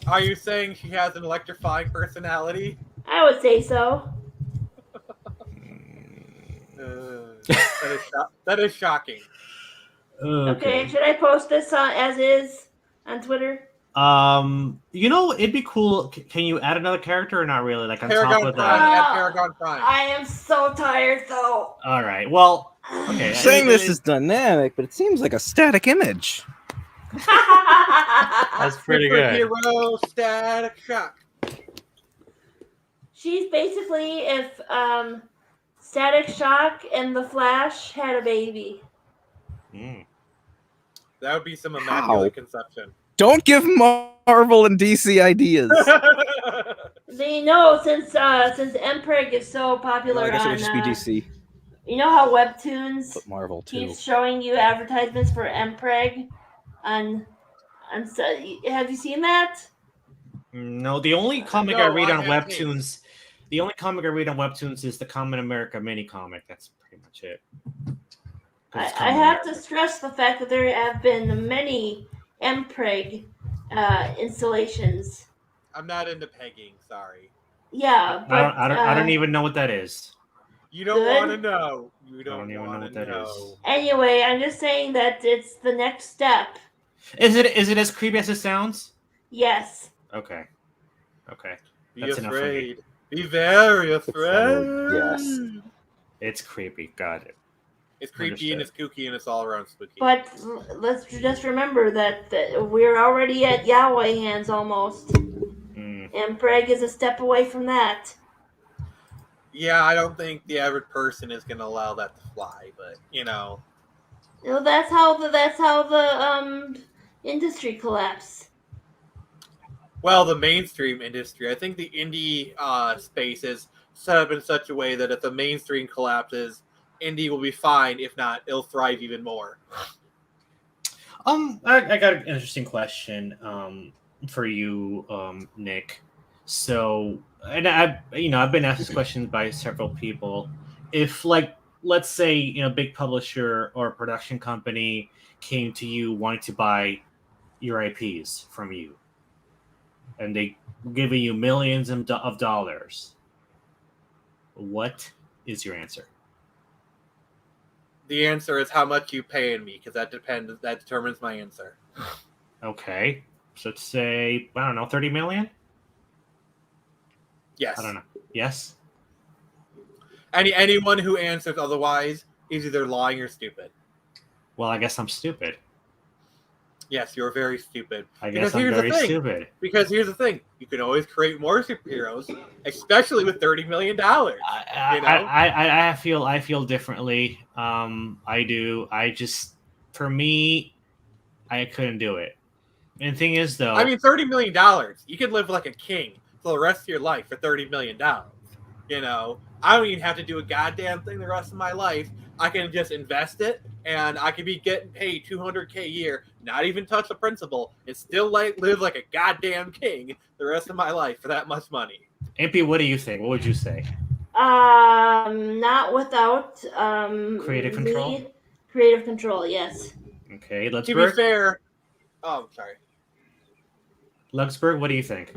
Are you saying she has an electrifying personality? I would say so. That is shocking. Okay, should I post this as is on Twitter? It'd be cool. Can you add another character or not really? Like on Paragon top of Prime, that. add Paragon Prime. I am so tired though. All right. Well, okay. You're saying this is dynamic, but it seems like a static image. That's pretty good. Hero Static Shock. She's basically if Static Shock and the Flash had a baby. That would be some immaculate conception. Don't give Marvel and DC ideas. You know, since MPEG is so popular I guess it on would just be DC. You know how Webtoons But Marvel too. keeps showing you advertisements for MPEG on have you seen that? No, the only comic I read on Webtoons, is the Common America mini comic. That's pretty much it. I have to stress the fact that there have been many MPEG installations. I'm not into pegging. Sorry. Yeah, but I don't even know what that is. You don't want to know. You don't even know what that is. Anyway, I'm just saying that it's the next step. Is it as creepy as it sounds? Yes. Okay. Be That's enough for me. afraid. Be very afraid. Yes. It's creepy. Got it. It's creepy and it's kooky and it's all around spooky. But let's just remember that we're already at Yahweh hands almost. And Preg is a step away from that. Yeah, I don't think the average person is going to allow that to fly, but You know, that's how the industry collapsed. Well, the mainstream industry. I think the indie space is set up in such a way that if the mainstream collapses, indie will be fine. If not, it'll thrive even more. I got an interesting question for you, Nick. So, and I've been asked this question by several people. If, like, let's say, a big publisher or production company came to you wanting to buy your IPs from you, and they giving you millions of dollars, what is your answer? The answer is how much you paying me, because that determines my answer. Okay, so let's say, I don't know, 30 million. Yes. I don't know. Yes. Anyone who answers otherwise is either lying or stupid. Well, I guess I'm stupid. Yes, you're very stupid. I guess I'm very stupid. Because here's the thing: you can always create more superheroes, especially with $30 million. I feel differently. I do. For me, I couldn't do it. And the thing is, though, I mean, $30 million. You could live like a king for the rest of your life for $30 million. I don't even have to do a goddamn thing the rest of my life. I can just invest it, and I could be getting paid $200K a year, not even touch the principal, and still live like a goddamn king the rest of my life for that much money. MP, what do you think? What would you say? Not without creative control. Creative control, yes. Okay, let's. To be fair, oh, sorry. Luxburg, what do you think?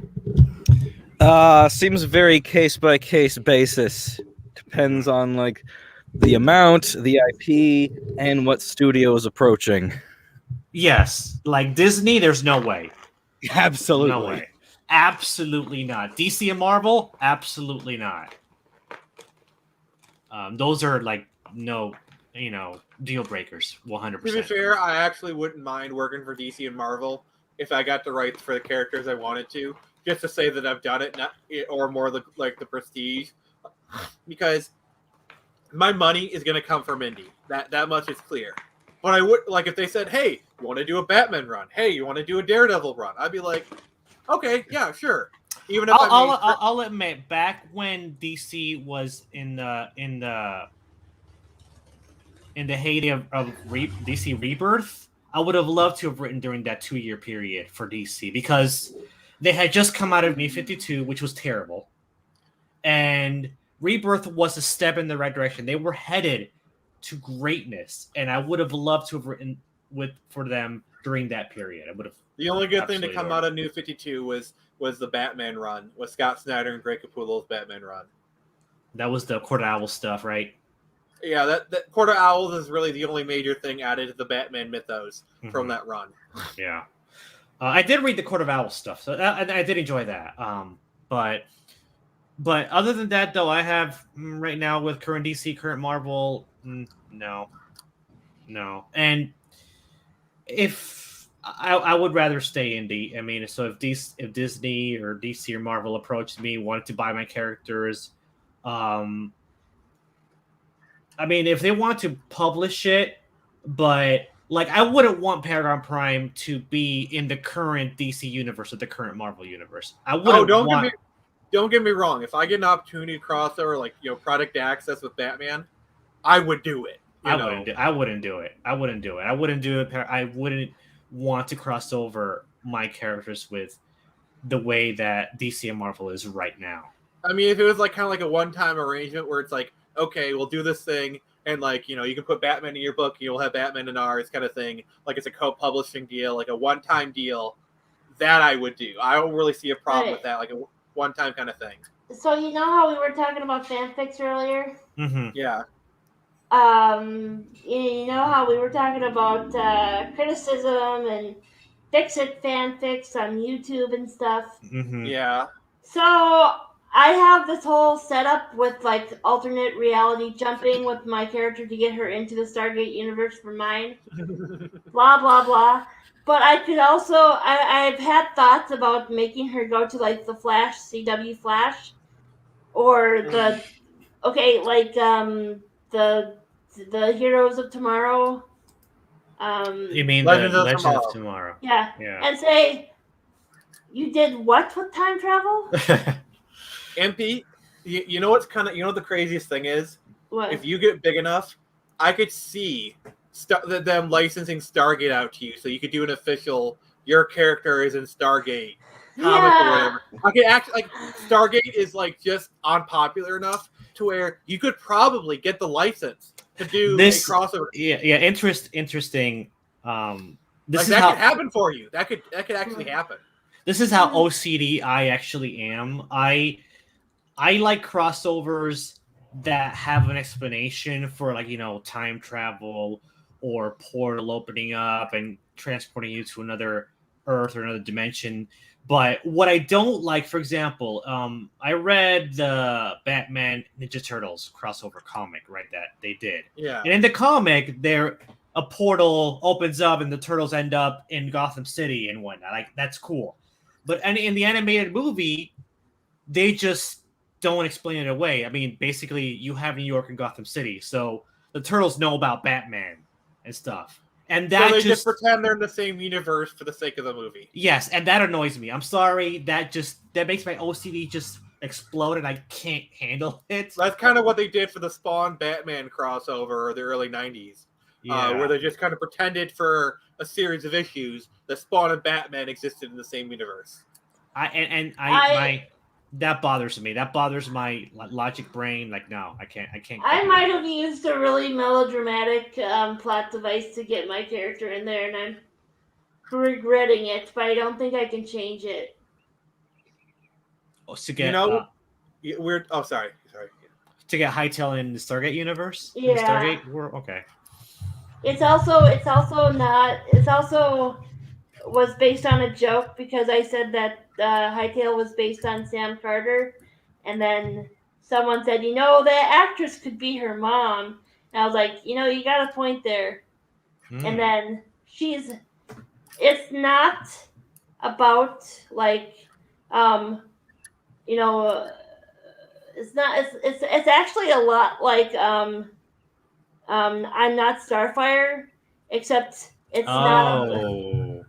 Seems very case by case basis. Depends on like the amount, the IP, and what studio is approaching. Yes, like Disney, there's no way. Absolutely. No way. Absolutely not. DC and Marvel, absolutely not. Those are like no, deal breakers, 100%. To be fair, I actually wouldn't mind working for DC and Marvel if I got the rights for the characters I wanted to, just to say that I've done it, or more like the prestige, because my money is going to come from indie. That much is clear. But I would like if they said, "Hey, you want to do a Batman run? Hey, you want to do a Daredevil run?" I'd be like, "Okay, yeah, sure." Even if I'll admit, back when DC was in the heyday of DC Rebirth, I would have loved to have written during that 2-year period for DC because they had just come out of New 52, which was terrible, and Rebirth was a step in the right direction. They were headed to greatness, and I would have loved to have written for them during that period. I would have. The only good thing to come out of New 52 was the Batman run, with Scott Snyder and Greg Capullo's Batman run. That was the Court of Owls stuff, right? Yeah, that Court of Owls is really the only major thing added to the Batman mythos from that run. Yeah. I did read the Court of Owls stuff, so I did enjoy that. But other than that, though, I have right now with current DC, current Marvel, no. And if I would rather stay indie. I mean, so if Disney or DC or Marvel approached me, wanted to buy my characters, I mean, if they want to publish it, but like I wouldn't want Paragon Prime to be in the current DC universe or the current Marvel universe. I wouldn't. Don't get me wrong. If I get an opportunity to cross over, like product access with Batman, I would do it. I wouldn't do it. I wouldn't do it. I wouldn't want to cross over my characters with the way that DC and Marvel is right now. I mean, if it was like kind of like a one-time arrangement where it's like, okay, we'll do this thing, and like you can put Batman in your book, you'll have Batman in ours, kind of thing. Like it's a co-publishing deal, like a one-time deal. That I would do. I don't really see a problem with that, like a one-time kind of thing. So you know how we were talking about fanfics earlier? Mm-hmm. Yeah. You know how we were talking about criticism and fix-it fanfics on YouTube and stuff? Mm-hmm. Yeah. So I have this whole setup with like alternate reality jumping with my character to get her into the Stargate universe for mine. Blah, blah, blah. But I could also, I've had thoughts about making her go to like the Flash, CW Flash, or the Heroes of Tomorrow. You mean Legends of Tomorrow? Yeah. And say, you did what with time travel? MP, you know what's the craziest thing is? What? If you get big enough, I could see them licensing Stargate out to you, so you could do an official. Your character is in Stargate comic or whatever. I could actually Stargate is like just unpopular enough to where you could probably get the license to do this, a crossover. Yeah, interesting. That could happen for you. That could actually happen. This is how OCD I actually am. I like crossovers that have an explanation for time travel or portal opening up and transporting you to another Earth or another dimension. But what I don't like, for example, I read the Batman Ninja Turtles crossover comic, right? That they did. Yeah. And in the comic, a portal opens up and the turtles end up in Gotham City and whatnot. Like, that's cool. But in the animated movie, they just don't explain it away. I mean, basically, you have New York and Gotham City, so the turtles know about Batman and stuff. And that so they just pretend they're in the same universe for the sake of the movie. Yes, and that annoys me. I'm sorry. That makes my OCD just explode, and I can't handle it. That's kind of what they did for the Spawn Batman crossover of the early 90s. Where they just kind of pretended for a series of issues that Spawn and Batman existed in the same universe. That bothers me. That bothers my logic brain. Like, no, I can't. I might have used a really melodramatic plot device to get my character in there, and I'm regretting it. But I don't think I can change it. To get sorry. To get Hytale in the Stargate universe. Yeah. In the Stargate world? Okay. It's also was based on a joke because I said that Hytale was based on Sam Carter, and then someone said, that actress could be her mom, and I was like, you got a point there. And then it's not about it's actually a lot like I'm Not Starfire, except it's not.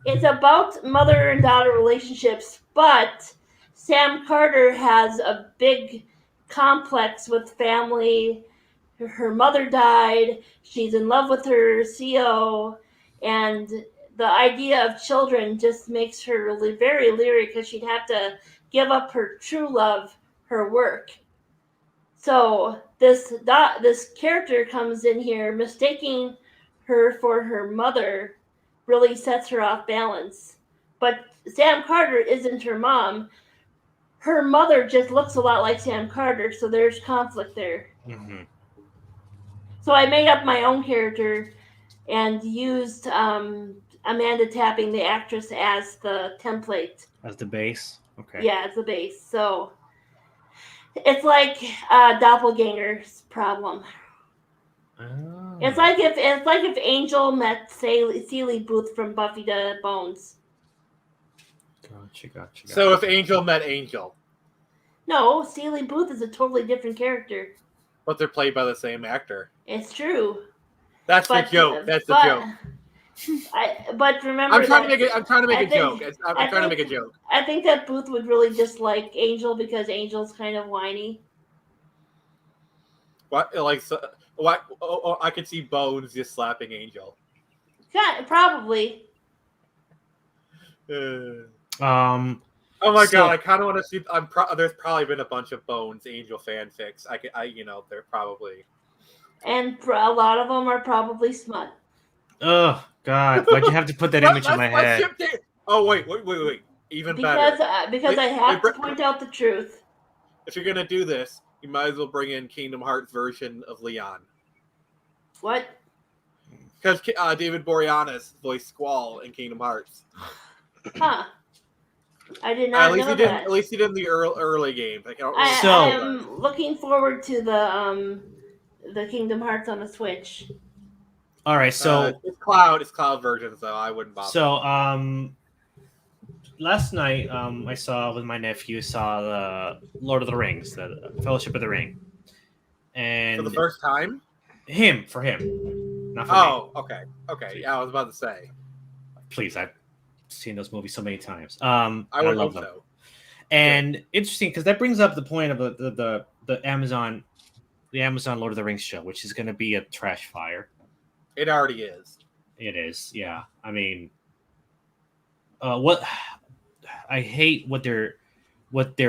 It's about mother and daughter relationships, but Sam Carter has a big complex with family. Her mother died. She's in love with her CO, and the idea of children just makes her very leery because she'd have to give up her true love, her work. So this character comes in here, mistaking her for her mother, really sets her off balance. But Sam Carter isn't her mom. Her mother just looks a lot like Sam Carter, so there's conflict there. Mm-hmm. So I made up my own character and used Amanda Tapping, the actress, as the template. As the base? Okay. Yeah, as the base. So it's like Doppelganger's problem. Oh. It's like if Angel met Celie Booth from Buffy the Bones. Gotcha. So if Angel met Angel. No, Celie Booth is a totally different character. But they're played by the same actor. It's true. That's the joke. That's the joke. But remember, I'm trying to make a joke. I'm trying to make a joke. I think that Booth would really dislike Angel because Angel's kind of whiny. What? Like, what? Oh, I could see Bones just slapping Angel. Yeah, probably. Oh my god! I kind of want to see. There's probably been a bunch of Bones Angel fanfics. They're probably. And a lot of them are probably smut. Oh God! Why'd you have to put that image in my head? Oh wait! Even better. Because I have to point out the truth. If you're gonna do this, you might as well bring in Kingdom Hearts version of Leon. What? Because David Boreanaz voiced Squall in Kingdom Hearts. Huh. I did not know that. At least he did in the early games. I am looking forward to the Kingdom Hearts on the Switch. All right, so it's cloud version, so I wouldn't bother. So last night I saw with my nephew the Lord of the Rings, the Fellowship of the Ring, and for the first time. For him, not for me. Oh, okay. Yeah, I was about to say. Please, I've seen those movies so many times. I would love them. So. And interesting because that brings up the point of the Amazon Lord of the Rings show, which is going to be a trash fire. It already is. It is, yeah. I mean, what I hate what they're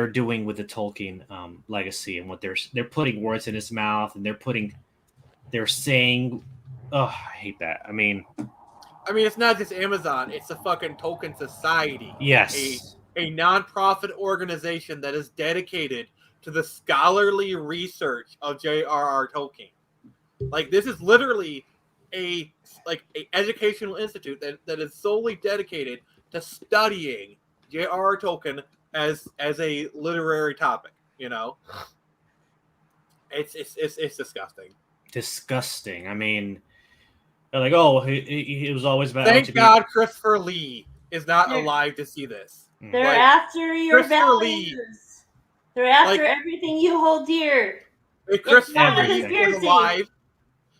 doing with the Tolkien legacy and what they're putting words in his mouth and they're saying, oh, I hate that. I mean, it's not just Amazon; it's the fucking Tolkien Society. Yes, a non-profit organization that is dedicated to the scholarly research of J.R.R. Tolkien. Like, this is literally a educational institute that is solely dedicated to studying J.R.R. Tolkien as a literary topic. It's disgusting. Disgusting. I mean, they're like, oh, he was always about. Thank God Christopher Lee is not alive to see this. They're after your values. They're after everything you hold dear. If Christopher Lee was alive,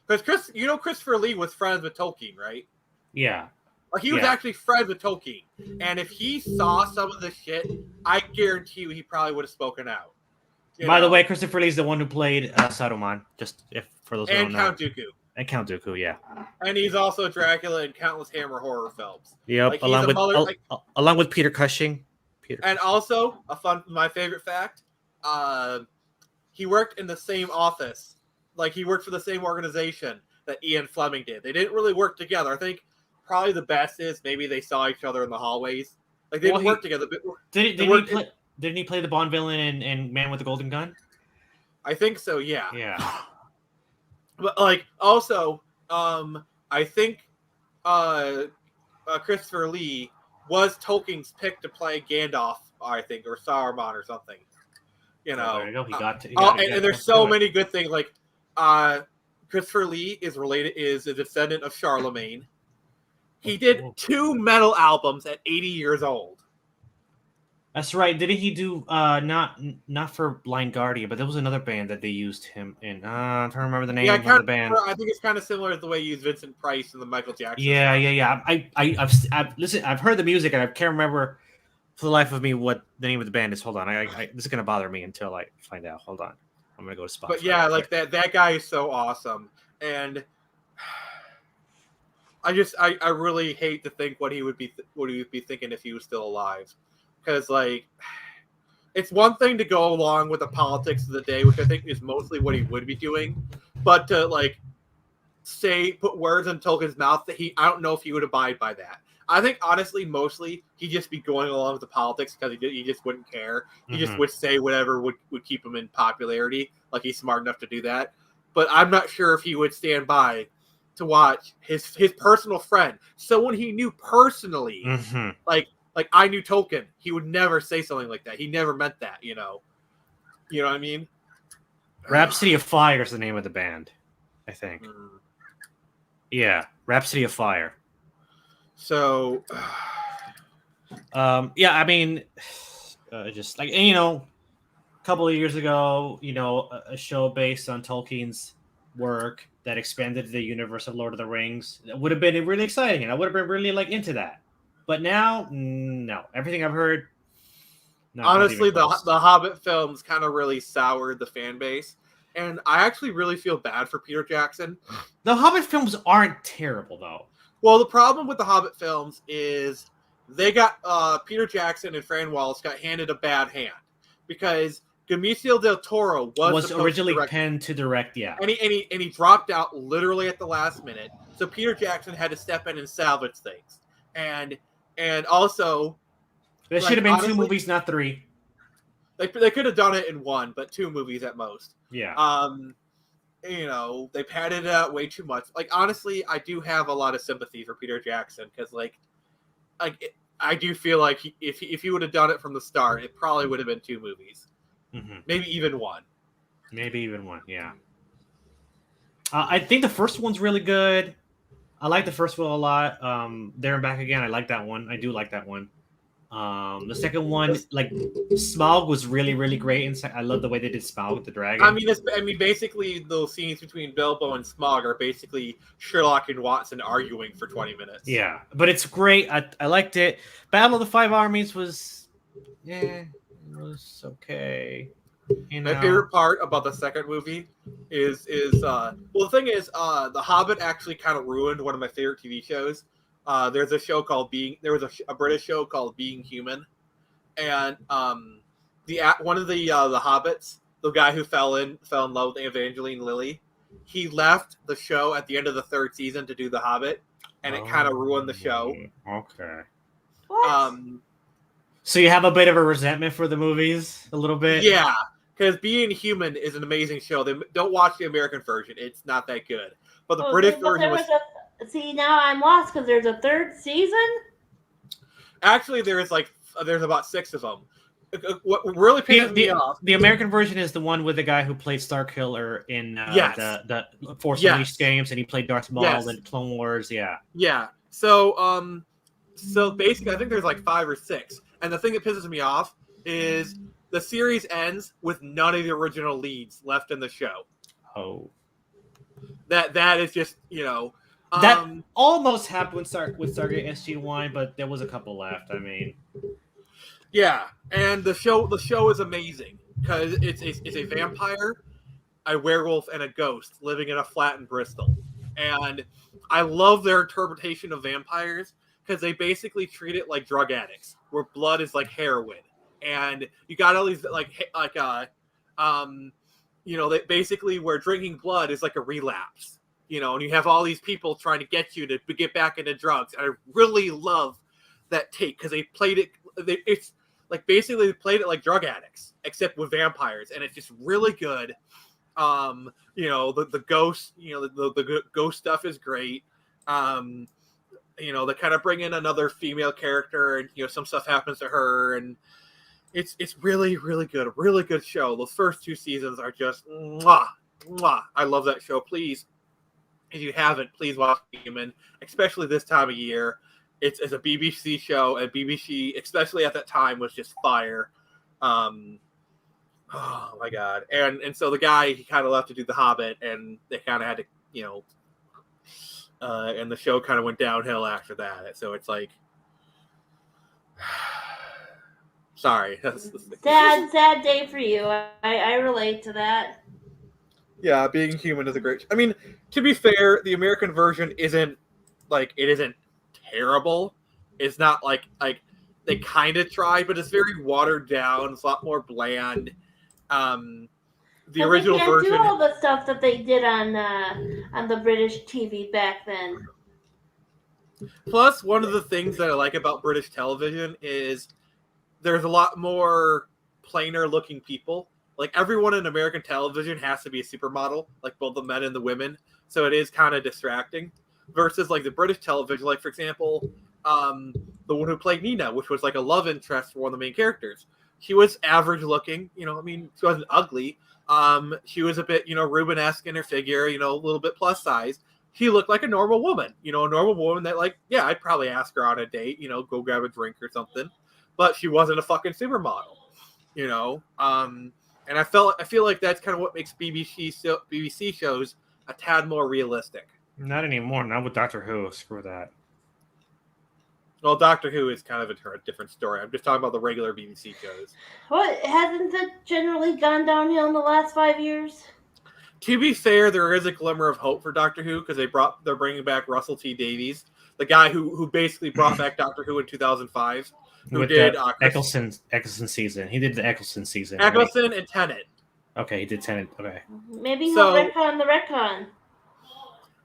because Christopher Lee was friends with Tolkien, right? Yeah. Like, he was actually friends with Tolkien, and if he saw some of the shit, I guarantee you he probably would have spoken out. By the way, Christopher Lee's the one who played Saruman. Just for those who don't know. Count Dooku. And Count Dooku, yeah. And he's also Dracula in countless Hammer horror films. Yep, along with Peter Cushing. And also, my favorite fact, he worked in the same office. Like, he worked for the same organization that Ian Fleming did. They didn't really work together. I think probably the best is maybe they saw each other in the hallways. Like, they didn't work together. Didn't he play the Bond villain in Man with the Golden Gun? I think so, yeah. Yeah. But, like, also, I think Christopher Lee was Tolkien's pick to play Gandalf, I think, or Saruman or something. There you go. He got and there's so many good things. Like, Christopher Lee is a descendant of Charlemagne. He did 2 metal albums at 80 years old. That's right. Didn't he do not for Blind Guardian, but there was another band that they used him in. I'm trying to remember the name of the band. I think it's kind of similar to the way you use Vincent Price in the Michael Jackson. Yeah. I've heard the music and I can't remember for the life of me what the name of the band is. Hold on, this is gonna bother me until I find out. Hold on, I'm gonna go to Spotify. But yeah, like that guy is so awesome, and I really hate to think what he would be thinking if he was still alive, because like it's one thing to go along with the politics of the day, which I think is mostly what he would be doing, but to like put words in Tolkien's mouth that I don't know if he would abide by that. I think honestly, mostly he'd just be going along with the politics because he just wouldn't care. He just would say whatever would keep him in popularity. Like he's smart enough to do that. But I'm not sure if he would stand by to watch his personal friend, someone he knew personally, like I knew Tolkien. He would never say something like that. He never meant that. You know what I mean? Rhapsody of Fire is the name of the band, I think. Yeah, Rhapsody of Fire. So, yeah, I mean, just like, and, a couple of years ago, a show based on Tolkien's work that expanded the universe of Lord of the Rings, that would have been really exciting, and I would have been really like into that. But now, no. Everything I've heard, honestly, the Hobbit films kind of really soured the fan base, and I actually really feel bad for Peter Jackson. The Hobbit films aren't terrible, though. Well, the problem with the Hobbit films is they got Peter Jackson and Fran Wallace got handed a bad hand because Guillermo del Toro was originally penned to direct, yeah, and he dropped out literally at the last minute. So Peter Jackson had to step in and salvage things, and also there should have been honestly, 2 movies, not 3. They could have done it in 1, but 2 movies at most. Yeah. They padded it out way too much. Like, honestly, I do have a lot of sympathy for Peter Jackson because, I do feel like if he would have done it from the start, it probably would have been 2 movies, maybe even 1. Maybe even 1, yeah. I think the first one's really good. I like the first one a lot. There and Back Again, I like that one. I do like that one. The second one, like Smaug, was really, really great. I love the way they did Smaug the dragon. I mean, basically, those scenes between Bilbo and Smaug are basically Sherlock and Watson arguing for 20 minutes. Yeah, but it's great. I liked it. Battle of the Five Armies was, it was okay. My favorite part about the second movie is the thing is, The Hobbit actually kind of ruined one of my favorite TV shows. There's a show called There was a British show called Being Human, and one of the Hobbits, the guy who fell in love with Evangeline Lilly, he left the show at the end of the 3rd season to do The Hobbit, and it kind of ruined the show. Okay. What? So you have a bit of a resentment for the movies, a little bit? Yeah, because Being Human is an amazing show. Don't watch the American version; it's not that good. But the British version was. See, now I'm lost because there's a 3rd season? Actually, there's about 6 of them. What really pisses me off... The American version is the one with the guy who played Starkiller in the Force Unleashed games, and he played Darth Maul in Clone Wars, yeah. Yeah. So basically, I think there's 5 or 6. And the thing that pisses me off is the series ends with none of the original leads left in the show. Oh. That is just, that almost happened with Stargate SG-1, but there was a couple left. I mean, yeah, and the show is amazing because it's a vampire, a werewolf, and a ghost living in a flat in Bristol, and I love their interpretation of vampires because they basically treat it like drug addicts, where blood is like heroin, and you got all these they basically where drinking blood is like a relapse. And you have all these people trying to get you to get back into drugs. And I really love that take because they played it. It's like basically they played it like drug addicts, except with vampires, and it's just really good. The ghost, the ghost stuff is great. They kind of bring in another female character, and some stuff happens to her, and it's really, really good. A really good show. The first 2 seasons are just mwah, mwah. I love that show. Please. If you haven't, please watch Human, especially this time of year. It's a BBC show, and BBC, especially at that time, was just fire. Oh my god! And so the guy, he kind of left to do The Hobbit, and they kind of had to, and the show kind of went downhill after that. So it's like, sorry, sad day for you. I relate to that. Yeah, Being Human is a great... I mean, to be fair, the American version isn't like it isn't terrible. It's not like they kind of tried, but it's very watered down. It's a lot more bland. The original version. They can't do all the stuff that they did on the British TV back then. Plus, one of the things that I like about British television is there's a lot more plainer looking people. Like everyone in American television has to be a supermodel, like both the men and the women. So it is kind of distracting. Versus like the British television, like for example, the one who played Nina, which was like a love interest for one of the main characters. She was average looking, you know, I mean, she wasn't ugly. She was a bit, you know, Rubenesque in her figure, you know, a little bit plus size. She looked like a normal woman, you know, a normal woman that like, yeah, I'd probably ask her on a date, you know, go grab a drink or something. But she wasn't a fucking supermodel, you know. And I feel like that's kind of what makes BBC shows a tad more realistic. Not anymore. Not with Doctor Who. Screw that. Well, Doctor Who is kind of a different story. I'm just talking about the regular BBC shows. What, hasn't it generally gone downhill in the last 5 years? To be fair, there is a glimmer of hope for Doctor Who because they're bringing back Russell T Davies, the guy who basically brought back Doctor Who in 2005. Who with did Eccleston season? He did the Eccleston season. Eccleston and Tennant. Okay, he did Tennant. Okay. Maybe he'll retcon the retcon.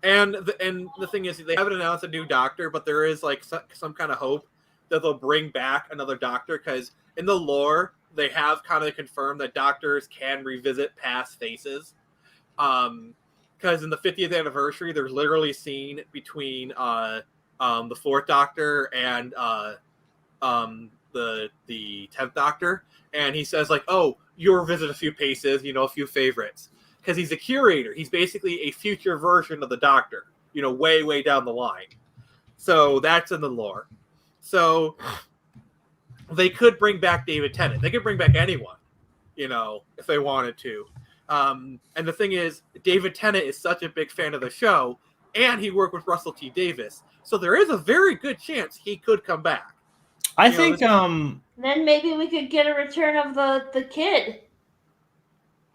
And the thing is, they haven't announced a new Doctor, but there is like some kind of hope that they'll bring back another Doctor because in the lore they have kind of confirmed that Doctors can revisit past faces. Because in the 50th anniversary, there's literally a scene between the Fourth Doctor and the 10th Doctor, and he says like, "Oh, you revisit a few paces, you know, a few favorites." Because he's a curator. He's basically a future version of the Doctor, you know, way, way down the line. So that's in the lore. So they could bring back David Tennant. They could bring back anyone, you know, if they wanted to. And the thing is, David Tennant is such a big fan of the show, and he worked with Russell T Davies. So there is a very good chance he could come back. I think then maybe we could get a return of the kid.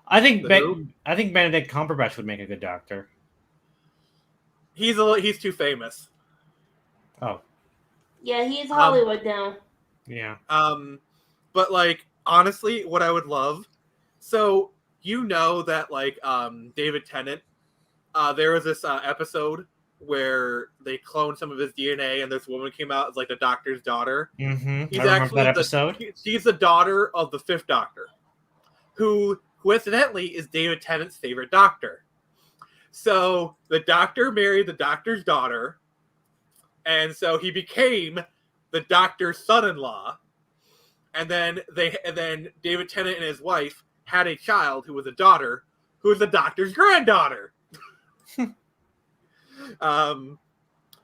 I think Benedict Cumberbatch would make a good Doctor. He's too famous. Oh. Yeah, he's Hollywood now. Yeah. But like honestly, what I would love, so you know that like David Tennant, there was this episode where they cloned some of his DNA, and this woman came out as like the Doctor's daughter. Mm-hmm. I remember that episode. She's the daughter of the 5th Doctor, who coincidentally is David Tennant's favorite Doctor. So the Doctor married the Doctor's daughter, and so he became the Doctor's son-in-law. And then David Tennant and his wife had a child who was a daughter, who was the Doctor's granddaughter.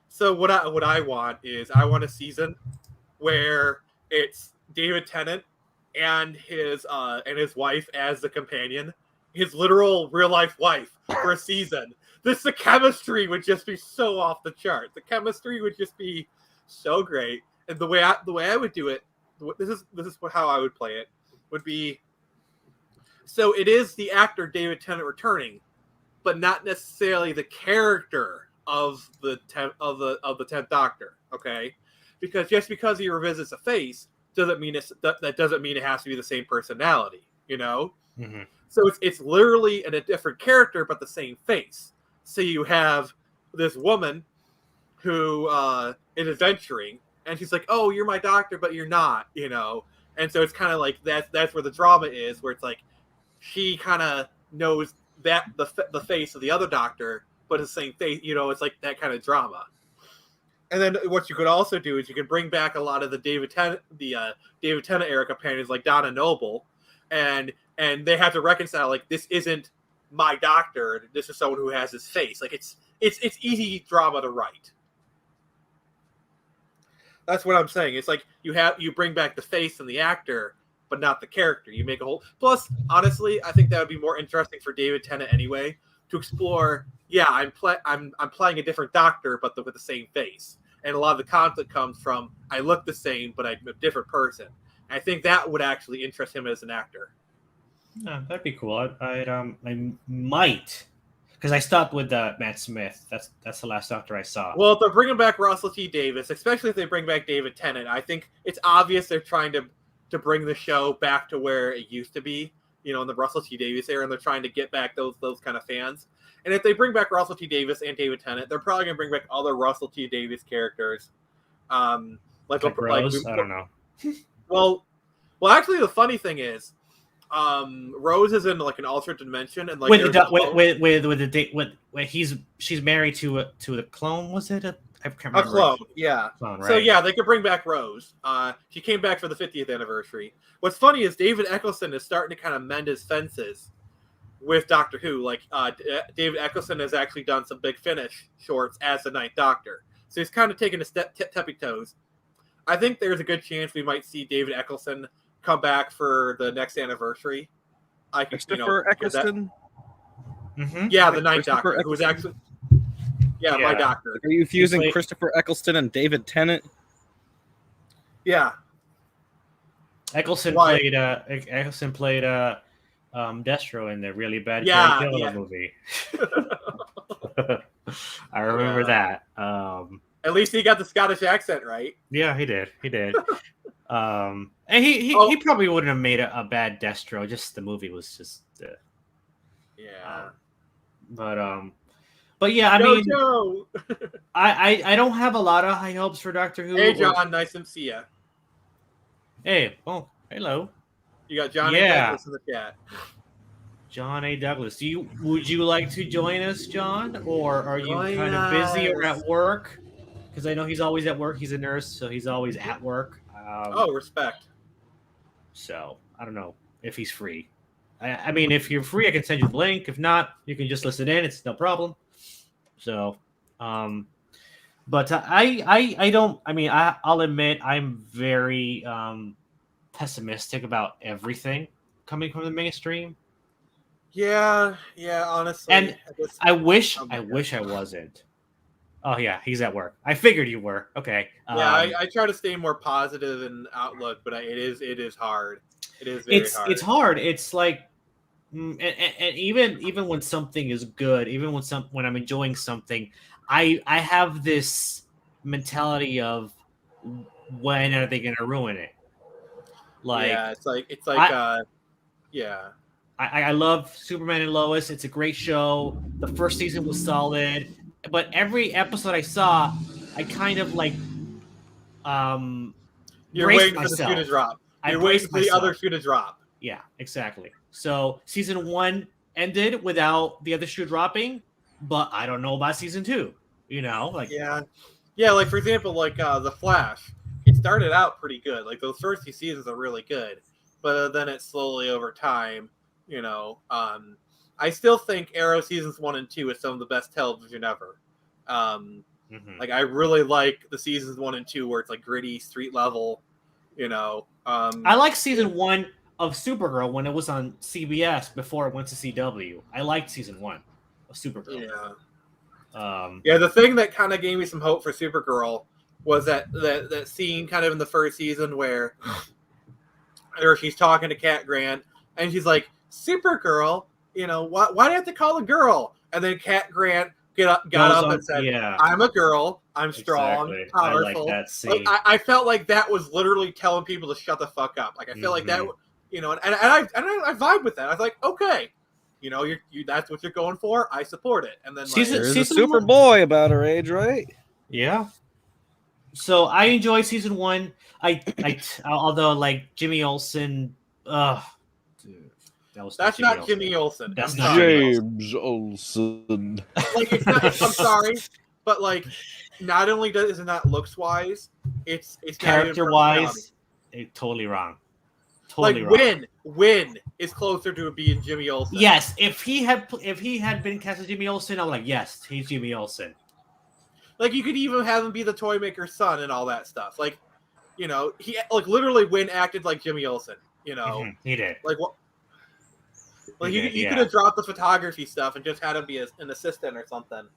So what I want is I want a season where it's David Tennant and his wife as the companion, his literal real life wife for a season. The chemistry would just be so off the chart. The chemistry would just be so great. And the way I would do it, this is how I would play it, would be, so it is the actor David Tennant returning, but not necessarily the character of the 10th Doctor, okay? Because just because he revisits a face doesn't mean that doesn't mean it has to be the same personality, you know? Mm-hmm. So it's literally a different character but the same face. So you have this woman who is adventuring, and she's like, "Oh, you're my doctor, but you're not," you know? And so it's kind of like that's where the drama is, where it's like she kind of knows that the face of the other Doctor, but it's the same face, you know, it's like that kind of drama. And then what you could also do is you could bring back a lot of the David Tennant era companions like Donna Noble, and they have to reconcile, like, this isn't my Doctor, this is someone who has his face. Like it's easy drama to write. That's what I'm saying. It's like you bring back the face and the actor, but not the character. You make a whole. Plus, honestly, I think that would be more interesting for David Tennant anyway, to explore. Yeah, I'm playing a different Doctor, but with the same face. And a lot of the conflict comes from I look the same, but I'm a different person. And I think that would actually interest him as an actor. Yeah, that'd be cool. I might, because I stopped with Matt Smith. That's the last Doctor I saw. Well, if they're bringing back Russell T Davies, especially if they bring back David Tennant, I think it's obvious they're trying to bring the show back to where it used to be, in the Russell T Davies era, and they're trying to get back those kind of fans. And if they bring back Russell T Davies and David Tennant, they're probably going to bring back other Russell T Davies characters. Like Rose? I don't know. Well, actually, the funny thing is, Rose is in like an alternate dimension, and like she's married to the clone. Was it I can't remember. A clone? Yeah. Clone, right? So yeah, they could bring back Rose. She came back for the 50th anniversary. What's funny is David Eccleston is starting to kind of mend his fences with Doctor Who. Like David Eccleston has actually done some Big Finish shorts as the Ninth Doctor, so he's kind of taking a step tippy toes. I think there's a good chance we might see David Eccleston come back for the next anniversary. Christopher Eccleston? Yeah, the Ninth Doctor, who was actually... Yeah, my doctor. Are you fusing Christopher Eccleston and David Tennant? Yeah. Eccleston played Destro in the really bad Gary Gilliam movie. I remember that. At least he got the Scottish accent right. Yeah, he did. And he probably wouldn't have made a bad Destro. Just the movie was just but yeah, I mean, I don't have a lot of high hopes for Doctor Who. Hey, John, nice to see you. Hey, hello. You got John A. Douglas in the chat. John A. Douglas, would you like to join us, John, or are you kind of busy or at work? Because I know he's always at work. He's a nurse, so he's always at work. Respect. So I don't know if he's free. I mean, if you're free, I can send you the link. If not, you can just listen in. It's no problem. So, but I don't. I mean, I'll admit I'm very pessimistic about everything coming from the mainstream. Yeah, honestly. And I wish I wasn't. Oh yeah, he's at work. I figured you were. Okay. Yeah, I try to stay more positive in outlook, but it is hard. It is very hard. It's hard. It's like, and even when something is good, even when I'm enjoying something, I have this mentality of when are they going to ruin it? Like I love Superman and Lois. It's a great show. The first season was solid. But every episode I saw, I kind of like you're waiting for the shoe to drop. You're waiting for the other shoe to drop. Yeah, exactly. So season 1 ended without the other shoe dropping, but I don't know about season 2. Like like for example, like The Flash. It started out pretty good. Like those first few seasons are really good, but then it slowly over time, I still think Arrow seasons 1 and 2 is some of the best television ever. Like I really like the seasons 1 and 2 where it's like gritty street level. I like season 1 of Supergirl when it was on CBS before it went to CW. I liked season 1 of Supergirl. The thing that kind of gave me some hope for Supergirl was that scene kind of in the first season where she's talking to Cat Grant and she's like, Supergirl, why do you have to call a girl? And then Cat Grant got up and said, I'm a girl, I'm strong, powerful. I like that scene. I felt like that was literally telling people to shut the fuck up. Like I feel like that, and I vibe with that. I was like, okay, you that's what you're going for. I support it. And then she's a Superboy about her age, right? Yeah. So I enjoy season 1. Although like Jimmy Olsen, that's not Jimmy Olsen. That's not James Olsen. Like it's not. I'm sorry, but like, not only is it not looks wise, it's character wise, totally wrong. Totally wrong. Win is closer to being Jimmy Olsen. Yes, if he had been cast as Jimmy Olsen, I'm like, yes, he's Jimmy Olsen. Like you could even have him be the toy maker's son and all that stuff. Like, he like literally Win acted like Jimmy Olsen. He did. Like what? Like you could have dropped the photography stuff and just had him be an assistant or something.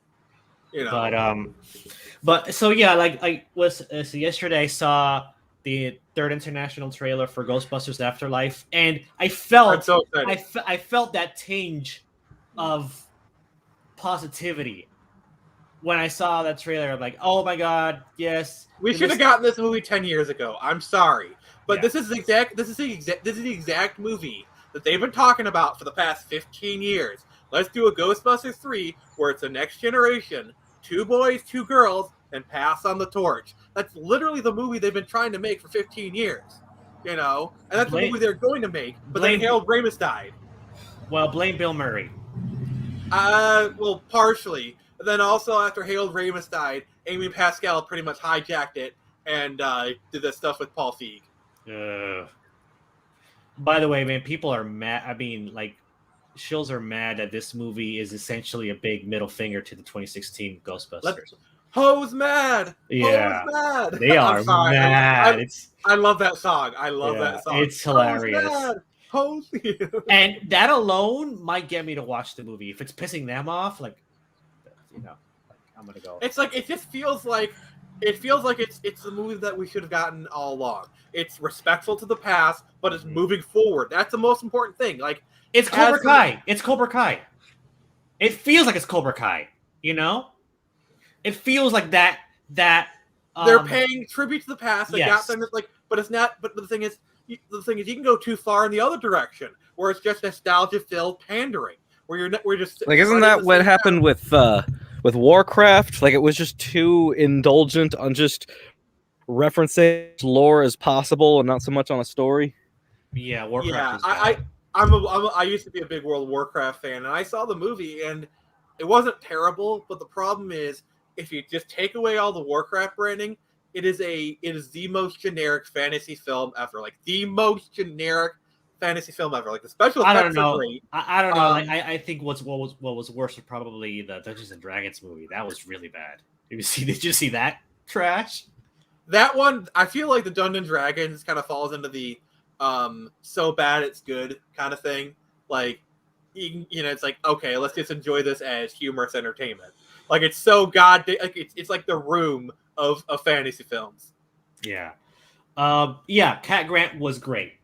But so yeah, like so yesterday I saw the 3rd international trailer for Ghostbusters Afterlife, and I felt I felt that tinge of positivity when I saw that trailer. I'm like, oh my god, yes. We should have gotten this movie 10 years ago. I'm sorry, but Yeah. this is the exact movie that they've been talking about for the past 15 years. Let's do a Ghostbusters 3 where it's a next generation, 2 boys, 2 girls, and pass on the torch. That's literally the movie they've been trying to make for 15 years. You know, and that's the movie they're going to make. But then Harold Ramis died. Well, blame Bill Murray. Well, partially. But then also after Harold Ramis died, Amy Pascal pretty much hijacked it and did that stuff with Paul Feig. By the way, man, people are mad. I mean, like, shills are mad that this movie is essentially a big middle finger to the 2016 Ghostbusters. Ho's mad. Yeah, Ho's mad. They are mad. I love that song. I love that song. It's hilarious. Ho's and that alone might get me to watch the movie. If it's pissing them off, like, you know, like, I'm gonna go. It's like it just feels like it's the movie that we should have gotten all along. It's respectful to the past, but it's moving forward. That's the most important thing. Like, it's Cobra Kai. It's Cobra Kai. It feels like it's Cobra Kai. You know, it feels like that. They're paying tribute to the past. They yes. got them. Like, but it's not. But the thing is, you can go too far in the other direction, where it's just nostalgia-filled pandering. Where we're just like, isn't that what happened with Warcraft? Like, it was just too indulgent on just referencing lore as possible and not so much on a story. Yeah, Warcraft. Yeah, I used to be a big World of Warcraft fan, and I saw the movie, and it wasn't terrible. But the problem is, if you just take away all the Warcraft branding, it is the most generic fantasy film ever. Like, the most generic fantasy film ever. Like, the special effects are great. I don't know. Like, I think what was worse was probably the Dungeons and Dragons movie. That was really bad. Did you see that trash? That one, I feel like the Dungeons and Dragons kind of falls into the so bad it's good kind of thing. Like, you know, it's like, okay, let's just enjoy this as humorous entertainment. Like, it's so like it's like the Room of fantasy films. Yeah. Cat Grant was great.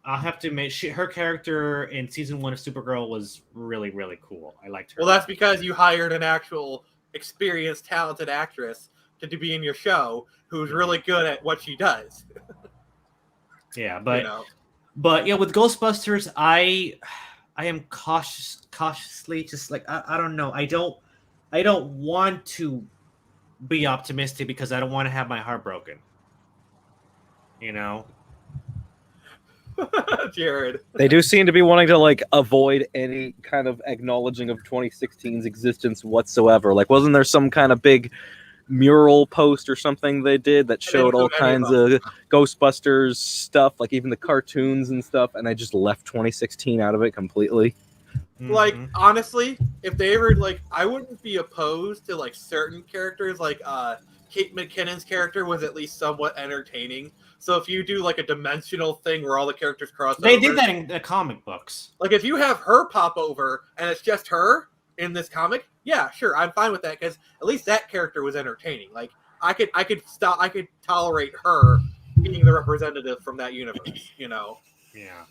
I'll have to admit, her character in season 1 of Supergirl was really, really cool. I liked her. Well, that's because you hired an actual experienced, talented actress to be in your show who's really good at what she does. Yeah, but you know. But yeah, with Ghostbusters, I am cautiously just like I don't know. I don't want to be optimistic because I don't want to have my heart broken. You know? Jared. They do seem to be wanting to like avoid any kind of acknowledging of 2016's existence whatsoever. Like, wasn't there some kind of big mural post or something they did that showed all kinds of Ghostbusters stuff, like even the cartoons and stuff, and I just left 2016 out of it completely. Like, honestly, if they ever, like, I wouldn't be opposed to, like, certain characters, like, Kate McKinnon's character was at least somewhat entertaining. So if you do, like, a dimensional thing where all the characters cross They over, did that in the comic books. Like, if you have her pop over and it's just her in this comic, yeah, sure, I'm fine with that, because at least that character was entertaining. Like, I could tolerate her being the representative from that universe, you know? Yeah.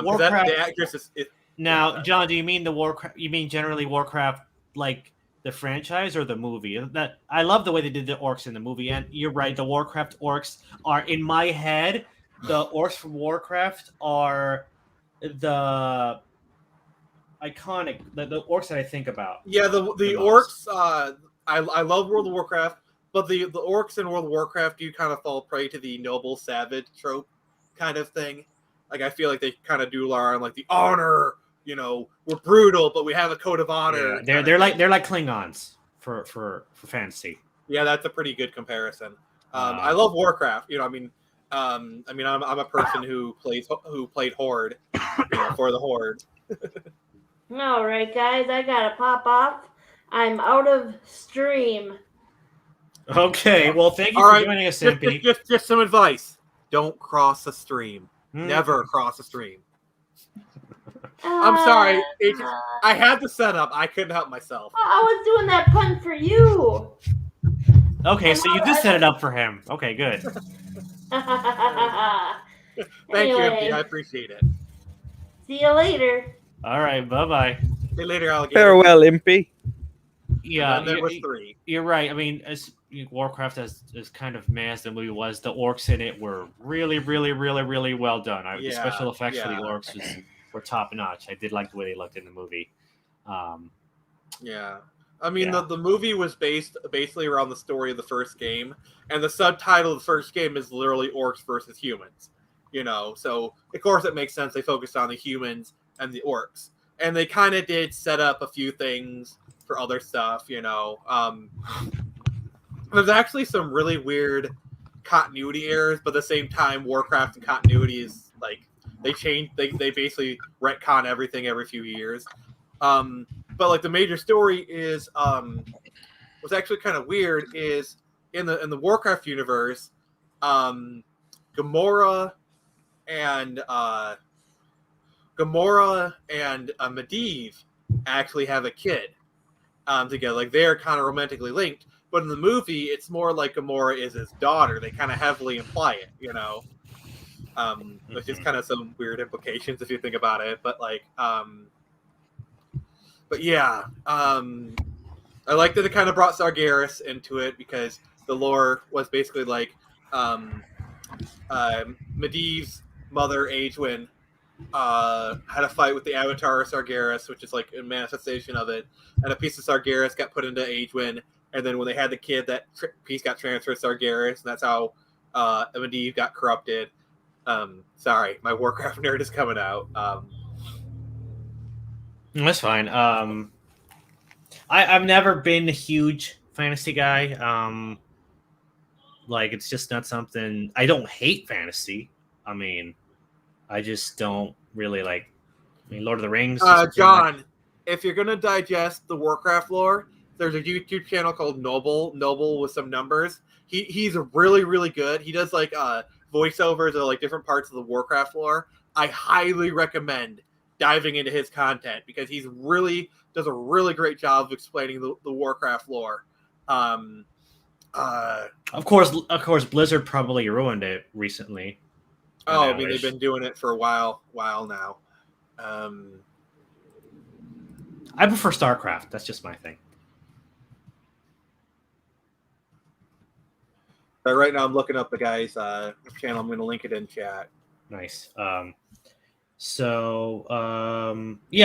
Warcraft, the actress is now, John, do you mean the Warcraft? You mean generally Warcraft, like the franchise or the movie? That I love the way they did the orcs in the movie, and you're right. The Warcraft orcs are in my head. The orcs from Warcraft are the iconic, the orcs that I think about. Yeah, the orcs. I love World of Warcraft, but the orcs in World of Warcraft do kind of fall prey to the noble savage trope kind of thing. Like, I feel like they kind of do rely on like the honor. You know, we're brutal, but we have a code of honor. Yeah, they're like Klingons for fantasy. Yeah, that's a pretty good comparison. I love Warcraft. You know, I mean, I'm a person who played Horde, you know, for the Horde. All right, guys, I gotta pop off. I'm out of stream. Okay, well, thank you for joining us, MP. Just some advice: don't cross the stream. Never cross the stream. I'm sorry. I had the setup. I couldn't help myself. I was doing that pun for you. Okay, so you just set it up for him. Okay, good. Thank you, MP. I appreciate it. See you later. All right, bye-bye. See you later, alligator. Farewell, Impy. Yeah, And then there was 3. You're right. I mean, as Warcraft as kind of meh as the movie was, the orcs in it were really, really, really, really well done. The special effects for the orcs were top notch. I did like the way they looked in the movie. Yeah. I mean, the movie was basically around the story of the first game, and the subtitle of the first game is literally orcs versus humans. You know, so of course it makes sense they focused on the humans and the orcs. And they kind of did set up a few things for other stuff, you know. There's actually some really weird continuity errors, but at the same time, Warcraft and continuity is like they basically retcon everything every few years. But like the major story is what's actually kind of weird is in the Warcraft universe, Gamora and Medivh actually have a kid together. Like they're kind of romantically linked, but in the movie, it's more like Gamora is his daughter. They kind of heavily imply it, you know, which is kind of some weird implications if you think about it. But like, but yeah, I like that it kind of brought Sargeras into it because the lore was basically like Medivh's mother, Aegwynn, had a fight with the Avatar Sargeras, which is like a manifestation of it, and a piece of Sargeras got put into Aegwynn, and then when they had the kid, that piece got transferred to Sargeras, and that's how Medivh got corrupted. Sorry, my Warcraft nerd is coming out. That's fine. I've never been a huge fantasy guy. Like it's just not something. I don't hate fantasy. I mean, I just don't really like. I mean, Lord of the Rings. John, if you're gonna digest the Warcraft lore, there's a YouTube channel called Noble with some numbers. He's really, really good. He does like voiceovers of like different parts of the Warcraft lore. I highly recommend diving into his content because he's really does a really great job of explaining the Warcraft lore. Of course, Blizzard probably ruined it recently. I mean, they've been doing it for a while now. I prefer StarCraft. That's just my thing. But right now, I'm looking up the guy's channel. I'm going to link it in chat. Nice. Yeah.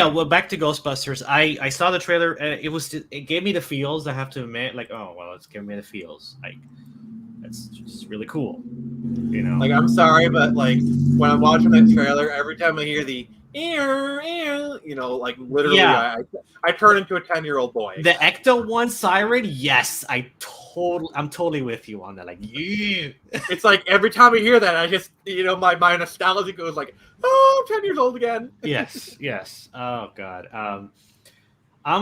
Well, back to Ghostbusters. I saw the trailer. And it gave me the feels. I have to admit, like, oh well, it's giving me the feels. Like, that's just really cool. You know. Like, I'm sorry, but like when I'm watching that trailer, every time I hear the you know, like literally, I turn into a 10-year-old boy. The Ecto-1 siren, yes, I'm totally with you on that. Like, yeah. It's like every time I hear that, I just, you know, my nostalgia goes like, oh, I'm 10 years old again. Yes. Oh God. I'm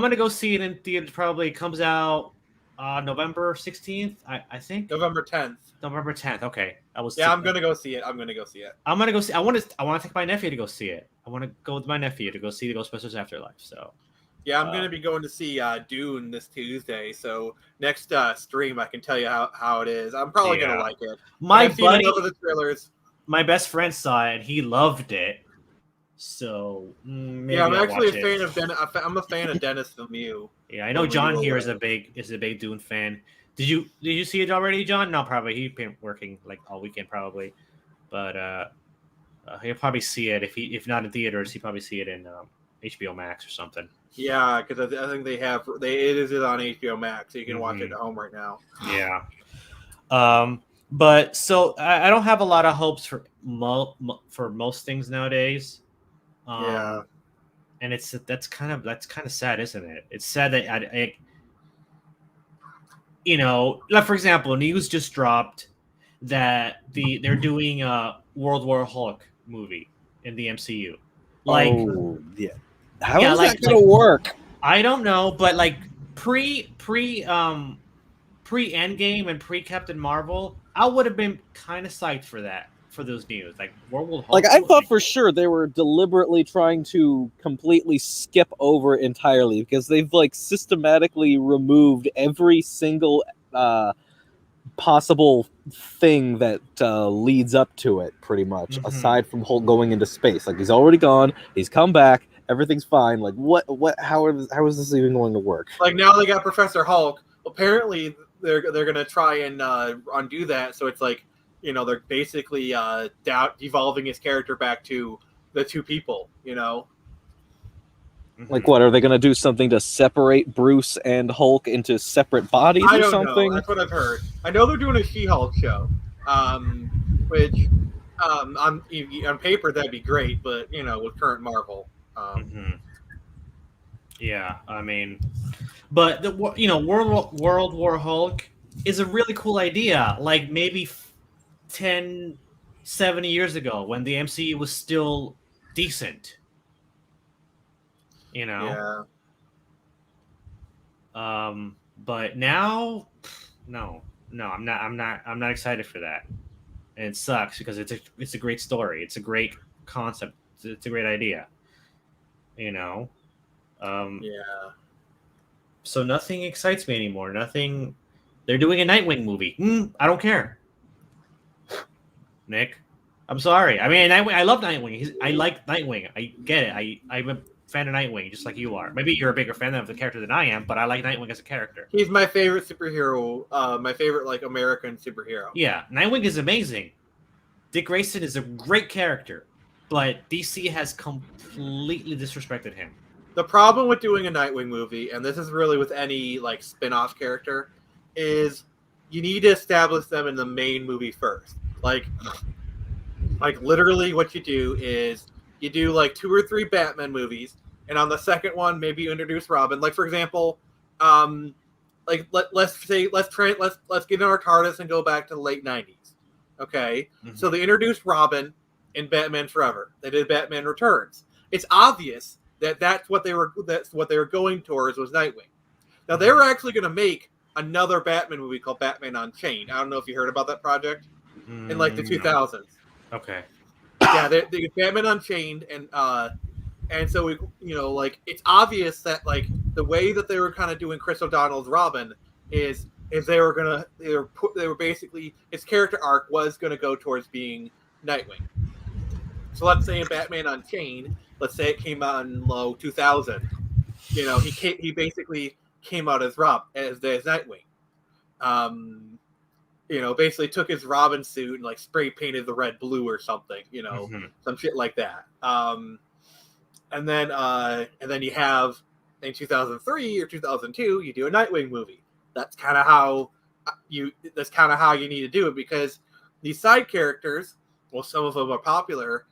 gonna go see it in theater. Probably comes out November 16th. I think November 10th. November 10th. Okay, I'm gonna go see it. I'm gonna go see it. I want to take my nephew to go see it. I want to go with my nephew to go see the Ghostbusters Afterlife. So. Yeah, I'm gonna be going to see Dune this Tuesday. So next stream, I can tell you how it is. I'm probably gonna like it. My buddy, the trailers. My best friend saw it and he loved it. So maybe I'm I'll actually watch a fan of I'm a fan of Dennis Lemieux. Yeah, I know John here is a big Dune fan. Did you see it already, John? No, probably. He's been working like all weekend, probably. But he'll probably see it if not in theaters. He'll probably see it in HBO Max or something. Yeah, because I think it is on HBO Max, so you can watch it at home right now. Yeah. But so I don't have a lot of hopes for most things nowadays. And that's kind of sad, isn't it? It's sad that I you know, like for example, news just dropped that they're doing a World War Hulk movie in the MCU. Like, how is that going to work? I don't know, but like pre Endgame and pre Captain Marvel, I would have been kind of psyched for those news. Like World War Hulk. Like I thought for sure they were deliberately trying to completely skip over entirely because they've like systematically removed every single possible thing that leads up to it, pretty much, aside from Hulk going into space. Like he's already gone, he's come back, Everything's fine. Like, what? How is this even going to work? Like now they got Professor Hulk. Apparently they're gonna try and undo that. So it's like, you know, they're basically devolving his character back to the two people. You know. Like, what are they going to do? Something to separate Bruce and Hulk into separate bodies I or don't something? know. That's what I've heard. I know they're doing a She-Hulk show, which on paper that'd be great, but you know, with current Marvel. Yeah, I mean, but World War Hulk is a really cool idea. Like maybe 10, 70 years ago when the MCU was still decent. You know. Yeah. But now, no, I'm not excited for that. And it sucks because it's a great story. It's a great concept. It's a great idea. You know. Yeah. So nothing excites me anymore. Nothing. They're doing a Nightwing movie. I don't care. Nick, I'm sorry. I mean, I love Nightwing. I like Nightwing. I get it. I'm a fan of Nightwing, just like you are. Maybe you're a bigger fan of the character than I am, but I like Nightwing as a character. He's my favorite superhero. My favorite like American superhero. Yeah, Nightwing is amazing. Dick Grayson is a great character, but DC has completely disrespected him. The problem with doing a Nightwing movie, and this is really with any like spin-off character, is you need to establish them in the main movie first. Like literally what you do is you do like 2 or 3 Batman movies, and on the second one maybe you introduce Robin. Like for example, like let's get in our TARDIS and go back to the late 90s. Okay? Mm-hmm. So they introduced Robin in Batman Forever. They did Batman Returns. It's obvious that's what they were going towards was Nightwing. Now they were actually going to make another Batman movie called Batman Unchained. I don't know if you heard about that project in like the 2000s. No. Okay. Yeah, they Batman Unchained, and so we, you know, like it's obvious that like the way that they were kind of doing Chris O'Donnell's Robin is they were basically his character arc was going to go towards being Nightwing. So let's say in Batman Unchained, let's say it came out in 2000. You know, he basically came out as Nightwing. You know, basically took his Robin suit and like spray painted the red blue or something. You know, some shit like that. And then you have in 2003 or 2002, you do a Nightwing movie. That's kind of how you need to do it, because these side characters, well, some of them are popular.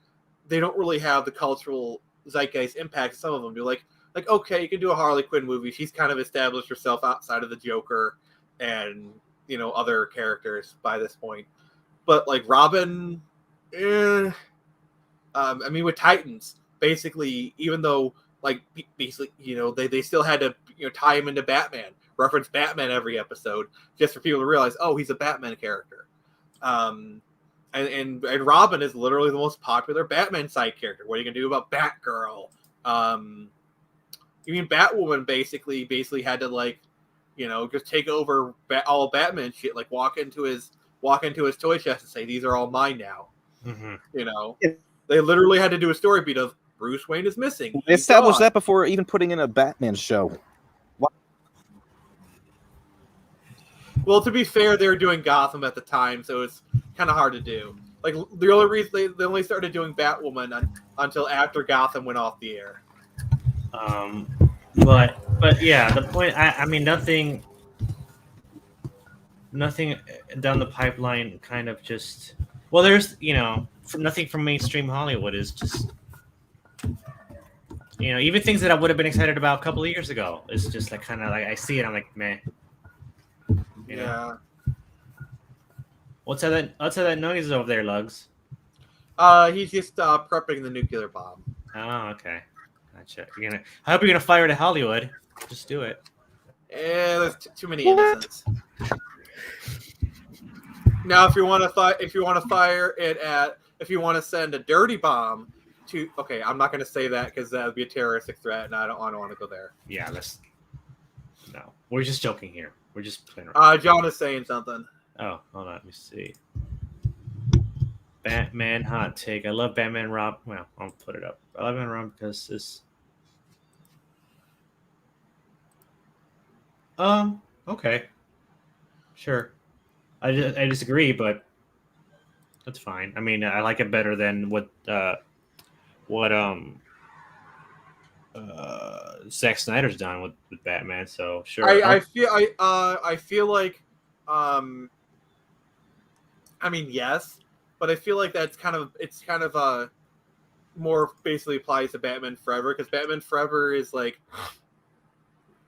They don't really have the cultural zeitgeist impact. Some of them do. Like okay, you can do a Harley Quinn movie. She's kind of established herself outside of the Joker and, you know, other characters by this point. But like Robin, I mean, with Titans, basically, even though like basically, you know, they still had to, you know, tie him into Batman, reference Batman every episode, just for people to realize, oh, he's a Batman character. And Robin is literally the most popular Batman side character. What are you gonna do about Batgirl? You mean Batwoman basically had to, like, you know, just take over all Batman shit, like walk into his toy chest and say, these are all mine now. Mm-hmm. You know, they literally had to do a story beat of Bruce Wayne is missing. They established that before even putting in a Batman show. What? Well, to be fair, they were doing Gotham at the time, so it's kind of hard to do. Like the only reason they only started doing Batwoman until after Gotham went off the air. But yeah, the point. I mean, nothing down the pipeline. Kind of just. Well, there's, you know, nothing from mainstream Hollywood is just. You know, even things that I would have been excited about a couple of years ago. It's just like kind of like I see it, I'm like, meh. You know? What's that noise over there, Lugs? He's just prepping the nuclear bomb. Oh, okay. Gotcha. I hope you're gonna fire it at Hollywood. Just do it. There's too many innocents. Now, if you want to send a dirty bomb to, okay, I'm not gonna say that because that would be a terroristic threat, and I don't want to go there. Yeah, no. We're just joking here. We're just playing around. John is saying something. Oh, hold on. Let me see. Batman hot take. I love Batman Rob. Well, I'll put it up. I love Batman Rob because Okay. Sure. I disagree, but that's fine. I mean, I like it better than what Zack Snyder's done with Batman. So sure. I feel like, I mean, yes, but I feel like it's kind of more basically applies to Batman Forever, because Batman Forever is like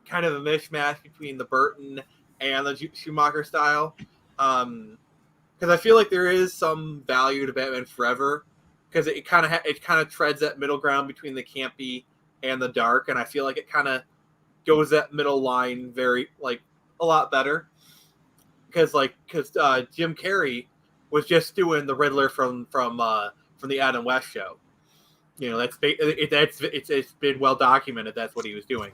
kind of a mishmash between the Burton and the Schumacher style. Because I feel like there is some value to Batman Forever, because it kind of treads that middle ground between the campy and the dark, and I feel like it kind of goes that middle line very like a lot better. Because Jim Carrey was just doing the Riddler from the Adam West show. You know, it's been well documented that's what he was doing.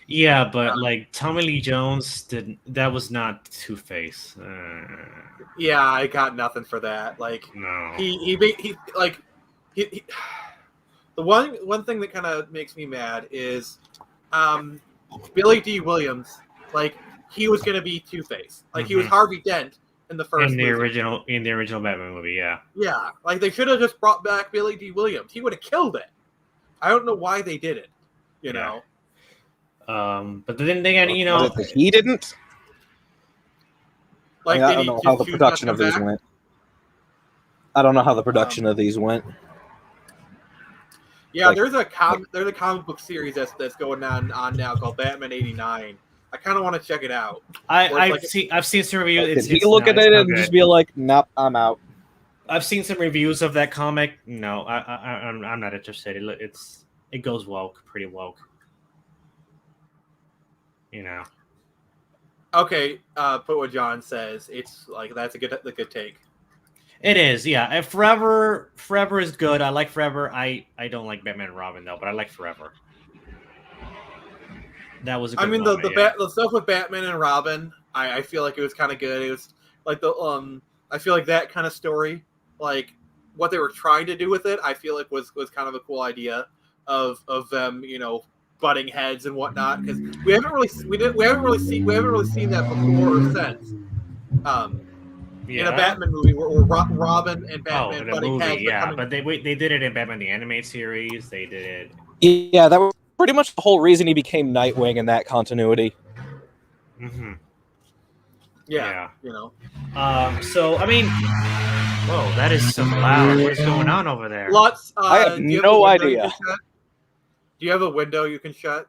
Yeah, but like Tommy Lee Jones didn't. That was not Two-Face. Yeah, I got nothing for that. Like, No. he the one thing that kind of makes me mad is, Billy D. Williams. Like, he was gonna be Two-Face. Like, he was Harvey Dent in the first movie. In the original Batman movie. Yeah. Yeah, like they should have just brought back Billy D. Williams. He would have killed it. I don't know why they did it. You know. But then again, you know, he didn't. Like, I don't know how the production of these went. I don't know how the production of these went. Yeah, there's a comic book series that's going on now called Batman '89. I kind of want to check it out. I've seen some reviews. Did he look at it and just be like, "Nope, I'm out"? I've seen some reviews of that comic. No, I'm not interested. It goes woke, pretty woke. You know. Okay, put what John says. It's like that's a good take. It is, yeah. And Forever is good. I like Forever. I don't like Batman and Robin though, but I like Forever. That was a good moment, the stuff with Batman and Robin, I feel like it was kind of good. It was like I feel like that kind of story, like what they were trying to do with it, I feel like was kind of a cool idea of them, you know, butting heads and whatnot, because we haven't really seen that before or since. In a Batman movie where Robin and Batman butting heads. Yeah, but they did it in Batman the Animated Series. They did it. Yeah, that was pretty much the whole reason he became Nightwing in that continuity. Mm-hmm. Yeah, you know. So I mean, whoa, that is so loud. What is going on over there? Lots. I have no idea. Do you have a window you can shut?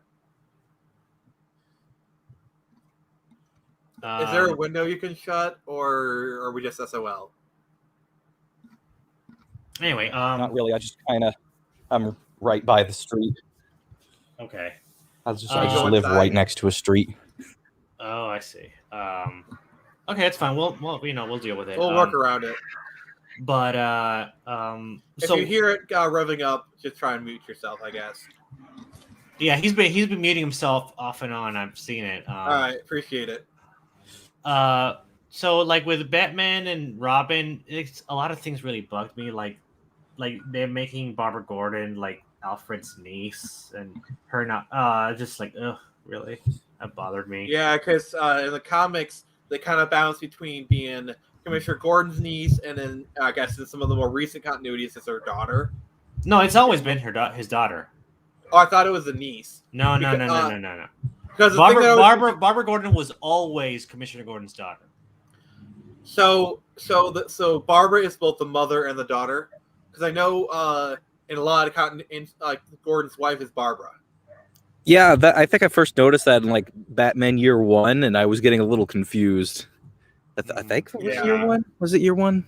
Is there a window you can shut, or are we just SOL? Anyway, not really. I'm right by the street. Okay. I just live right next to a street. Oh, I see. Okay, that's fine. We'll deal with it. We'll work around it. But if you hear it revving up, just try and mute yourself, I guess. Yeah, he's been muting himself off and on. I've seen it. All right, appreciate it. So like with Batman and Robin, it's a lot of things really bugged me. Like they're making Barbara Gordon like Alfred's niece, and her not. Just like, ugh, really, that bothered me. Yeah, because in the comics, they kind of bounce between being Commissioner Gordon's niece, and then I guess in some of the more recent continuities, it's her daughter. No, it's always been his daughter. Oh, I thought it was the niece. No. Because Barbara Gordon was always Commissioner Gordon's daughter. So Barbara is both the mother and the daughter. Because I know in a lot of Gordon's wife is Barbara. Yeah, I think I first noticed that in like Batman Year One, and I was getting a little confused. I think it was Year One. Was it Year One?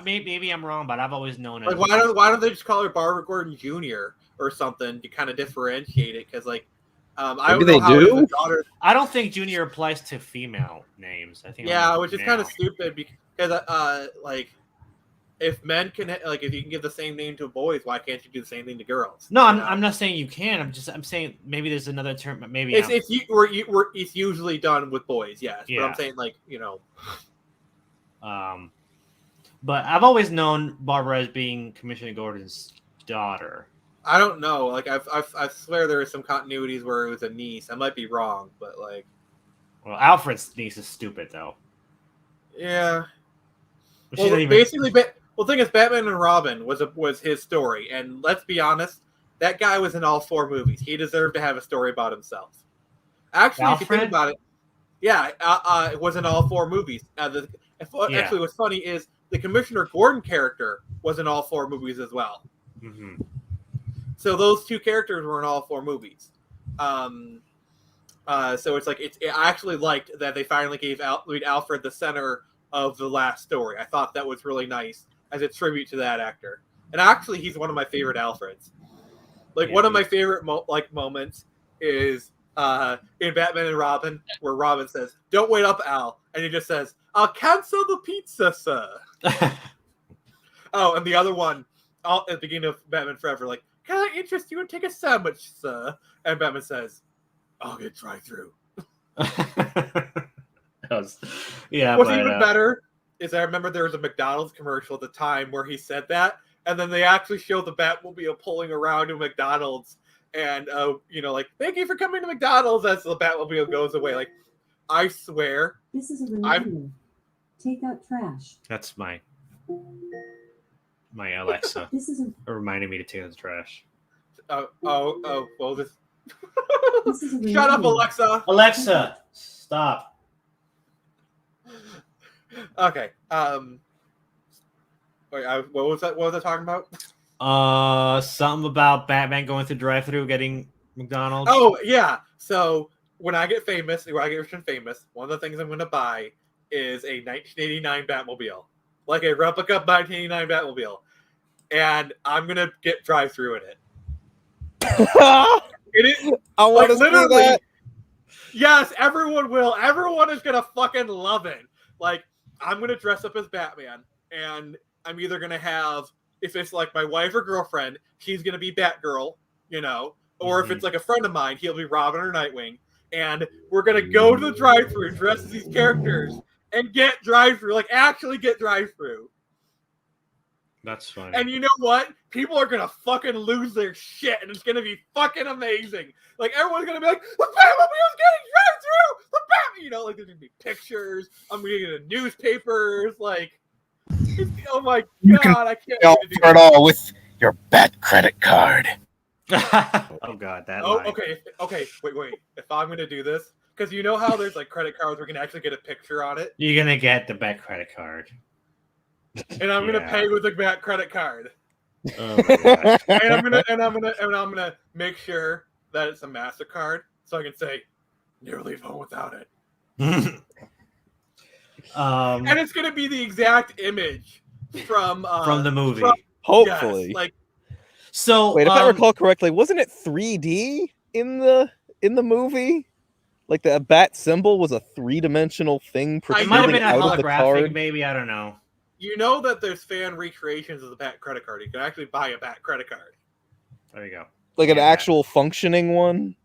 Maybe I'm wrong, but I've always known it. Like, why don't they just call her Barbara Gordon Jr. or something to kind of differentiate it? Because like, I don't know how the daughter. I don't think Junior applies to female names. I think. Yeah, which is kind of stupid because like, if men can if you can give the same name to boys, why can't you do the same thing to girls? No, I'm not saying you can. I'm saying maybe there's another term. Maybe it's usually done with boys. Yes, yeah. But I'm saying like But I've always known Barbara as being Commissioner Gordon's daughter. I don't know. Like I swear there is some continuities where it was a niece. I might be wrong, but like. Well, Alfred's niece is stupid though. Yeah. She's Well, not even- basically, the thing is, Batman and Robin was his story, and let's be honest, that guy was in all 4 movies. He deserved to have a story about himself. Actually, if you Alfred? think about it, yeah, it was in all 4 movies. Actually, what's funny is the Commissioner Gordon character was in all 4 movies as well. Mhm. So those 2 characters were in all 4 movies. So it's like I actually liked that they finally gave Alfred the center of the last story. I thought that was really nice as a tribute to that actor. And actually, he's one of my favorite Alfreds. Like one of my favorite moments is in Batman and Robin, where Robin says, "Don't wait up, Al," and he just says, "I'll cancel the pizza, sir." Oh, and the other one, at the beginning of Batman Forever, like, "Can I interest you in take a sandwich, sir?" And Batman says, "I'll get drive-through." What's even better is I remember there was a McDonald's commercial at the time where he said that, and then they actually showed the Batmobile pulling around to McDonald's, and like, "Thank you for coming to McDonald's," as the Batmobile goes away. Like, I swear, this is a reminder. Take out trash. That's my Alexa. This is reminding me to take out the trash. Well, this. This is a Shut up, Alexa. Alexa, stop. Okay. Wait. What was that? What was I talking about? Something about Batman going through drive-through getting McDonald's. Oh yeah. So when I get famous, when I get rich and famous, one of the things I'm going to buy is a 1989 Batmobile, like a replica 1989 Batmobile, and I'm going to get drive-through in it. I want to see that. Yes, everyone will. Everyone is going to fucking love it. Like, I'm going to dress up as Batman, and I'm either going to have, if it's like my wife or girlfriend, she's going to be Batgirl, or if it's like a friend of mine, he'll be Robin or Nightwing, and we're going to go to the drive-thru, dress as these characters, and get drive-thru, like actually get drive-thru. That's funny. And you know what? People are going to fucking lose their shit, and it's going to be fucking amazing. Like, everyone's going to be like, "The Batmobile's getting drive-thru! The Batman!" Like, there's going to be pictures. I'm going to get in newspapers. Like, oh my God, I can't Pay wait to do for it that. all with your Bat credit card. Oh God, that. Oh, line. okay. Wait. If I'm going to do this, because you know how there's like credit cards where you can actually get a picture on it? You're going to get the Bat credit card. And I'm gonna pay with a Bat credit card. Oh my God. And I'm gonna make sure that it's a MasterCard, so I can say, "Never leave home without it." And it's gonna be the exact image from the movie. Hopefully. Yes, like, so wait, if I recall correctly, wasn't it 3D in the movie? Like the bat symbol was a 3-dimensional thing it might have been a out of the holographic, card. maybe, I don't know. you know that there's fan recreations of the Bat credit card. You can actually buy a Bat credit card. There you go. Like an actual functioning one?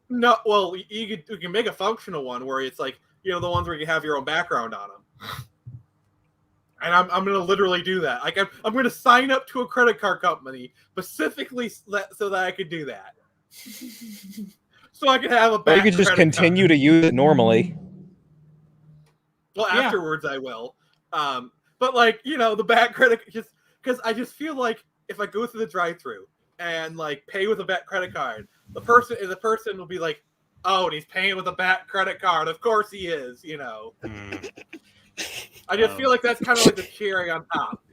No, well, you can make a functional one where it's like, the ones where you have your own background on them. And I'm going to literally do that. Like, I'm going to sign up to a credit card company specifically so that I could do that. So I could have a Bat Or you could just continue to use it normally. Well, afterwards I will. But like, the Bat credit, just because I just feel like if I go through the drive-thru and like pay with a Bat credit card, the person will be like, "Oh, and he's paying with a Bat credit card. Of course he is." I just feel like that's kind of like the cherry on top.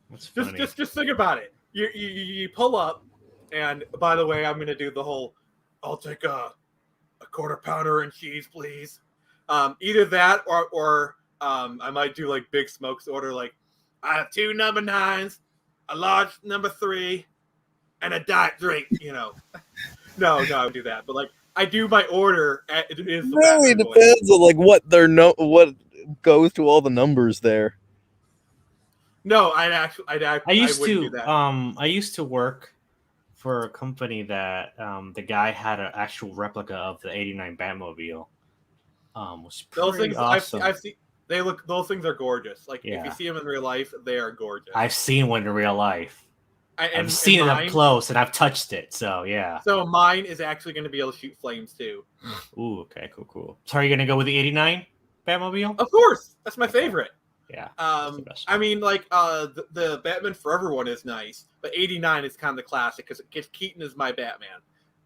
That's funny. Just think about it. You pull up, and by the way, I'm going to do the whole, "I'll take a quarter pounder and cheese, please." Either that or I might do like Big Smoke's order, like, "I have 2 number 9s, a large number 3, and a diet drink." No, I don't do that. But like, I do my order. It is the Really Batman depends on like what what goes to all the numbers there. No, I used wouldn't to do that. I used to work for a company that the guy had an actual replica of the '89 Batmobile. Was pretty Those things awesome. I've seen. Those things are gorgeous. Like, Yeah. if you see them in real life, they are gorgeous. I've seen one in real life. I've seen it up close and I've touched it, so yeah. So mine is actually going to be able to shoot flames too. Ooh, okay, cool. So are you going to go with the 89 Batmobile? Of course, that's my favorite. Yeah. I mean, like the Batman Forever one is nice, but 89 is kind of the classic because Keaton is my Batman.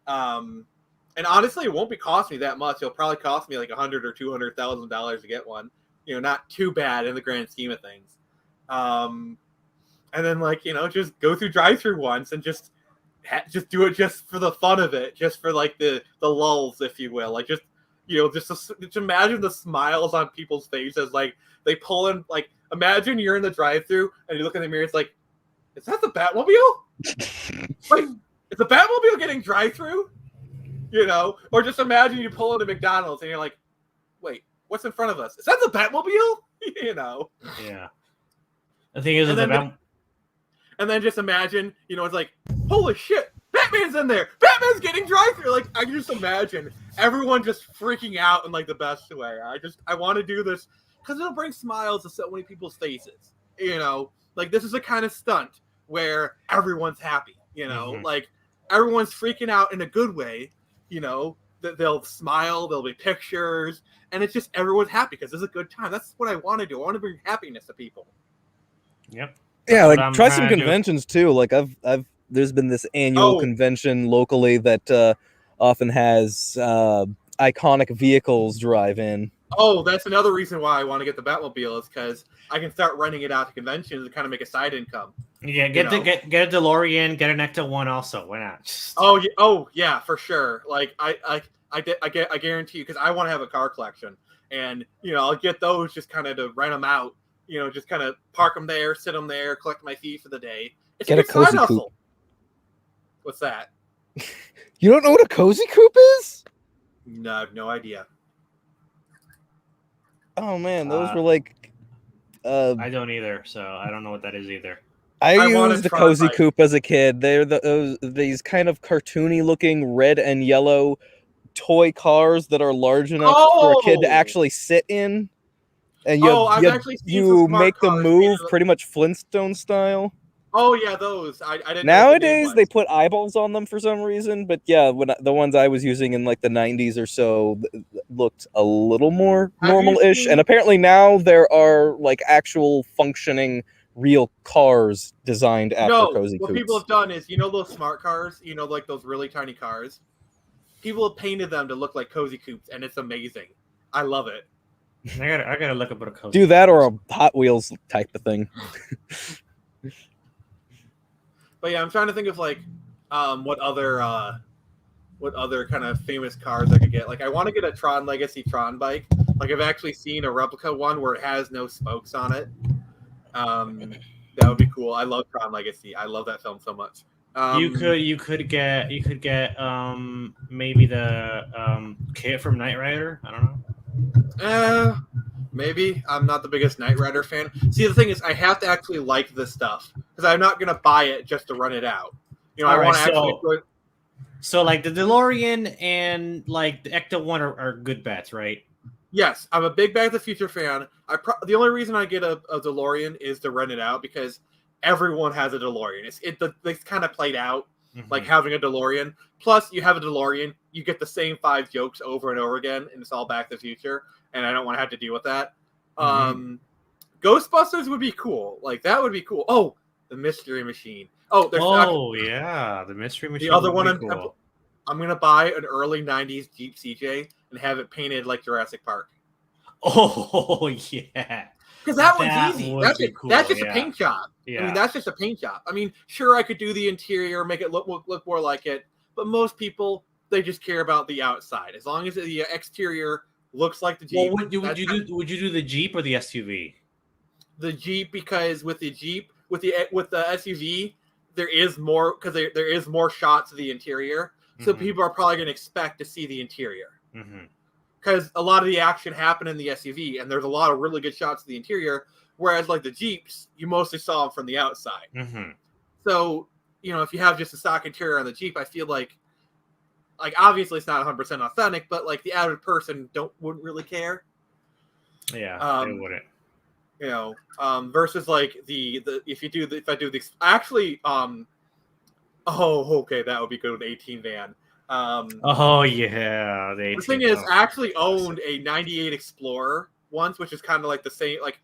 And honestly, it won't be cost me that much. It'll probably cost me like $100,000 or $200,000 to get one. Not too bad in the grand scheme of things. And then, like, just go through drive-through once and just do it just for the fun of it, just for like the lulls, if you will. Like, just imagine the smiles on people's faces. Like, they pull in, like, imagine you're in the drive-through and you look in the mirror. It's like, is that the Batmobile? Like, is the Batmobile getting drive-through? Or just imagine you pull into McDonald's and you're like, wait, what's in front of us? Is that the Batmobile? Yeah. The thing is, and then just imagine, it's like, holy shit, Batman's in there. Batman's getting drive-through. Like, I can just imagine everyone just freaking out in like the best way. I want to do this because it'll bring smiles to so many people's faces. Like, this is a kind of stunt where everyone's happy. Like, everyone's freaking out in a good way. That they'll smile, there'll be pictures, and it's just everyone's happy because it's a good time. That's what I want to do. I want to bring happiness to people. Yep. Yeah, like try some conventions too. Like I've there's been this annual convention locally that often has iconic vehicles drive in. Oh, that's another reason why I want to get the Batmobile is because I can start renting it out to conventions and kind of make a side income. Yeah, get a DeLorean, get an Ecto one also. Why not? Oh yeah, for sure. Like I guarantee you, because I want to have a car collection, and I'll get those just kind of to rent them out. Just kind of park them there, sit them there, collect my fee for the day. It's get a cozy coupe. What's that? You don't know what a cozy coupe is? No, I have no idea. Oh man, those were like. I don't either, so I don't know what that is either. I used the cozy coupe as a kid. They're these kind of cartoony looking red and yellow toy cars that are large enough for a kid to actually sit in. And you make them move pretty much Flintstone style. Oh yeah, those. I didn't. Nowadays they put eyeballs on them for some reason, but yeah, the ones I was using in like the 90s or so looked a little more normal-ish. And apparently now there are like actual functioning real cars designed after cozy coupes. What people have done is, those smart cars, like those really tiny cars. People have painted them to look like cozy coupes, and it's amazing. I love it. I gotta look up what a cozy. Do that or a Hot Wheels type of thing. But yeah, I'm trying to think of like what other kind of famous cars I could get. Like, I want to get a Tron Legacy Tron bike. Like, I've actually seen a replica one where it has no spokes on it. That would be cool. I love Tron Legacy. I love that film so much. You could get maybe the kit from Knight Rider. I don't know. Maybe. I'm not the biggest Knight Rider fan. See, the thing is, I have to actually like this stuff because I'm not gonna buy it just to run it out. I want to actually. So, like the DeLorean and like the Ecto one are good bets, right? Yes, I'm a big Back to the Future fan. The only reason I get a DeLorean is to rent it out because everyone has a DeLorean. It's kind of played out, like having a DeLorean. Plus, you have a DeLorean, you get the same 5 jokes over and over again, and it's all Back to the Future, and I don't want to have to deal with that. Ghostbusters would be cool. Like, that would be cool. Oh, the Mystery Machine. Yeah, the Mystery Machine. The other one, cool. I'm going to buy an early 90s Jeep CJ and have it painted like Jurassic Park. Oh, yeah. Because that one's easy. That's just a paint job. Yeah. I mean, that's just a paint job. I mean, sure, I could do the interior, make it look more like it, but most people, they just care about the outside. As long as the exterior looks like the Jeep. Well, would you do the Jeep or the SUV? The Jeep, because with the Jeep, with the SUV, there is more because there is more shots of the interior, so people are probably going to expect to see the interior. Because a lot of the action happened in the SUV, and there's a lot of really good shots of the interior. Whereas, like the Jeeps, you mostly saw them from the outside. So, if you have just a stock interior on the Jeep, I feel like obviously it's not 100% authentic, but like the average person wouldn't really care. Yeah, they wouldn't. Versus like if I do this, actually, Oh, okay, that would be good with 18 van. Oh yeah, the thing is, I actually owned a '98 Explorer once, which is kind of like the same. Like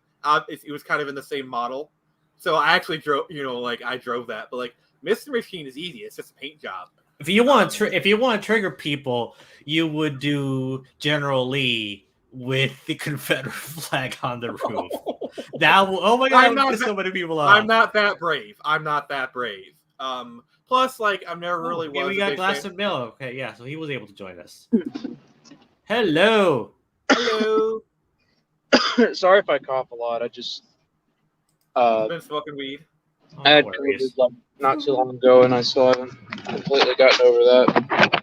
it was kind of in the same model. So I actually drove. I drove that. But like Mystery Machine is easy. It's just a paint job. If you want to trigger people, you would do General Lee with the Confederate flag on the roof. Oh my god! So many people off. I'm not that brave. Plus, like, I've never really was. We got Glass and Mill. Okay, yeah, so he was able to join us. Hello. Sorry if I cough a lot. I just been smoking weed. I had COVID like not too long ago, and I still haven't completely gotten over that.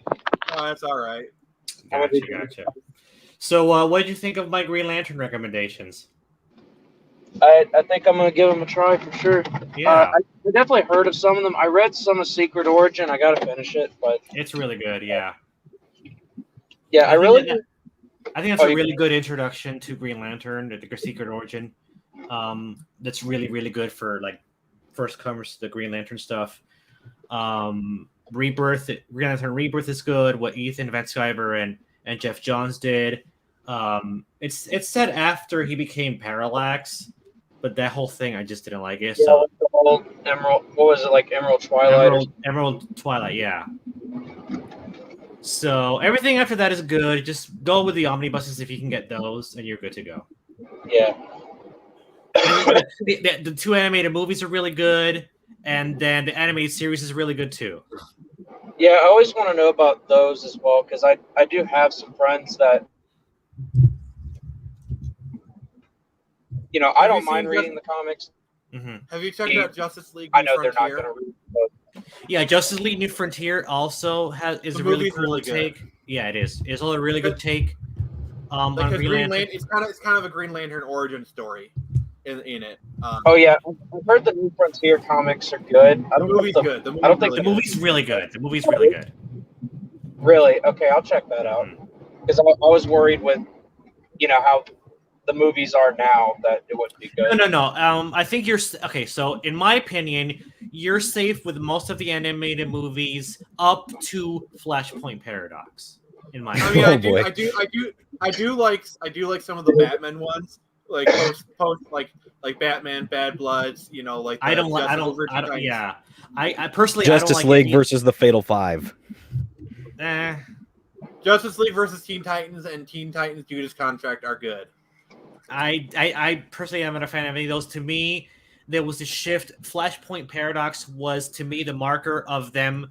Oh, that's all right. Gotcha. So, what did you think of my Green Lantern recommendations? I think I'm gonna give them a try for sure. Yeah, I definitely heard of some of them. I read some of Secret Origin. I gotta finish it, but it's really good. Yeah. Yeah, I think that's a really good introduction to Green Lantern, the Secret Origin. That's really, really good for like first comers to the Green Lantern stuff. Rebirth, Green Lantern Rebirth is good. What Ethan Van Sciver and Jeff Johns did. It's set after he became Parallax, but that whole thing I just didn't like it. Yeah, so the whole Emerald, what was it, like Emerald Twilight? Emerald Twilight, yeah. So everything after that is good. Just go with the omnibuses if you can get those, and you're good to go. Yeah. The two animated movies are really good, and then the animated series is really good too. Yeah, I always want to know about those as well, because I do have some friends that, I don't mind reading the comics. Mm-hmm. Have you checked out Justice League? I know they're not going to read it. Yeah, Justice League New Frontier also is a really cool take. Yeah, it is. It's a really good take. On Green Lantern. It's kind of a Green Lantern origin story in it. Oh yeah, I've heard the New Frontier comics are good. The movie's good. The movie's really good. The movie's really good. Really? Okay, I'll check that out. Because I was worried with, how the movies are now that it wouldn't be good. No. I think you're okay. So, in my opinion, you're safe with most of the animated movies up to Flashpoint Paradox. In my opinion. I do like some of the Batman ones, like post like Batman Bad Bloods. Like I don't. Yeah, I personally Justice League versus the Fatal Five. Justice League versus Teen Titans and Teen Titans Judas Contract are good. I personally am not a fan of any of those. To me, there was a shift. Flashpoint Paradox was, to me, the marker of them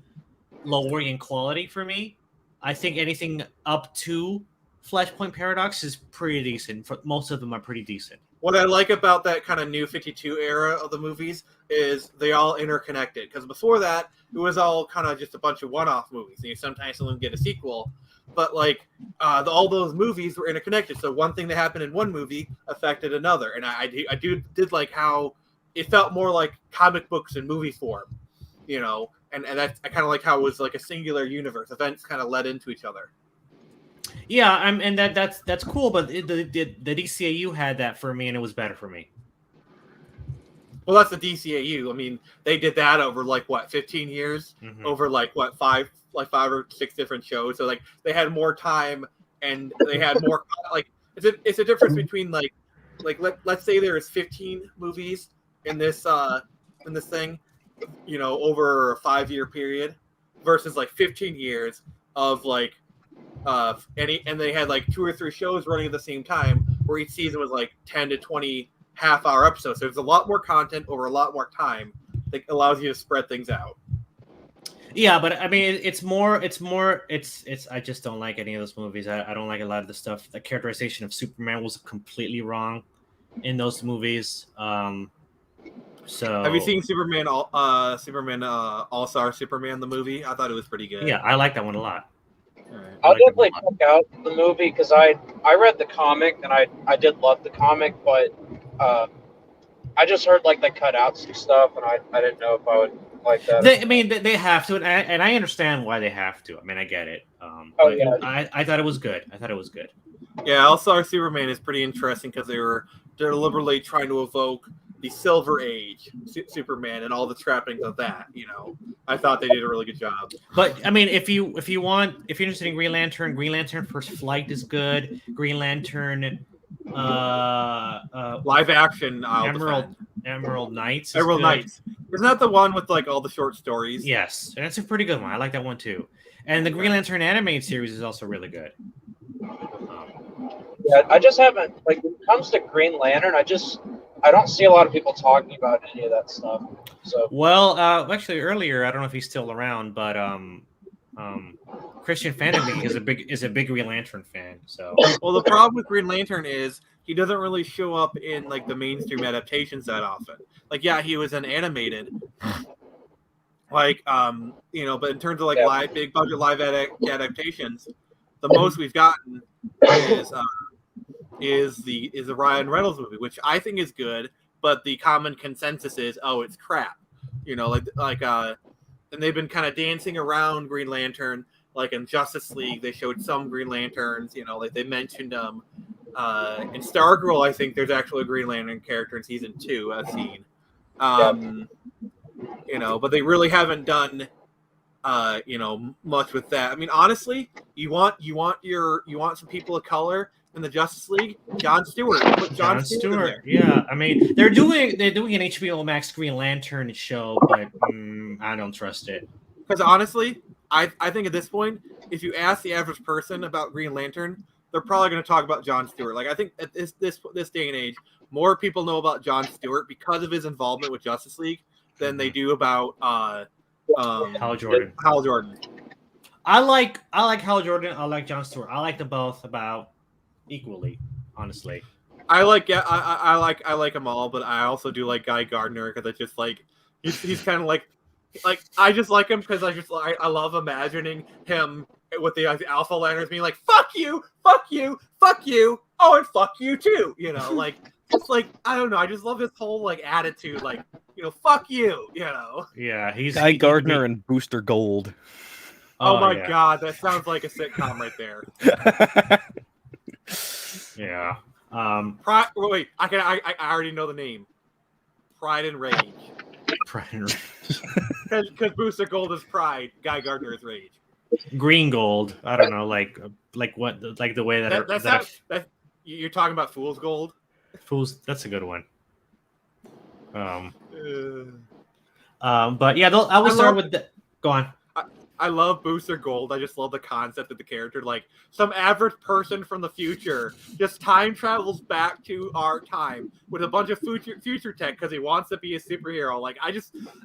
lowering in quality for me. I think anything up to Flashpoint Paradox is pretty decent. Most of them are pretty decent. What I like about that kind of new 52 era of the movies is they all interconnected. Because before that, it was all kind of just a bunch of one-off movies. And sometimes some of them get a sequel. But like all those movies were interconnected. So one thing that happened in one movie affected another. And I did like how it felt more like comic books in movie form, And that's, I kind of like how it was like a singular universe. Events kind of led into each other. Yeah, and that's cool. But the DCAU had that for me, and it was better for me. Well, that's the DCAU. I mean, they did that over 15 years, over 5 or 6 different shows. So like they had more time, and they had more it's a difference between let's say there's 15 movies in this thing, over a 5-year period, versus 15 years of and they had 2 or 3 shows running at the same time, where each season was 10 to 20 half-hour episodes. So there's a lot more content over a lot more time that allows you to spread things out. Yeah, but I mean, it's I just don't like any of those movies. I don't like a lot of the stuff. The characterization of Superman was completely wrong in those movies. So have you seen Superman All-Star Superman, the movie? I thought it was pretty good. Yeah, I like that one a lot. Right. I'll definitely check out the movie, because I read the comic, and I did love the comic, but I just heard they cut out some stuff, and I didn't know if I would like that. They have to, and I understand why they have to. I mean, I get it. I thought it was good. Yeah, All-Star Superman is pretty interesting because they're deliberately trying to evoke Silver Age Superman and all the trappings of that. You know, I thought they did a really good job. But I mean, if you're interested in Green Lantern First Flight is good. Green Lantern, live action, Emerald Knights. Emerald Knights. Isn't that the one with like all the short stories? Yes, and that's a pretty good one. I like that one too. And the Green Lantern animated series is also really good. Yeah, I just haven't, like, when it comes to Green Lantern, I don't see a lot of people talking about any of that stuff. So well, actually earlier, I don't know if he's still around, but Christian Fanemy is a big Green Lantern fan. So well, the problem with Green Lantern is he doesn't really show up in like the mainstream adaptations that often. Like, yeah, he was an animated, like you know, but in terms of like big budget live adaptations, the most we've gotten is the Ryan Reynolds movie, which I think is good, but the common consensus is, oh, it's crap. You know, and they've been kind of dancing around Green Lantern. Like in Justice League, they showed some Green Lanterns. You know, like they mentioned in Stargirl, I think there's actually a Green Lantern character in season 2 I've seen. You know, but they really haven't done you know, much with that. I mean, honestly, you want some people of color in the Justice League. Jon Stewart. Put Jon Stewart in there. Yeah, I mean, they're doing an HBO Max Green Lantern show, but I don't trust it. Because honestly, I think at this point, if you ask the average person about Green Lantern, they're probably going to talk about Jon Stewart. Like, I think at this day and age, more people know about Jon Stewart because of his involvement with Justice League than they do about Hal Jordan. I like Hal Jordan. I like Jon Stewart. I like them both about equally, honestly. I like them all, but I also do like Guy Gardner because I just like he's kind of like I just like him because I love imagining him with the Alpha Lanterns being like, fuck you, fuck you, fuck you, oh, and fuck you too. You know, like it's like, I don't know, I just love his whole like attitude, like, you know, fuck you, you know. Yeah, he's Guy Gardner and Booster Gold. Oh my god, that sounds like a sitcom right there. Yeah. Wait, I already know the name. Pride and Rage. Pride and Rage. Because Booster Gold is Pride, Guy Gardner is Rage. Green Gold. I don't know, like what, like the way that you're talking about Fool's Gold. Fools. That's a good one. But yeah, I will start with the. Go on. I love Booster Gold. I just love the concept of the character. Like, some average person from the future just time travels back to our time with a bunch of future tech because he wants to be a superhero. Like,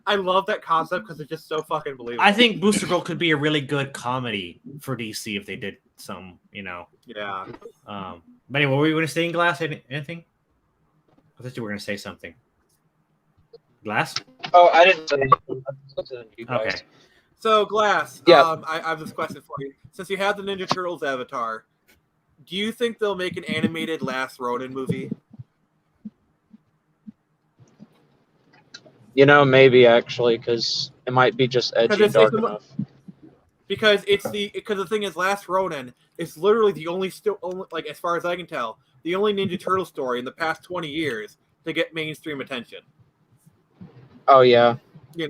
I love that concept because it's just so fucking believable. I think Booster Gold could be a really good comedy for DC if they did some, you know. Yeah. But anyway, were we going to say in Glass? Anything? I thought you were going to say something. Glass? Oh, I didn't say anything. Okay. So, Glass, yeah. I have this question for you. Since you have the Ninja Turtles avatar, do you think they'll make an animated Last Ronin movie? You know, maybe actually, because it might be just edgy and dark enough. Because the thing is, Last Ronin is literally the only, like, as far as I can tell, the only Ninja Turtle story in the past 20 years to get mainstream attention. Oh yeah. Yeah.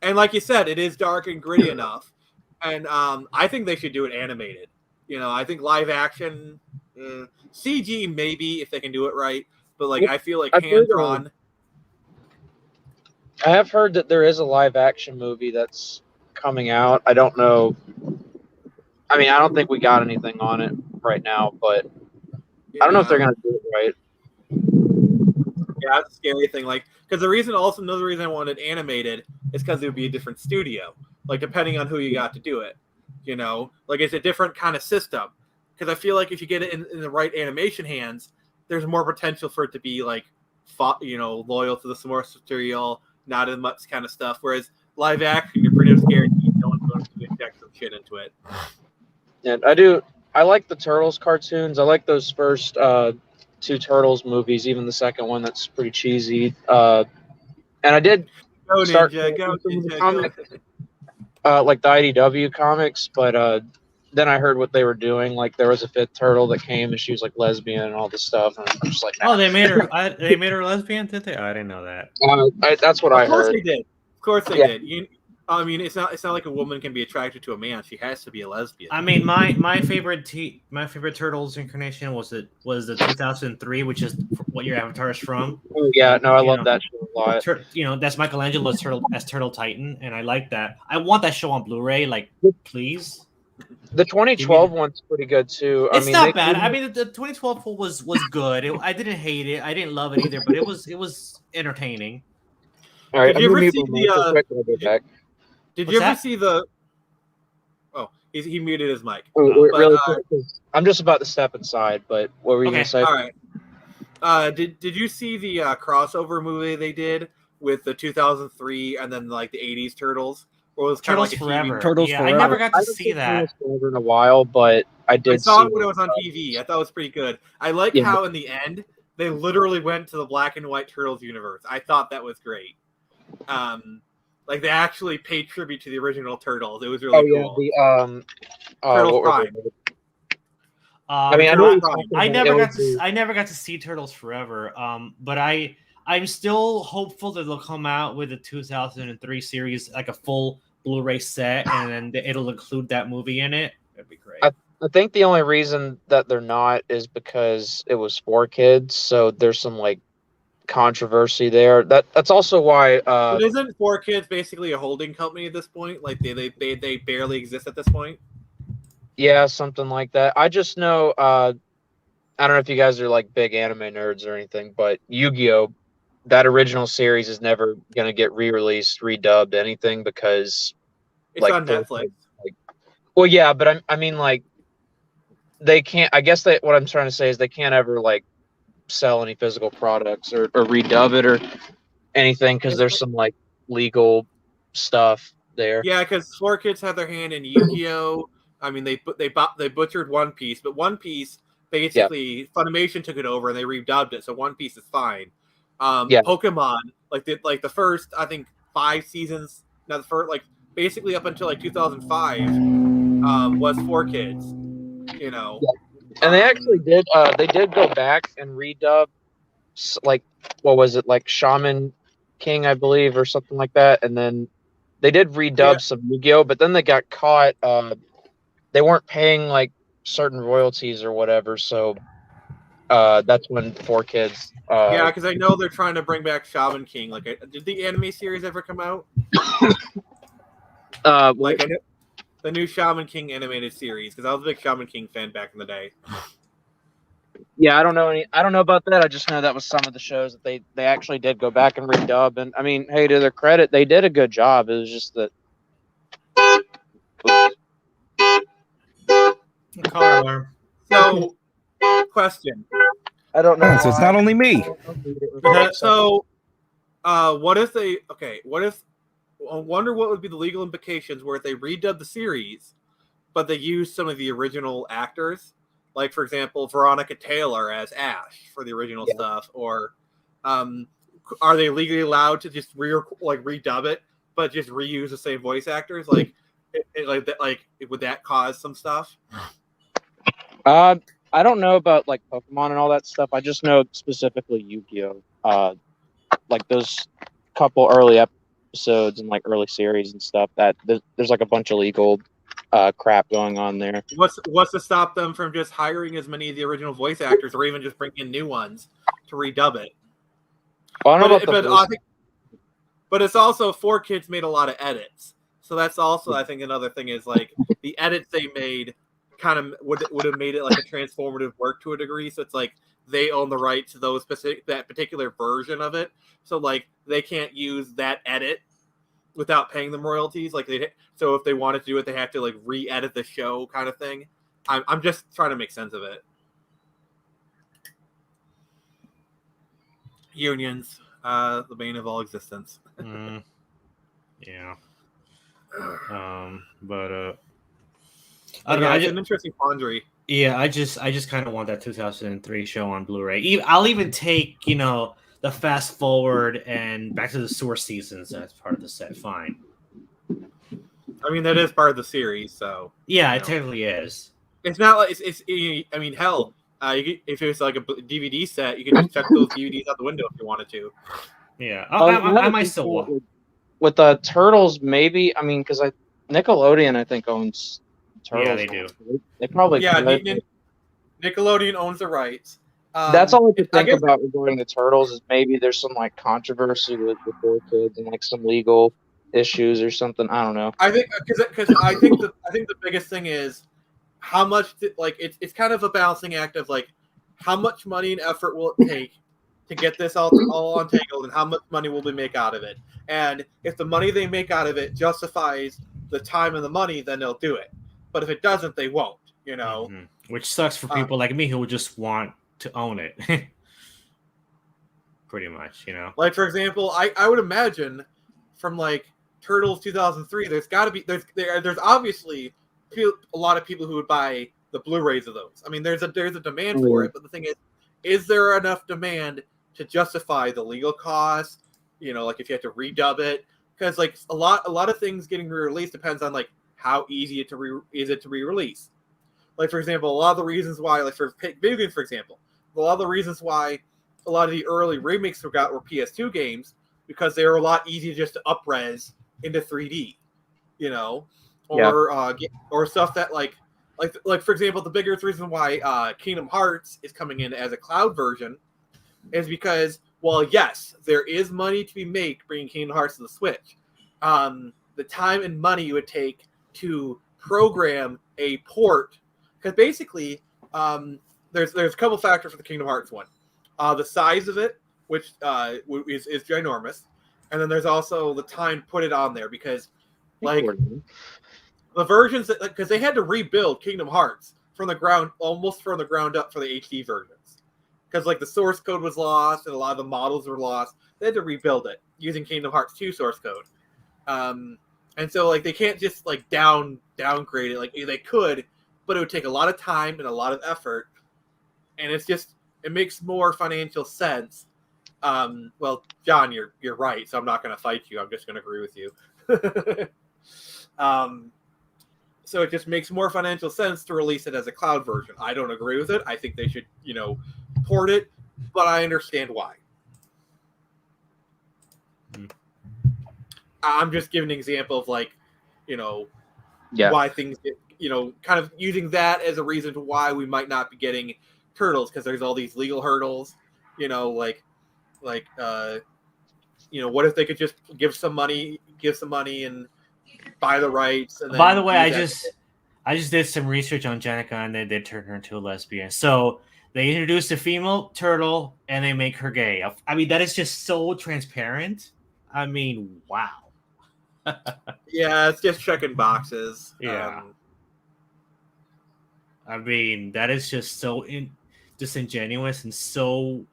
And like you said, it is dark and gritty enough. And I think they should do it animated. You know, I think live action, CG maybe if they can do it right. But like, I feel like hand-drawn. I have heard that there is a live action movie that's coming out. I don't know. I mean, I don't think we got anything on it right now, but I don't know if they're going to do it right. Yeah, that's a scary thing. Like, because another reason I wanted animated is because it would be a different studio. Like, depending on who you got to do it, you know, like it's a different kind of system. Because I feel like if you get it in the right animation hands, there's more potential for it to be like, you know, loyal to the source material, not as much kind of stuff. Whereas live action, you're pretty much guaranteed no one's going to inject some shit into it. And I like the Turtles cartoons. I like those first two Turtles movies, even the second one that's pretty cheesy. And I did start go ninja, comic, like the IDW comics, but then I heard what they were doing. Like there was a fifth turtle that came and she was like lesbian and all this stuff. And I'm just like, nah. Oh, they made her. They made her lesbian, did they? I didn't know that. That's what I heard. Of course they did. Of course they did. I mean, it's not like a woman can be attracted to a man. She has to be a lesbian. I mean, my favorite Turtles incarnation was the 2003, which is what your Avatar is from. Oh yeah, no, I love that show a lot. That's Michelangelo's Turtle Titan, and I like that. I want that show on Blu-ray, like please. The 2012 one's pretty good too. It's not bad. I mean, the 2012 was good. I didn't hate it. I didn't love it either, but it was entertaining. All right, did you ever see the? Did you ever see the? Oh, he muted his mic. Really quick, I'm just about to step inside, but what were you gonna say? All right. Did you see the crossover movie they did with the 2003 and then like the 80s Turtles? Or it was kind of like Forever. Turtles yeah, Forever. I never got to see that. In a while, but I did. I saw it when it was on TV. I thought it was pretty good. I like how in the end they literally went to the black and white Turtles universe. I thought that was great. Like they actually paid tribute to the original Turtles. It was really cool. Turtles Prime. I mean, I never got to see Turtles Forever. But I'm still hopeful that they'll come out with the 2003 series, like a full Blu-ray set, and then it'll include that movie in it. That'd be great. I think the only reason that they're not is because it was for kids, so there's some like controversy there. That's also why. But isn't 4Kids basically a holding company at this point? Like they barely exist at this point. Yeah, something like that. I just know. I don't know if you guys are like big anime nerds or anything, but Yu-Gi-Oh! That original series is never gonna get re-released, redubbed, anything because it's like on Netflix. Well, yeah, but I mean, like they can't. I guess what I'm trying to say is they can't ever like sell any physical products or redub it or anything because there's some like legal stuff there. Yeah, because 4Kids had their hand in Yu-Gi-Oh. I mean, they butchered One Piece, but One Piece basically Funimation took it over and they redubbed it, so One Piece is fine. Pokemon, like the first, I think 5 seasons, not the first, like basically up until like 2005, was 4Kids, you know. And they actually did. They did go back and redub, like what was it, like Shaman King, I believe, or something like that. And then they did redub some Yu-Gi-Oh, but then they got caught. They weren't paying like certain royalties or whatever, so that's when 4Kids. Yeah, because I know they're trying to bring back Shaman King. Like, did the anime series ever come out? Like the new Shaman King animated series, because I was a big Shaman King fan back in the day. Yeah, I don't know about that. I just know that was some of the shows that they actually did go back and redub. And I mean, hey, to their credit, they did a good job. It was just that. Car alarm. So, question. I don't know. So it's not only me. So, what if they? Okay, what if? I wonder what would be the legal implications where if they redub the series, but they use some of the original actors, like for example Veronica Taylor as Ash for the original stuff, or are they legally allowed to just redub it, but just reuse the same voice actors? Like, would that cause some stuff? I don't know about like Pokemon and all that stuff. I just know specifically Yu-Gi-Oh. Like those couple early episodes and like early series and stuff that there's like a bunch of legal crap going on there. What's to stop them from just hiring as many of the original voice actors, or even just bringing in new ones to redub it? Well, I don't know but it's also 4Kids made a lot of edits, so that's also I think another thing is like the edits they made kind of would have made it like a transformative work to a degree. So it's like they own the right to that particular version of it. So like they can't use that edit without paying them royalties. Like so if they wanted to do it, they have to like re-edit the show kind of thing. I'm just trying to make sense of it. Unions, the bane of all existence. Yeah. But I don't know. It's an interesting quandary. Yeah, I just kind of want that 2003 show on Blu-ray. I'll even take the fast forward and back to the sewer seasons as part of the set. Fine. I mean, that is part of the series, so Yeah, you it know. totally is. It's not like I mean, hell, if it's like a DVD set, you can just chuck those DVDs out the window if you wanted to. Yeah, Another I might thing still too, watch. with the Turtles, maybe. I mean, because Nickelodeon, I think, owns Turtles. Yeah, they do. They probably Yeah, could. Nickelodeon owns the rights. That's all I could I think guess, about regarding the Turtles is maybe there's some like controversy with their kids and like some legal issues or something. I don't know. I think because I think the biggest thing is how much it's kind of a balancing act of like how much money and effort will it take to get this all untangled and how much money will they make out of it. And if the money they make out of it justifies the time and the money, then they'll do it. But if it doesn't, they won't. You know, Which sucks for people like me who would just want to own it. Pretty much, you know. like for example, I would imagine from like Turtles 2003, there's got to be there's obviously a lot of people who would buy the Blu-rays of those. I mean, there's a demand for it, but the thing is there enough demand to justify the legal costs? You know, like if you have to redub it, because like a lot of things getting re-released depends on like how easy it is to re-release. Like for example, a lot of the reasons why, like for video games, for example, a lot of the reasons why a lot of the early remakes were PS2 games because they were a lot easier just to up-res into 3D, you know, or stuff that like for example, the biggest reason why Kingdom Hearts is coming in as a cloud version is because, well, yes, there is money to be made bringing Kingdom Hearts to the Switch. The time and money you would take to program a port, because basically there's a couple factors for the Kingdom Hearts one. The size of it, which is ginormous, and then there's also the time to put it on there because, like, the versions because they had to rebuild Kingdom Hearts almost from the ground up for the HD versions, because like the source code was lost and a lot of the models were lost. They had to rebuild it using Kingdom Hearts 2 source code, and so like they can't just like downgrade it. Like they could, but it would take a lot of time and a lot of effort, and it makes more financial sense. Well, John, you're right, so I'm not going to fight you. I'm just going to agree with you. So it just makes more financial sense to release it as a cloud version. I don't agree with it. I think they should, port it, but I understand why. I'm just giving an example of like, why things get, kind of using that as a reason to why we might not be getting Turtles, because there's all these legal hurdles, what if they could just give some money and buy the rights? And then by the way, I just did some research on Jenica, and they did turn her into a lesbian. So they introduced a female turtle and they make her gay. I mean, that is just so transparent. I mean, wow. Yeah, it's just checking boxes. Yeah. I mean, that is just so disingenuous and so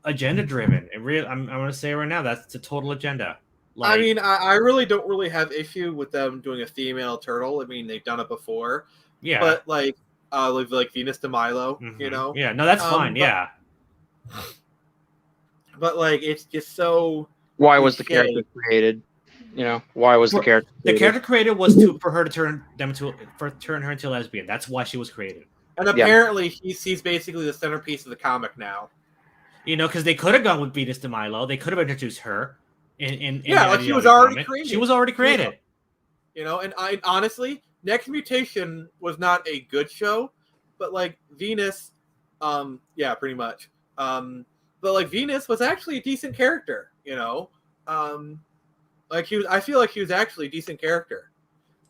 agenda driven. And I'm going to say it right now, that's a total agenda. Like, I mean, I really don't really have issue with them doing a female turtle. I mean, they've done it before. Yeah. But like Venus de Milo, Yeah, no, that's fine. Yeah. But like, it's just so. Why was the character created? Why was the character created? The character created was for her to turn her into a lesbian. That's why she was created. And apparently, he's basically the centerpiece of the comic now. Because they could have gone with Venus de Milo. They could have introduced her. She was already created. She was already created. And I honestly, Next Mutation was not a good show, but like Venus, pretty much. But like Venus was actually a decent character. I feel like he was actually a decent character.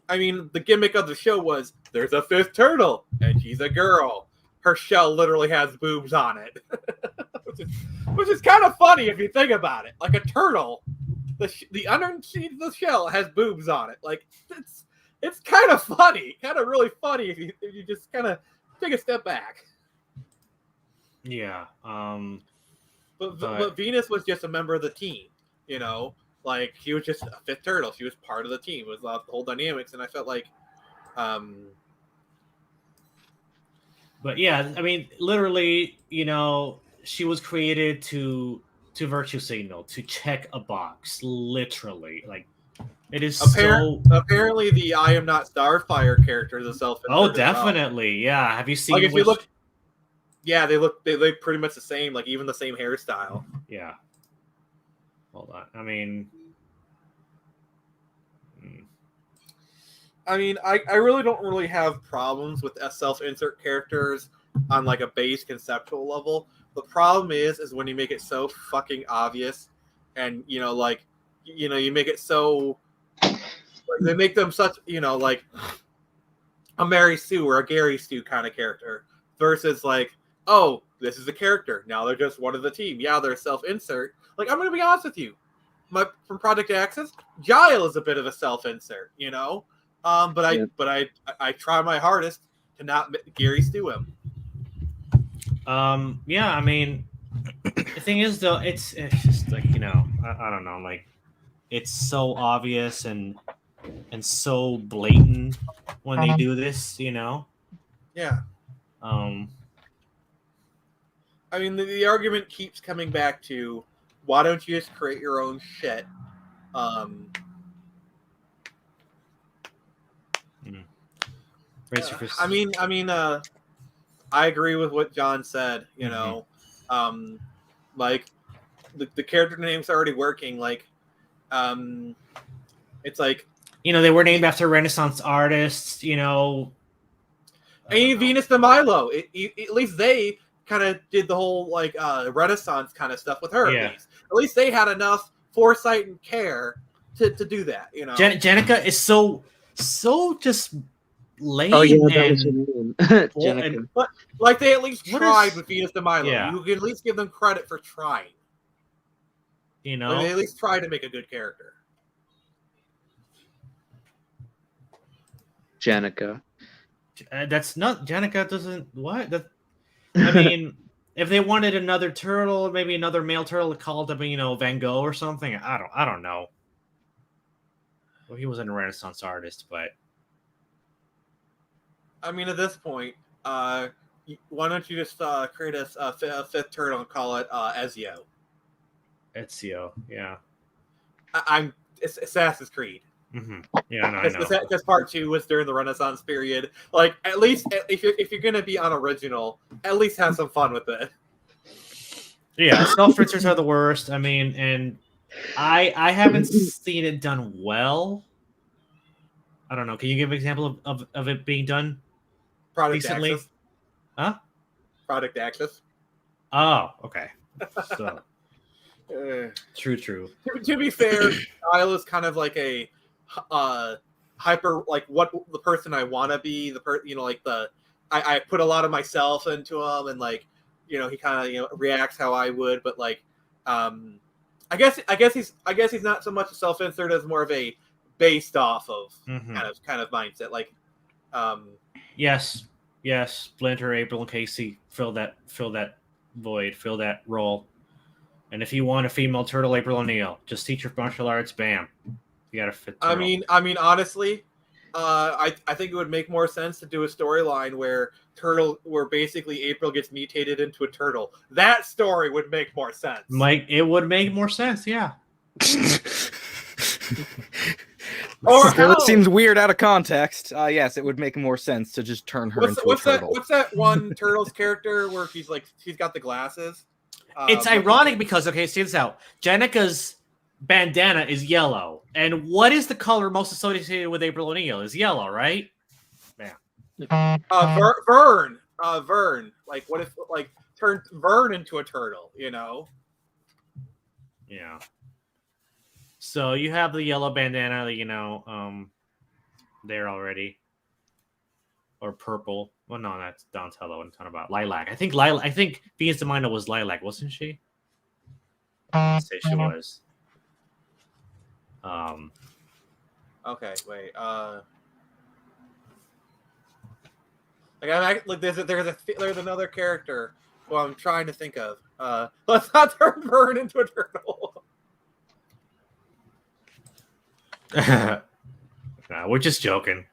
I mean, the gimmick of the show was there's a fifth turtle and she's a girl. Her shell literally has boobs on it, which is kind of funny if you think about it. Like a turtle, the underside of the shell has boobs on it. Like it's kind of funny, kind of really funny if you just kind of take a step back. Yeah. But Venus was just a member of the team. Like she was just a fifth turtle. She was part of the team. It was the whole dynamics, and I felt like. But yeah, I mean, literally, she was created to virtue signal, to check a box, literally. Like, It is apparently the I Am Not Starfire character is a self-insert. Oh, definitely. Yeah. Have you seen? Like if you look, yeah, they look pretty much the same. Like even the same hairstyle. Yeah. Hold on. I mean, I really don't really have problems with self-insert characters on like a base conceptual level. The problem is when you make it so fucking obvious, and you make it so they make them such like a Mary Sue or a Gary Sue kind of character versus like, oh, this is a character, now they're just one of the team. Yeah, they're self-insert. Like, I'm gonna be honest with you, from Project Axis, Giles is a bit of a self-insert, but I try my hardest to not Gary Stu him. Yeah, I mean, the thing is though, it's just like, I don't know, like, it's so obvious and so blatant when they do this, Yeah. I mean, the argument keeps coming back to, why don't you just create your own shit? I agree with what John said. Like the character names are already working. Like, it's like they were named after Renaissance artists. Venus de Milo. At least they kind of did the whole like Renaissance kind of stuff with her. Yeah. At least they had enough foresight and care to do that. Jenica is so just lame. Oh yeah, and but like they at least tried with Venus de Milo. Yeah. You can at least give them credit for trying. They at least tried to make a good character. Jenica. That's not Jenica. Doesn't what? I mean, if they wanted another turtle, maybe another male turtle called him, Van Gogh or something. I don't know. Well, he wasn't a Renaissance artist, but I mean, at this point, why don't you just create a fifth turtle and call it Ezio? Ezio, yeah. It's Assassin's Creed. Mm-hmm. Yeah, no, I know. Because part 2 was during the Renaissance period. Like, at least if you're gonna be unoriginal, at least have some fun with it. Yeah, self-inserts are the worst. I mean, and I haven't seen it done well. I don't know. Can you give an example of it being done decently? Access. Huh? Product Access. Oh, okay. So true. To be fair, Kyle is kind of like a hyper, like what the person I want to be. I put a lot of myself into him, and like he kind of reacts how I would, but like I guess he's not so much a self-insert as more of a based off of kind of mindset. Like yes, Splinter, April, and Casey fill that void, fill that role. And if you want a female turtle, April O'Neil, just teach her martial arts. Bam, you got to fit. I mean, honestly, I think it would make more sense to do a storyline where basically April gets mutated into a turtle. That story would make more sense. It would make more sense, yeah. That seems weird out of context. Yes, it would make more sense to just turn her into a turtle. What's that one Turtles character where she's got the glasses? It's ironic because, okay, see this out. Jenica's bandana is yellow. And what is the color most associated with April O'Neil? Is yellow, right? Yeah. Vern. Like, what if, like, turned Vern into a turtle, Yeah. So you have the yellow bandana, there already. Or purple. Well, no, that's Donatello. I'm talking about lilac. I think Venus de Milo was lilac, wasn't she? I'd say she was. Okay, wait. There's another character who I'm trying to think of. Let's not turn Vern into a turtle. Nah, we're just joking.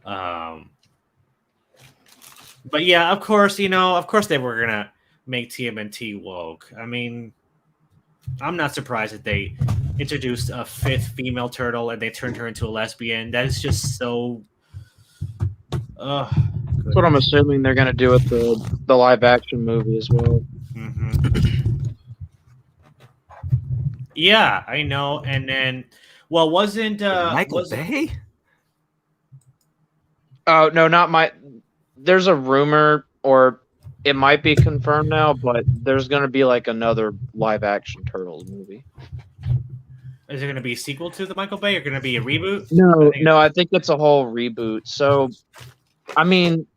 But yeah, of course they were gonna make TMNT woke. I mean, I'm not surprised that they introduced a fifth female turtle and they turned her into a lesbian. That is just so. That's what I'm assuming they're gonna do with the live action movie as well. Yeah, I know. And then, well, wasn't Michael Bay? Oh no, not my. There's a rumor, or it might be confirmed now, but there's gonna be like another live action Turtles movie. Is it going to be a sequel to the Michael Bay or going to be a reboot? No, I think it's a whole reboot. So, I mean,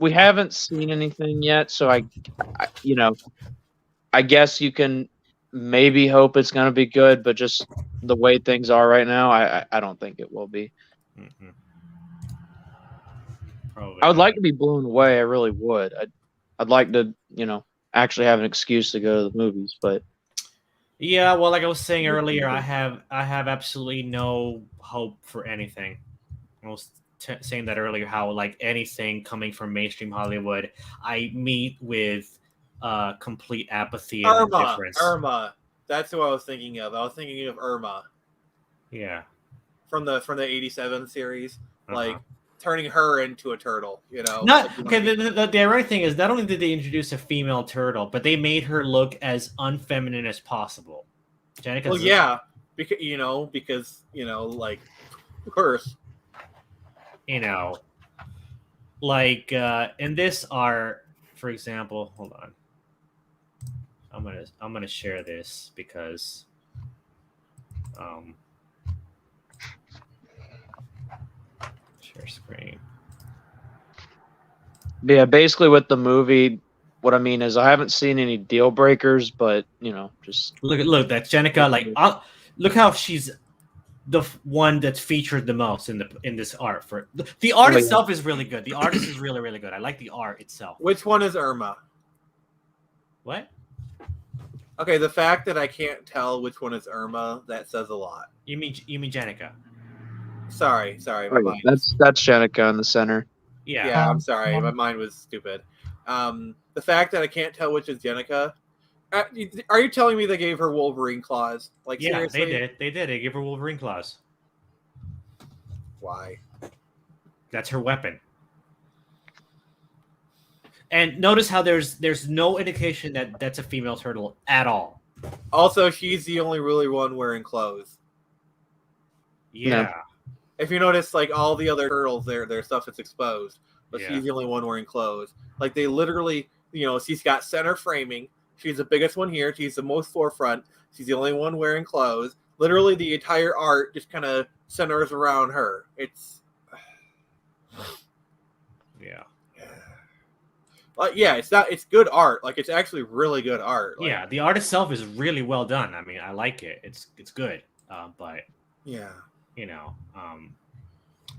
we haven't seen anything yet, so I guess you can maybe hope it's going to be good, but just the way things are right now, I don't think it will be. Mm-hmm. I would like to be blown away. I really would. I'd like to, actually have an excuse to go to the movies, but. Yeah, well, like I was saying earlier, I have absolutely no hope for anything. I was saying that earlier, how like anything coming from mainstream Hollywood, I meet with complete apathy and indifference. Irma, that's who I was thinking of. I was thinking of Irma. Yeah, from the '87 series, like turning her into a turtle. Not okay. The ironic thing is, not only did they introduce a female turtle, but they made her look as unfeminine as possible. Jenica's well, yeah, because like, of course, like in this art, for example. Hold on, I'm gonna share this because, share screen. Yeah, basically with the movie, what I mean is I haven't seen any deal breakers, but just look that Jenica. Like, look how she's the one that's featured the most in this art. For the art itself is really good. The artist is really, really good. I like the art itself. Which one is Irma? What? Okay, the fact that I can't tell which one is Irma, that says a lot. You mean Jenica? Sorry. That's Jenica in the center. Yeah, I'm sorry. My mind was stupid. The fact that I can't tell which is Jenica. Are you telling me they gave her Wolverine claws? Like, yeah, seriously? They did. They gave her Wolverine claws. Why? That's her weapon. And notice how there's no indication that that's a female turtle at all. Also, she's the only really one wearing clothes. Yeah. No. If you notice, like, all the other turtles, their stuff is exposed, but she's the only one wearing clothes. Like, they literally, she's got center framing. She's the biggest one here. She's the most forefront. She's the only one wearing clothes. Literally, the entire art just kind of centers around her. It's it's good art. Like, it's actually really good art. Like, yeah, the art itself is really well done. I mean, I like it. It's good. But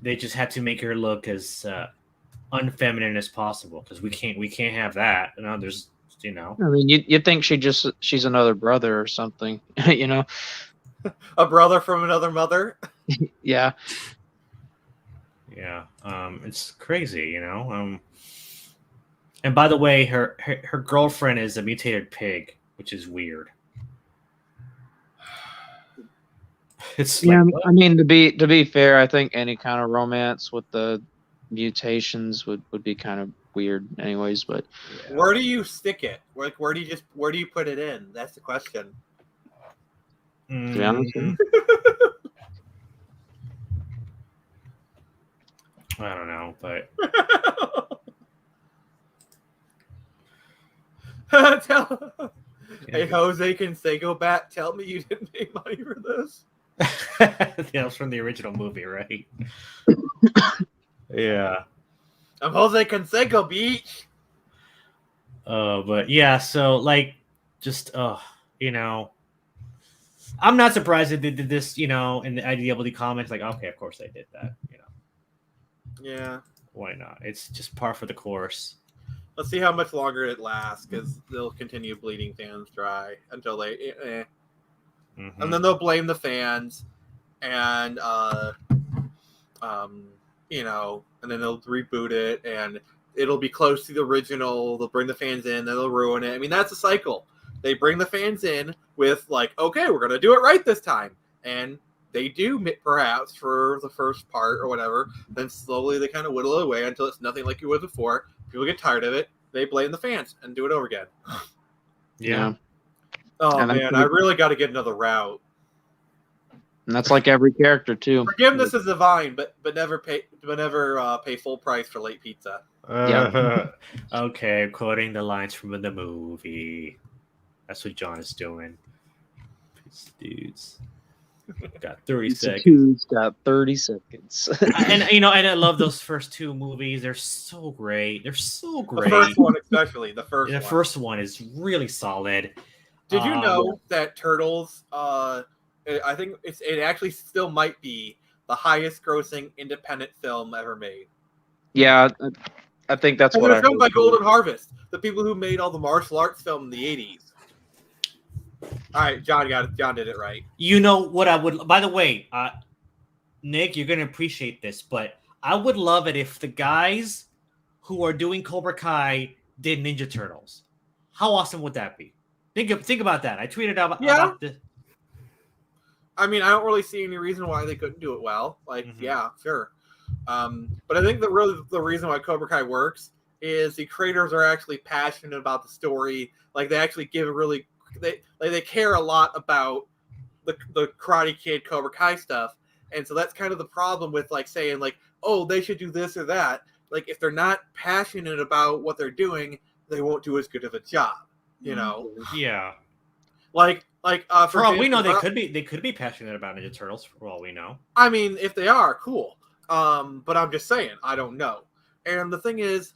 they just had to make her look as unfeminine as possible because we can't have that. There's I mean, you'd think she's another brother or something, a brother from another mother. Yeah. Yeah. It's crazy, and by the way, her girlfriend is a mutated pig, which is weird. It's I mean, to be fair, I think any kind of romance with the mutations would be kind of weird anyways, but where do you stick it? Like, where do you put it in? That's the question. To be honest with you. I don't know, but hey, Jose Canseco Bat, tell me you didn't make money for this. That was from the original movie, right? Yeah. I'm Jose Canseco, Beach. But yeah, so like, just I'm not surprised that they did this, in the IDW comments. Like, okay, of course they did that. Yeah. Why not? It's just par for the course. Let's see how much longer it lasts, because they'll continue bleeding fans dry until they, and then they'll blame the fans, and and then they'll reboot it, and it'll be close to the original. They'll bring the fans in, then they'll ruin it. I mean, that's a cycle. They bring the fans in with like, okay, we're gonna do it right this time. and they do perhaps for the first part or whatever. Then slowly they kind of whittle it away until it's nothing like it was before. People get tired of it. They blame the fans and do it over again. Yeah. Oh And man, I really got to get another route. And that's like every character too. Forgiveness is divine, but never pay full price for late pizza. Okay, quoting the lines from the movie. That's what John is doing. These dudes got 30 seconds. Got 30 seconds. And and I love those first two movies. They're so great. They're so great. The first one, especially the first. The first one is really solid. Did you know that Turtles? I think it actually still might be the highest grossing independent film ever made. Yeah, I think that's what I was filmed by heard. Golden Harvest, the people who made all the martial arts film in the 80s. All right, John got it. John did it right. You know what I would? By the way, Nick, you're gonna appreciate this, but I would love it if the guys who are doing Cobra Kai did Ninja Turtles. How awesome would that be? Think about that. I tweeted about this. I mean, I don't really see any reason why they couldn't do it well. Like, yeah, sure. But I think the reason why Cobra Kai works is the creators are actually passionate about the story. Like, they actually give they care a lot about the Karate Kid Cobra Kai stuff. And so that's kind of the problem with like saying like, oh, they should do this or that. Like, if they're not passionate about what they're doing, they won't do as good of a job. You know? Yeah. For all we know, they could be passionate about Ninja Turtles. For all we know. I mean, if they are, cool. But I'm just saying, I don't know. And the thing is,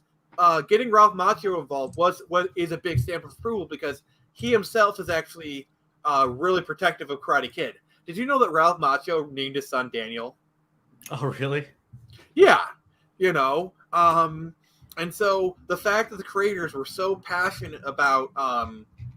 getting Ralph Macchio involved is a big stamp of approval because he himself is actually really protective of Karate Kid. Did you know that Ralph Macchio named his son Daniel? Oh, really? Yeah. You know. And so the fact that the creators were so passionate about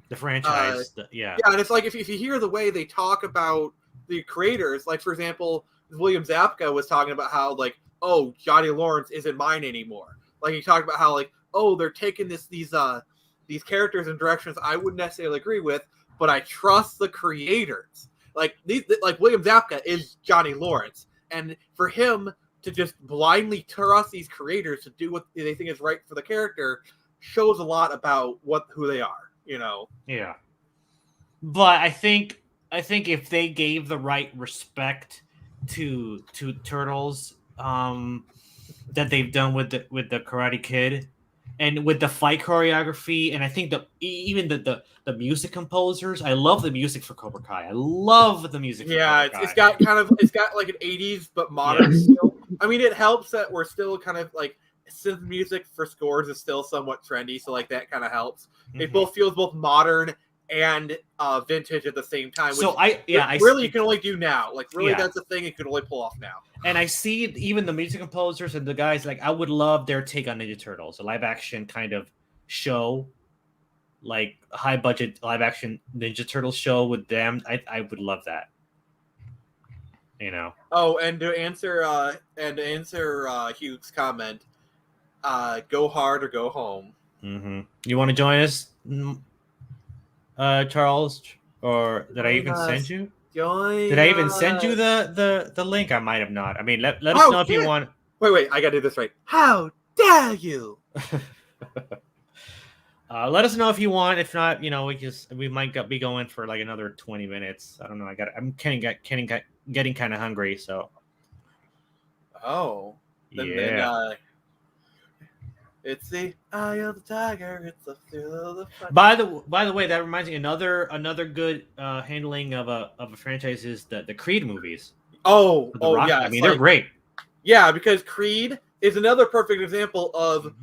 the franchise, yeah, and it's like if you hear the way they talk about the creators, like for example, William Zabka was talking about how like, oh, Johnny Lawrence isn't mine anymore. Like he talked about how like, oh, they're taking these characters in directions I wouldn't necessarily agree with, but I trust the creators. Like William Zabka is Johnny Lawrence, and for him to just blindly trust these creators to do what they think is right for the character shows a lot about who they are, you know? Yeah. But I think if they gave the right respect to Turtles that they've done with the Karate Kid and with the fight choreography, and I think even the music composers, I love the music for Cobra Kai. I love the music. Yeah, it's got like an 80s but modern still. I mean, it helps that we're still kind of like synth music for scores is still somewhat trendy, so like that kind of helps. It both feels both modern and vintage at the same time. So you can only do now. Like really, that's a thing you can only pull off now. And I see even the music composers and the guys like I would love their take on Ninja Turtles, a live action kind of show, like a high budget live action Ninja Turtles show with them. I would love that. You know. Oh, and to answer Hugh's comment, go hard or go home. You want to join us, Charles, or did I even send you? Did I even send you the link? I might have not. I mean, let us know if you want. Wait, I gotta do this right. How dare you? Let us know if you want. If not, you know, we might be going for like another 20 minutes. I don't know. I'm getting kind of hungry, so. Oh. Yeah. It's the eye of the tiger. It's the thrill of the fight. By the way, that reminds me another good handling of a franchise is the Creed movies. Oh, yeah. I mean, they're great. Yeah, because Creed is another perfect example of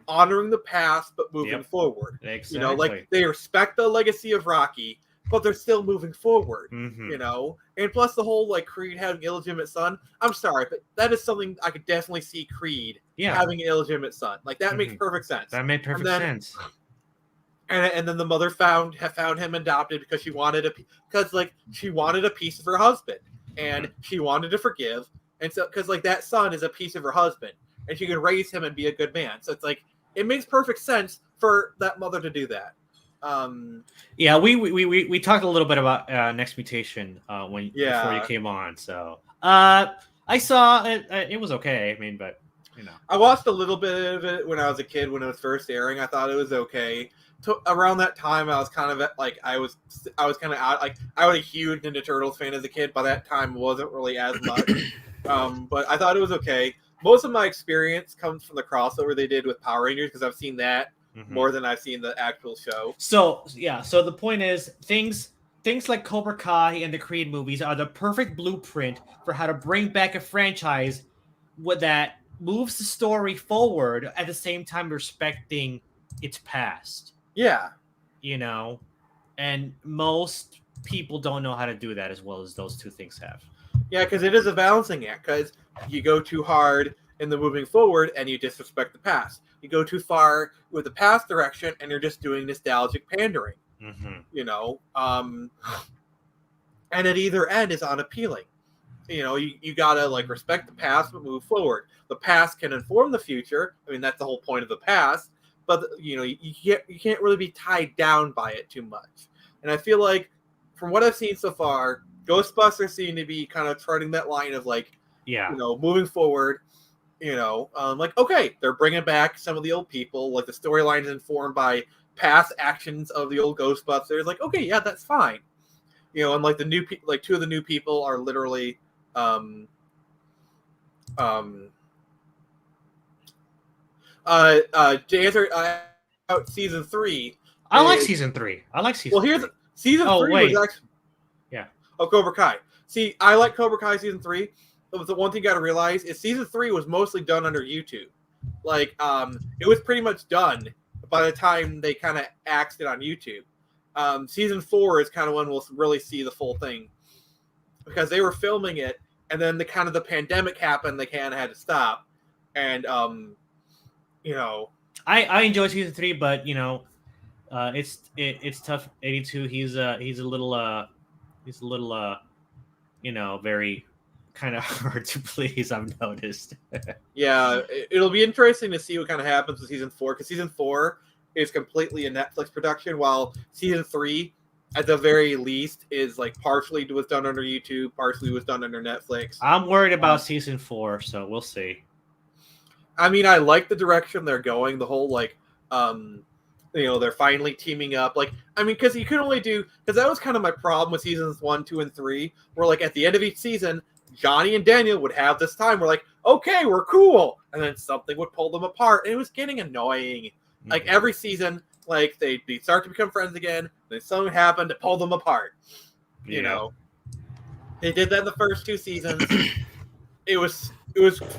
honoring the past but moving forward. Exactly. You know, like they respect the legacy of Rocky, but they're still moving forward. You know, and plus the whole like Creed having an illegitimate son. I'm sorry, but that is something I could definitely see Creed having an illegitimate son. Like that makes perfect sense. That made perfect sense. And then the mother found him adopted because she wanted a piece of her husband, and she wanted to forgive, and so because like that son is a piece of her husband, and she can raise him and be a good man. So it's like it makes perfect sense for that mother to do that. Yeah, we talked a little bit about Next Mutation before you came on. So I saw it. It was okay. I mean, but you know, I watched a little bit of it when I was a kid when it was first airing. I thought it was okay. Around that time, I was kind of like I was kind of out. Like I was a huge Ninja Turtles fan as a kid. By that time, wasn't really as much. But I thought it was okay. Most of my experience comes from the crossover they did with Power Rangers because I've seen that more than I've seen the actual show. So yeah, so the point is things like Cobra Kai and the Creed movies are the perfect blueprint for how to bring back a franchise that moves the story forward at the same time respecting its past. Yeah. You know, and most people don't know how to do that as well as those two things have. Yeah, because it is a balancing act. Because you go too hard in the moving forward and you disrespect the past. You go too far with the past direction and you're just doing nostalgic pandering. You know, and at either end is unappealing. You know, you gotta like respect the past but move forward. The past can inform the future. I mean, that's the whole point of the past. But you know, you can't really be tied down by it too much. And I feel like, from what I've seen so far, Ghostbusters seem to be kind of treading that line of like, you know, moving forward. You know, like okay, they're bringing back some of the old people. Like the storyline is informed by past actions of the old Ghostbusters. Like okay, yeah, that's fine. You know, and like the new like two of the new people are literally. To answer out season 3. I like season 3. Well, here's season 3 was actually Cobra Kai. See, I like Cobra Kai season 3. But the one thing you got to realize is season 3 was mostly done under YouTube. Like, it was pretty much done by the time they kind of axed it on YouTube. Season 4 is kind of when we'll really see the full thing because they were filming it, and then the pandemic happened. They kind of had to stop, and you know, I enjoy season 3, but you know, it's tough. 82. He's a little you know, very kind of hard to please. I've noticed. Yeah, it'll be interesting to see what kind of happens with season 4 because season 4 is completely a Netflix production, while season 3, at the very least, is like partially was done under YouTube, partially was done under Netflix. I'm worried about season 4, so we'll see. I mean, I like the direction they're going. The whole like, you know, they're finally teaming up. Like, I mean, because you could only do because that was kind of my problem with seasons 1, 2, and 3, where like at the end of each season, Johnny and Daniel would have this time. We're like, okay, we're cool, and then something would pull them apart, and it was getting annoying. Like every season, like they start to become friends again, then something happened to pull them apart. You know, they did that in the first 2 seasons. It was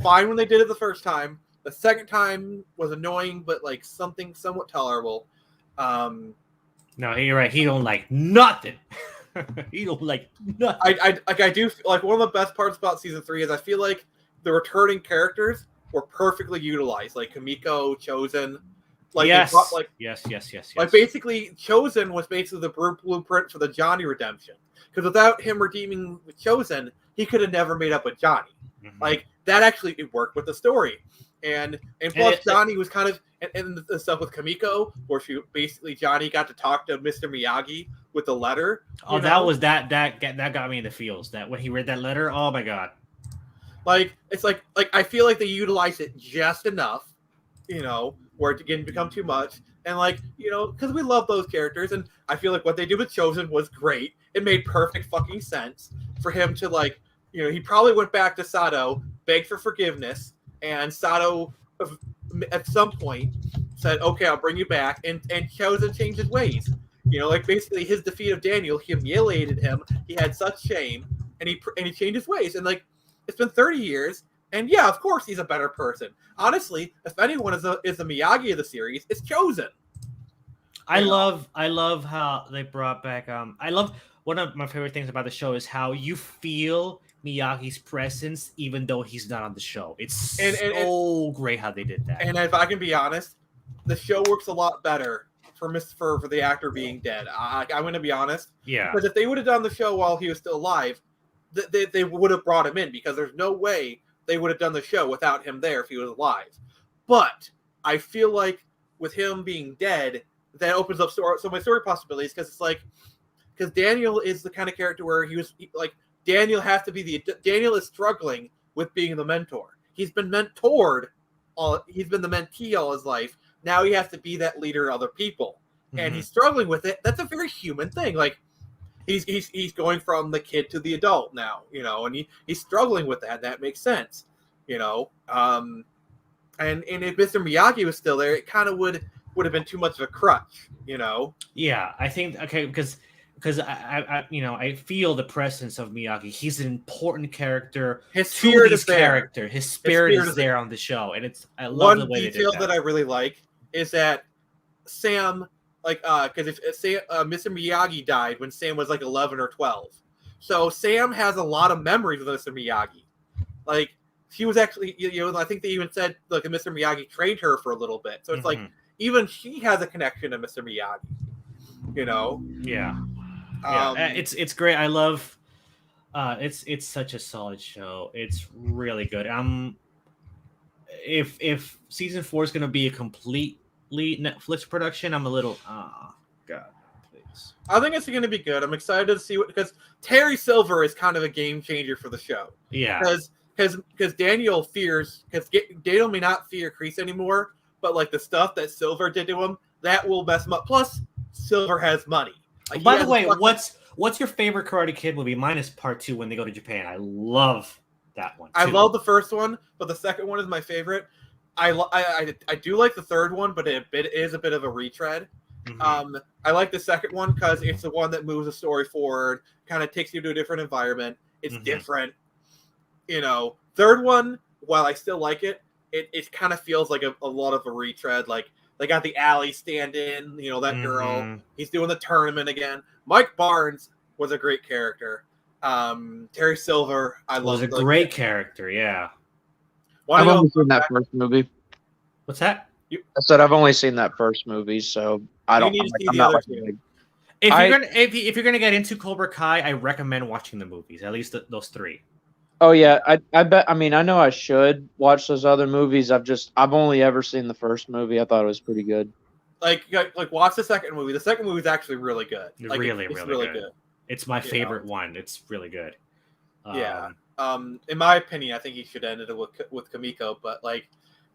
fine when they did it the first time. The second time was annoying, but like something somewhat tolerable. No, you're right. He don't like nothing. He don't like nothing. I do like one of the best parts about season 3 is I feel like the returning characters were perfectly utilized, like Kamiko, Chosen. Like yes. Yes. Like basically, Chosen was basically the blueprint for the Johnny redemption. Because without him redeeming Chosen, he could have never made up with Johnny. Like that actually it worked with the story, and plus Johnny was kind of and the stuff with Kamiko, where Johnny got to talk to Mr. Miyagi with the letter. Oh, that got me in the feels. That when he read that letter, oh my god! Like it's like I feel like they utilized it just enough, you know, where it didn't become too much. And like, you know, because we love those characters, and I feel like what they did with Chosen was great. It made perfect fucking sense for him to like, you know, he probably went back to Sato, begged for forgiveness, and Sato at some point said, "Okay, I'll bring you back," and Chosen changed his ways. You know, like basically his defeat of Daniel humiliated him. He had such shame, and he changed his ways. And like, it's been 30 years. And yeah, of course he's a better person. Honestly, if anyone is the Miyagi of the series, it's Chosen. I love how they brought back. I love one of my favorite things about the show is how you feel Miyagi's presence even though he's not on the show. It's so great how they did that. And if I can be honest, the show works a lot better for the actor being dead. I'm going to be honest. Yeah. Because if they would have done the show while he was still alive, they would have brought him in because there's no way they would have done the show without him there if he was alive. But I feel like with him being dead, that opens up so many story possibilities because it's like because Daniel is the kind of character where Daniel has to be Daniel is struggling with being the mentor. He's been mentored he's been the mentee all his life. Now he has to be that leader of other people. And he's struggling with it. That's a very human thing. Like he's going from the kid to the adult now, and he's struggling with that. That makes sense, And if Mr. Miyagi was still there, it kind of would have been too much of a crutch, Yeah, I think because I feel the presence of Miyagi. He's an important character. His spirit is there. His spirit is there on the show, and I love the way they did that. One detail that I really like is that Sam. Because if Mr. Miyagi died when Sam was 11 or 12, so Sam has a lot of memories of Mr. Miyagi. Like she was actually, I think they even said Mr. Miyagi trained her for a little bit. So it's even she has a connection to Mr. Miyagi. Yeah. It's great. I love. It's such a solid show. It's really good. If season 4 is going to be a complete Netflix production, I'm a little God, please. I think it's going to be good. I'm excited to see because Terry Silver is kind of a game changer for the show. Yeah, because Daniel may not fear Kreese anymore, but the stuff that Silver did to him that will mess him up. Plus, Silver has money. By the way, what's your favorite Karate Kid movie? Mine is part 2 when they go to Japan. I love that one. I love the first one, but the second one is my favorite. I do like the third one, but it is a bit of a retread. I like the second one because it's the one that moves the story forward, kind of takes you to a different environment. It's different, Third one, while I still like it, it kind of feels like a lot of a retread. Like they got the alley stand-in, that girl. He's doing the tournament again. Mike Barnes was a great character. Terry Silver, was a great character. Yeah. I've only seen that first movie. What's that? I said I've only seen that first movie, so I don't. I'm not if you're gonna get into Cobra Kai, I recommend watching the movies, at least those 3. Oh yeah, I bet. I mean, I know I should watch those other movies. I've only ever seen the first movie. I thought it was pretty good. Like watch the second movie. The second movie is actually really good. Really good. It's my favorite one. It's really good. Yeah. In my opinion, I think he should end it with Kamiko, but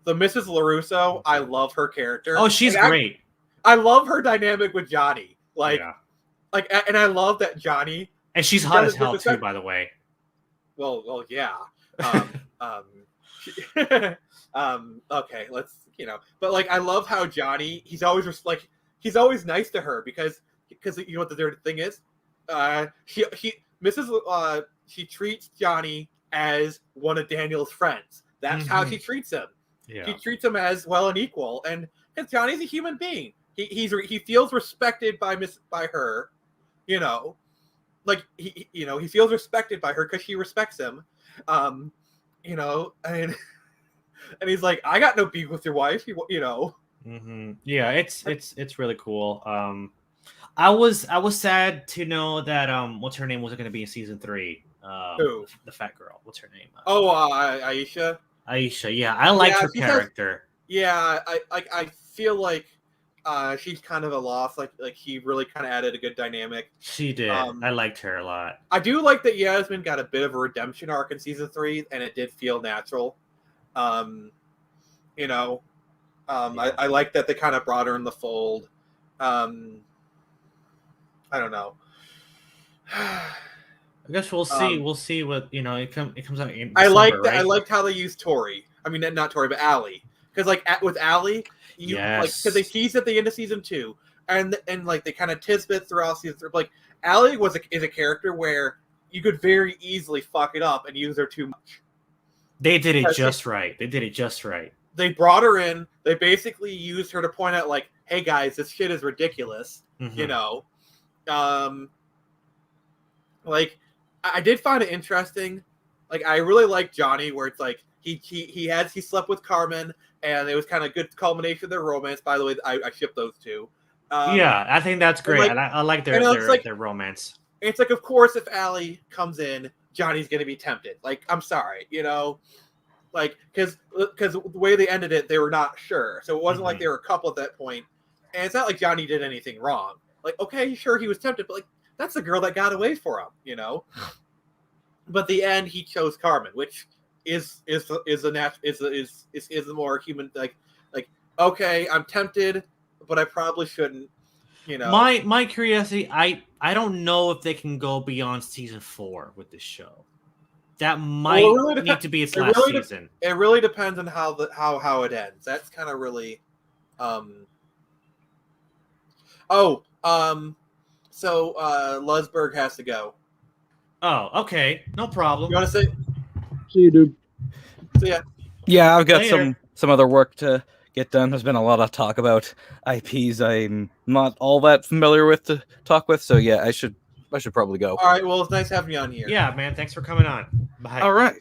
the Mrs. LaRusso, I love her character. Oh, she's great. I love her dynamic with Johnny. And I love that Johnny. And she's hot as hell too, by the way. Well, yeah. Okay, let's but I love how Johnny. He's always he's always nice to her because you know what the thing is. She treats Johnny as one of Daniel's friends. That's how she treats him. Yeah. She treats him as an equal, and because Johnny's a human being, he feels respected by her, he feels respected by her because she respects him, and he's like, I got no beef with your wife, Yeah, it's really cool. I was sad to know that what's her name wasn't going to be in season 3. Who? The fat girl. What's her name? Aisha. Aisha. Yeah, I liked her character. I feel like she's kind of a loss. Like she really kind of added a good dynamic. She did. I liked her a lot. I do like that Yasmin got a bit of a redemption arc in season 3, and it did feel natural. I like that they kind of brought her in the fold. I don't know. I guess we'll see. We'll see what it comes out in December, I like that. right? I liked how they used Tori. I mean, not Tori, but Allie. Because with Allie, because they teased at the end of season 2, and they kind of tisbit throughout season 3. Allie is a character where you could very easily fuck it up and use her too much. They did it just right. They brought her in. They basically used her to point out, hey guys, this shit is ridiculous. I did find it interesting. I really like Johnny, where it's he slept with Carmen, and it was kind of good culmination of their romance. By the way, I ship those two. Yeah, I think that's great. I like their romance. It's of course, if Allie comes in, Johnny's gonna be tempted. I'm sorry, because the way they ended it, they were not sure. So it wasn't like they were a couple at that point. And it's not like Johnny did anything wrong. Like, okay, sure, he was tempted, but like that's the girl that got away for him, you know. But the end, he chose Carmen, which is a more human like okay, I'm tempted, but I probably shouldn't. You know, my curiosity, I don't know if they can go beyond season 4 with this show. That might need to be its last season. It really depends on how it ends. That's kind of really. So Lusberg has to go. Oh, okay, no problem. You want to say? See you, dude. So yeah. Yeah, I've got Later. some other work to get done. There's been a lot of talk about IPs I'm not all that familiar with to talk with, so yeah, I should probably go. All right. Well, it's nice having you on here. Yeah, man. Thanks for coming on. Bye. All right.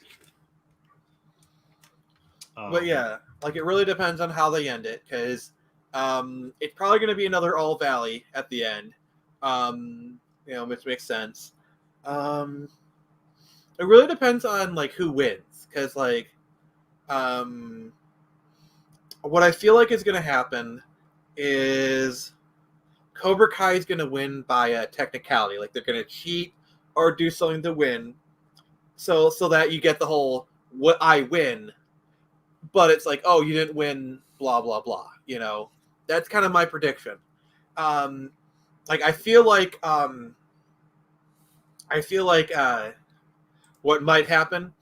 But yeah, like it really depends on how they end it, because it's probably going to be another All Valley at the end. Which makes sense. It really depends on like who wins, because like what I feel like is going to happen is Cobra Kai is going to win by a technicality, like they're going to cheat or do something to win, so that you get the whole what I win, but it's like, oh, you didn't win, blah blah blah. You know, that's kind of my prediction. Like I feel like what might happen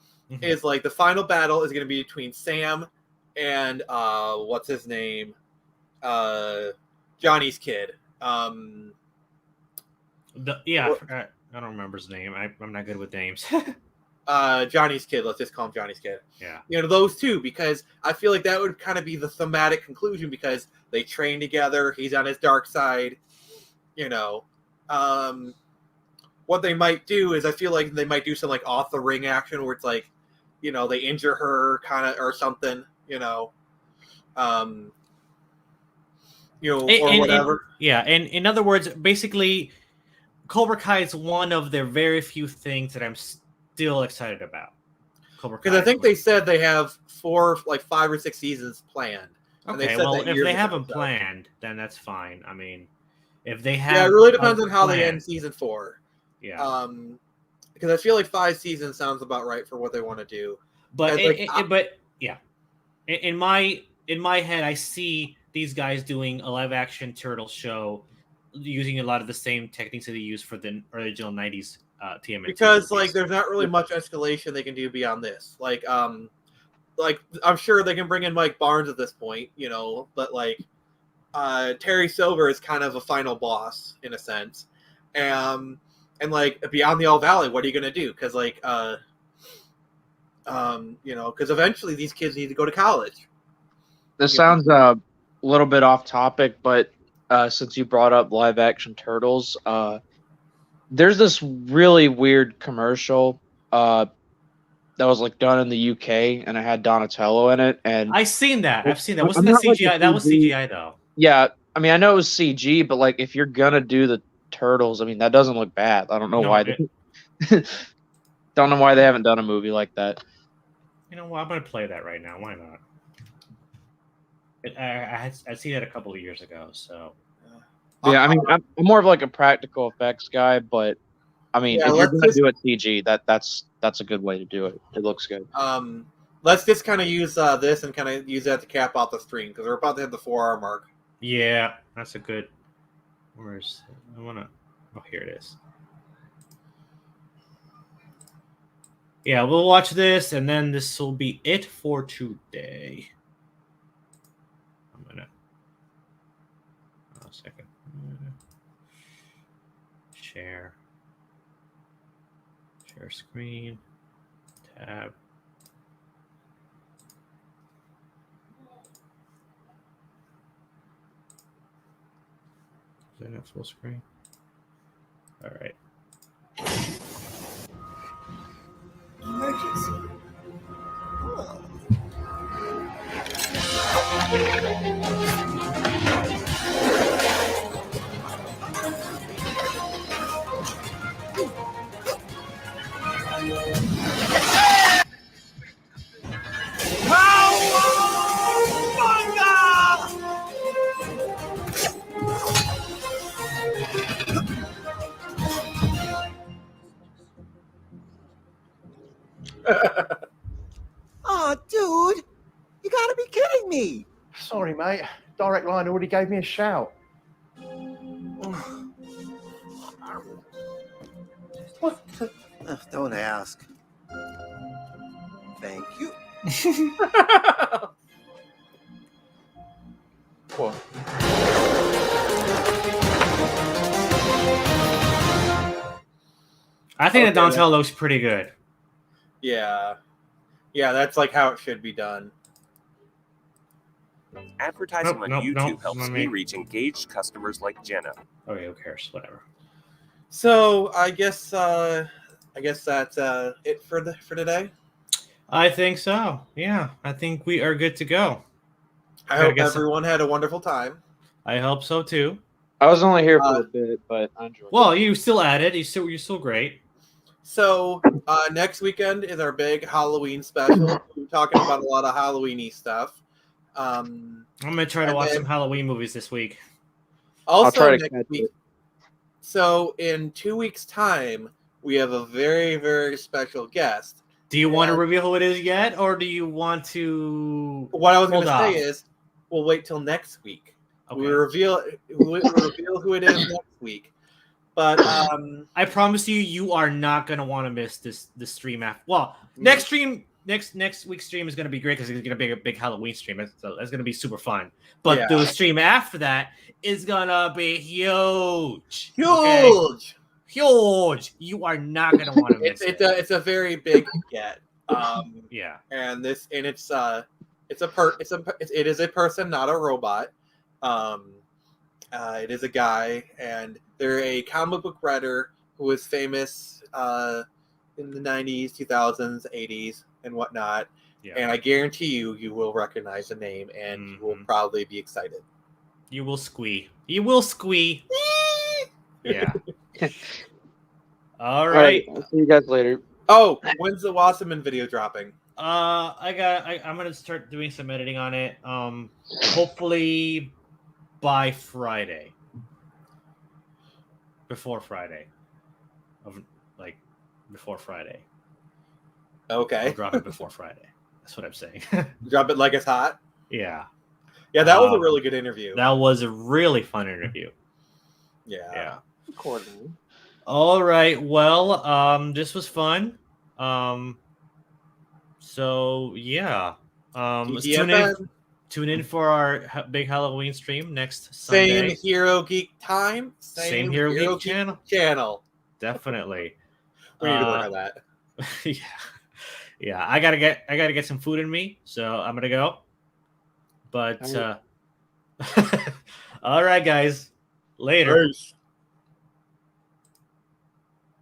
is like the final battle is going to be between Sam and what's his name, Johnny's kid. I don't remember his name. I'm not good with names. Johnny's kid. Let's just call him Johnny's kid. Yeah. You know, those two, because I feel like that would kind of be the thematic conclusion, because they train together. He's on his dark side. You know, what they might do is I feel like they might do some like off the ring action where it's like, you know, they injure her kind of or something. You know, or whatever. And in other words, basically, Cobra Kai is one of their very few things that I'm still excited about. Because I think they said they have 5 or 6 seasons planned. Okay, well, if they haven't planned, then that's fine. I mean, if they have, yeah, it really depends on how they end season 4. Yeah, because I feel like 5 seasons sounds about right for what they want to do. But yeah, in my head, I see these guys doing a live action turtle show using a lot of the same techniques that they used for the original 90s TMNT. Because like there's not really much escalation they can do beyond this. Like I'm sure they can bring in Mike Barnes at this point, you know, but like Terry Silver is kind of a final boss in a sense. And like beyond the All Valley, what are you gonna do? Because like because eventually these kids need to go to college. This sounds a little bit off topic, but since you brought up live action turtles, there's this really weird commercial that was like done in the UK, and it had Donatello in it. And I've seen that. Wasn't that CGI? That was CGI though. Yeah, I mean, I know it was CG, but like if you're gonna do the turtles, I mean, that doesn't look bad. I don't know why. Don't know why they haven't done a movie like that. You know what? I'm gonna play that right now. Why not? I seen it a couple of years ago, so. Yeah, I mean, I'm more of like a practical effects guy, but I mean, if you're gonna do it CG, that's a good way to do it. It looks good. Let's just kind of use this and kind of use that to cap out the stream, because we're about to hit the 4-hour mark. Yeah, that's a good. Where's I wanna? Oh, here it is. Yeah, we'll watch this, and then this will be it for today. I'm gonna. A second. Share screen, tab. Is that not full screen? All right. Emergency. Oh, dude, you gotta be kidding me. Sorry, mate. Direct line already gave me a shout. What? Don't ask. Thank you. Cool. I think the Donatello looks pretty good. Yeah. Yeah, that's like how it should be done. Advertising on YouTube helps me reach engaged customers like Jenna. Okay, who cares? Whatever. So I guess that's it for today. I think so. Yeah, I think we are good to go. I hope everyone had a wonderful time. I hope so too. I was only here for a bit, but I enjoyed it. Well, you still at it. You're still great. So next weekend is our big Halloween special. We're talking about a lot of Halloween-y stuff. I'm gonna try to watch some Halloween movies this week. Also, I'll try to next catch week. it. So in 2 weeks' time, we have a very, very special guest. Do you want to reveal who it is yet, or do you want to? What I was going hold to say off? is, we'll wait till next week. Okay. We'll reveal who it is next week. But I promise you, you are not gonna want to miss this stream after. Well, next week's stream is gonna be great because it's gonna be a big Halloween stream. So that's gonna be super fun. But the stream after that is gonna be huge. Huge. Okay? Huge. You are not gonna want to miss it. It's a very big get. Yeah. And it is a person, not a robot. It is a guy, and they're a comic book writer who was famous in the 90s, 2000s, 80s, and whatnot. Yeah. And I guarantee you will recognize the name, and you will probably be excited. You will squee. You will squee. Yeah. All right. I'll see you guys later. Oh, when's the Wasserman video dropping? I'm gonna start doing some editing on it. Hopefully by Friday. Before Friday. Before Friday. Okay. I'll drop it before Friday. That's what I'm saying. Drop it like it's hot? Yeah. Yeah, that was a really good interview. That was a really fun interview. Yeah. Accordingly. All right. Well, this was fun. So yeah. Tune in for our big Halloween stream next Sunday. Same Hero Geek time. Same Hero Geek channel. Definitely. We need to work on that. Yeah. I gotta get some food in me, so I'm gonna go. But all right, guys. Later. Peace.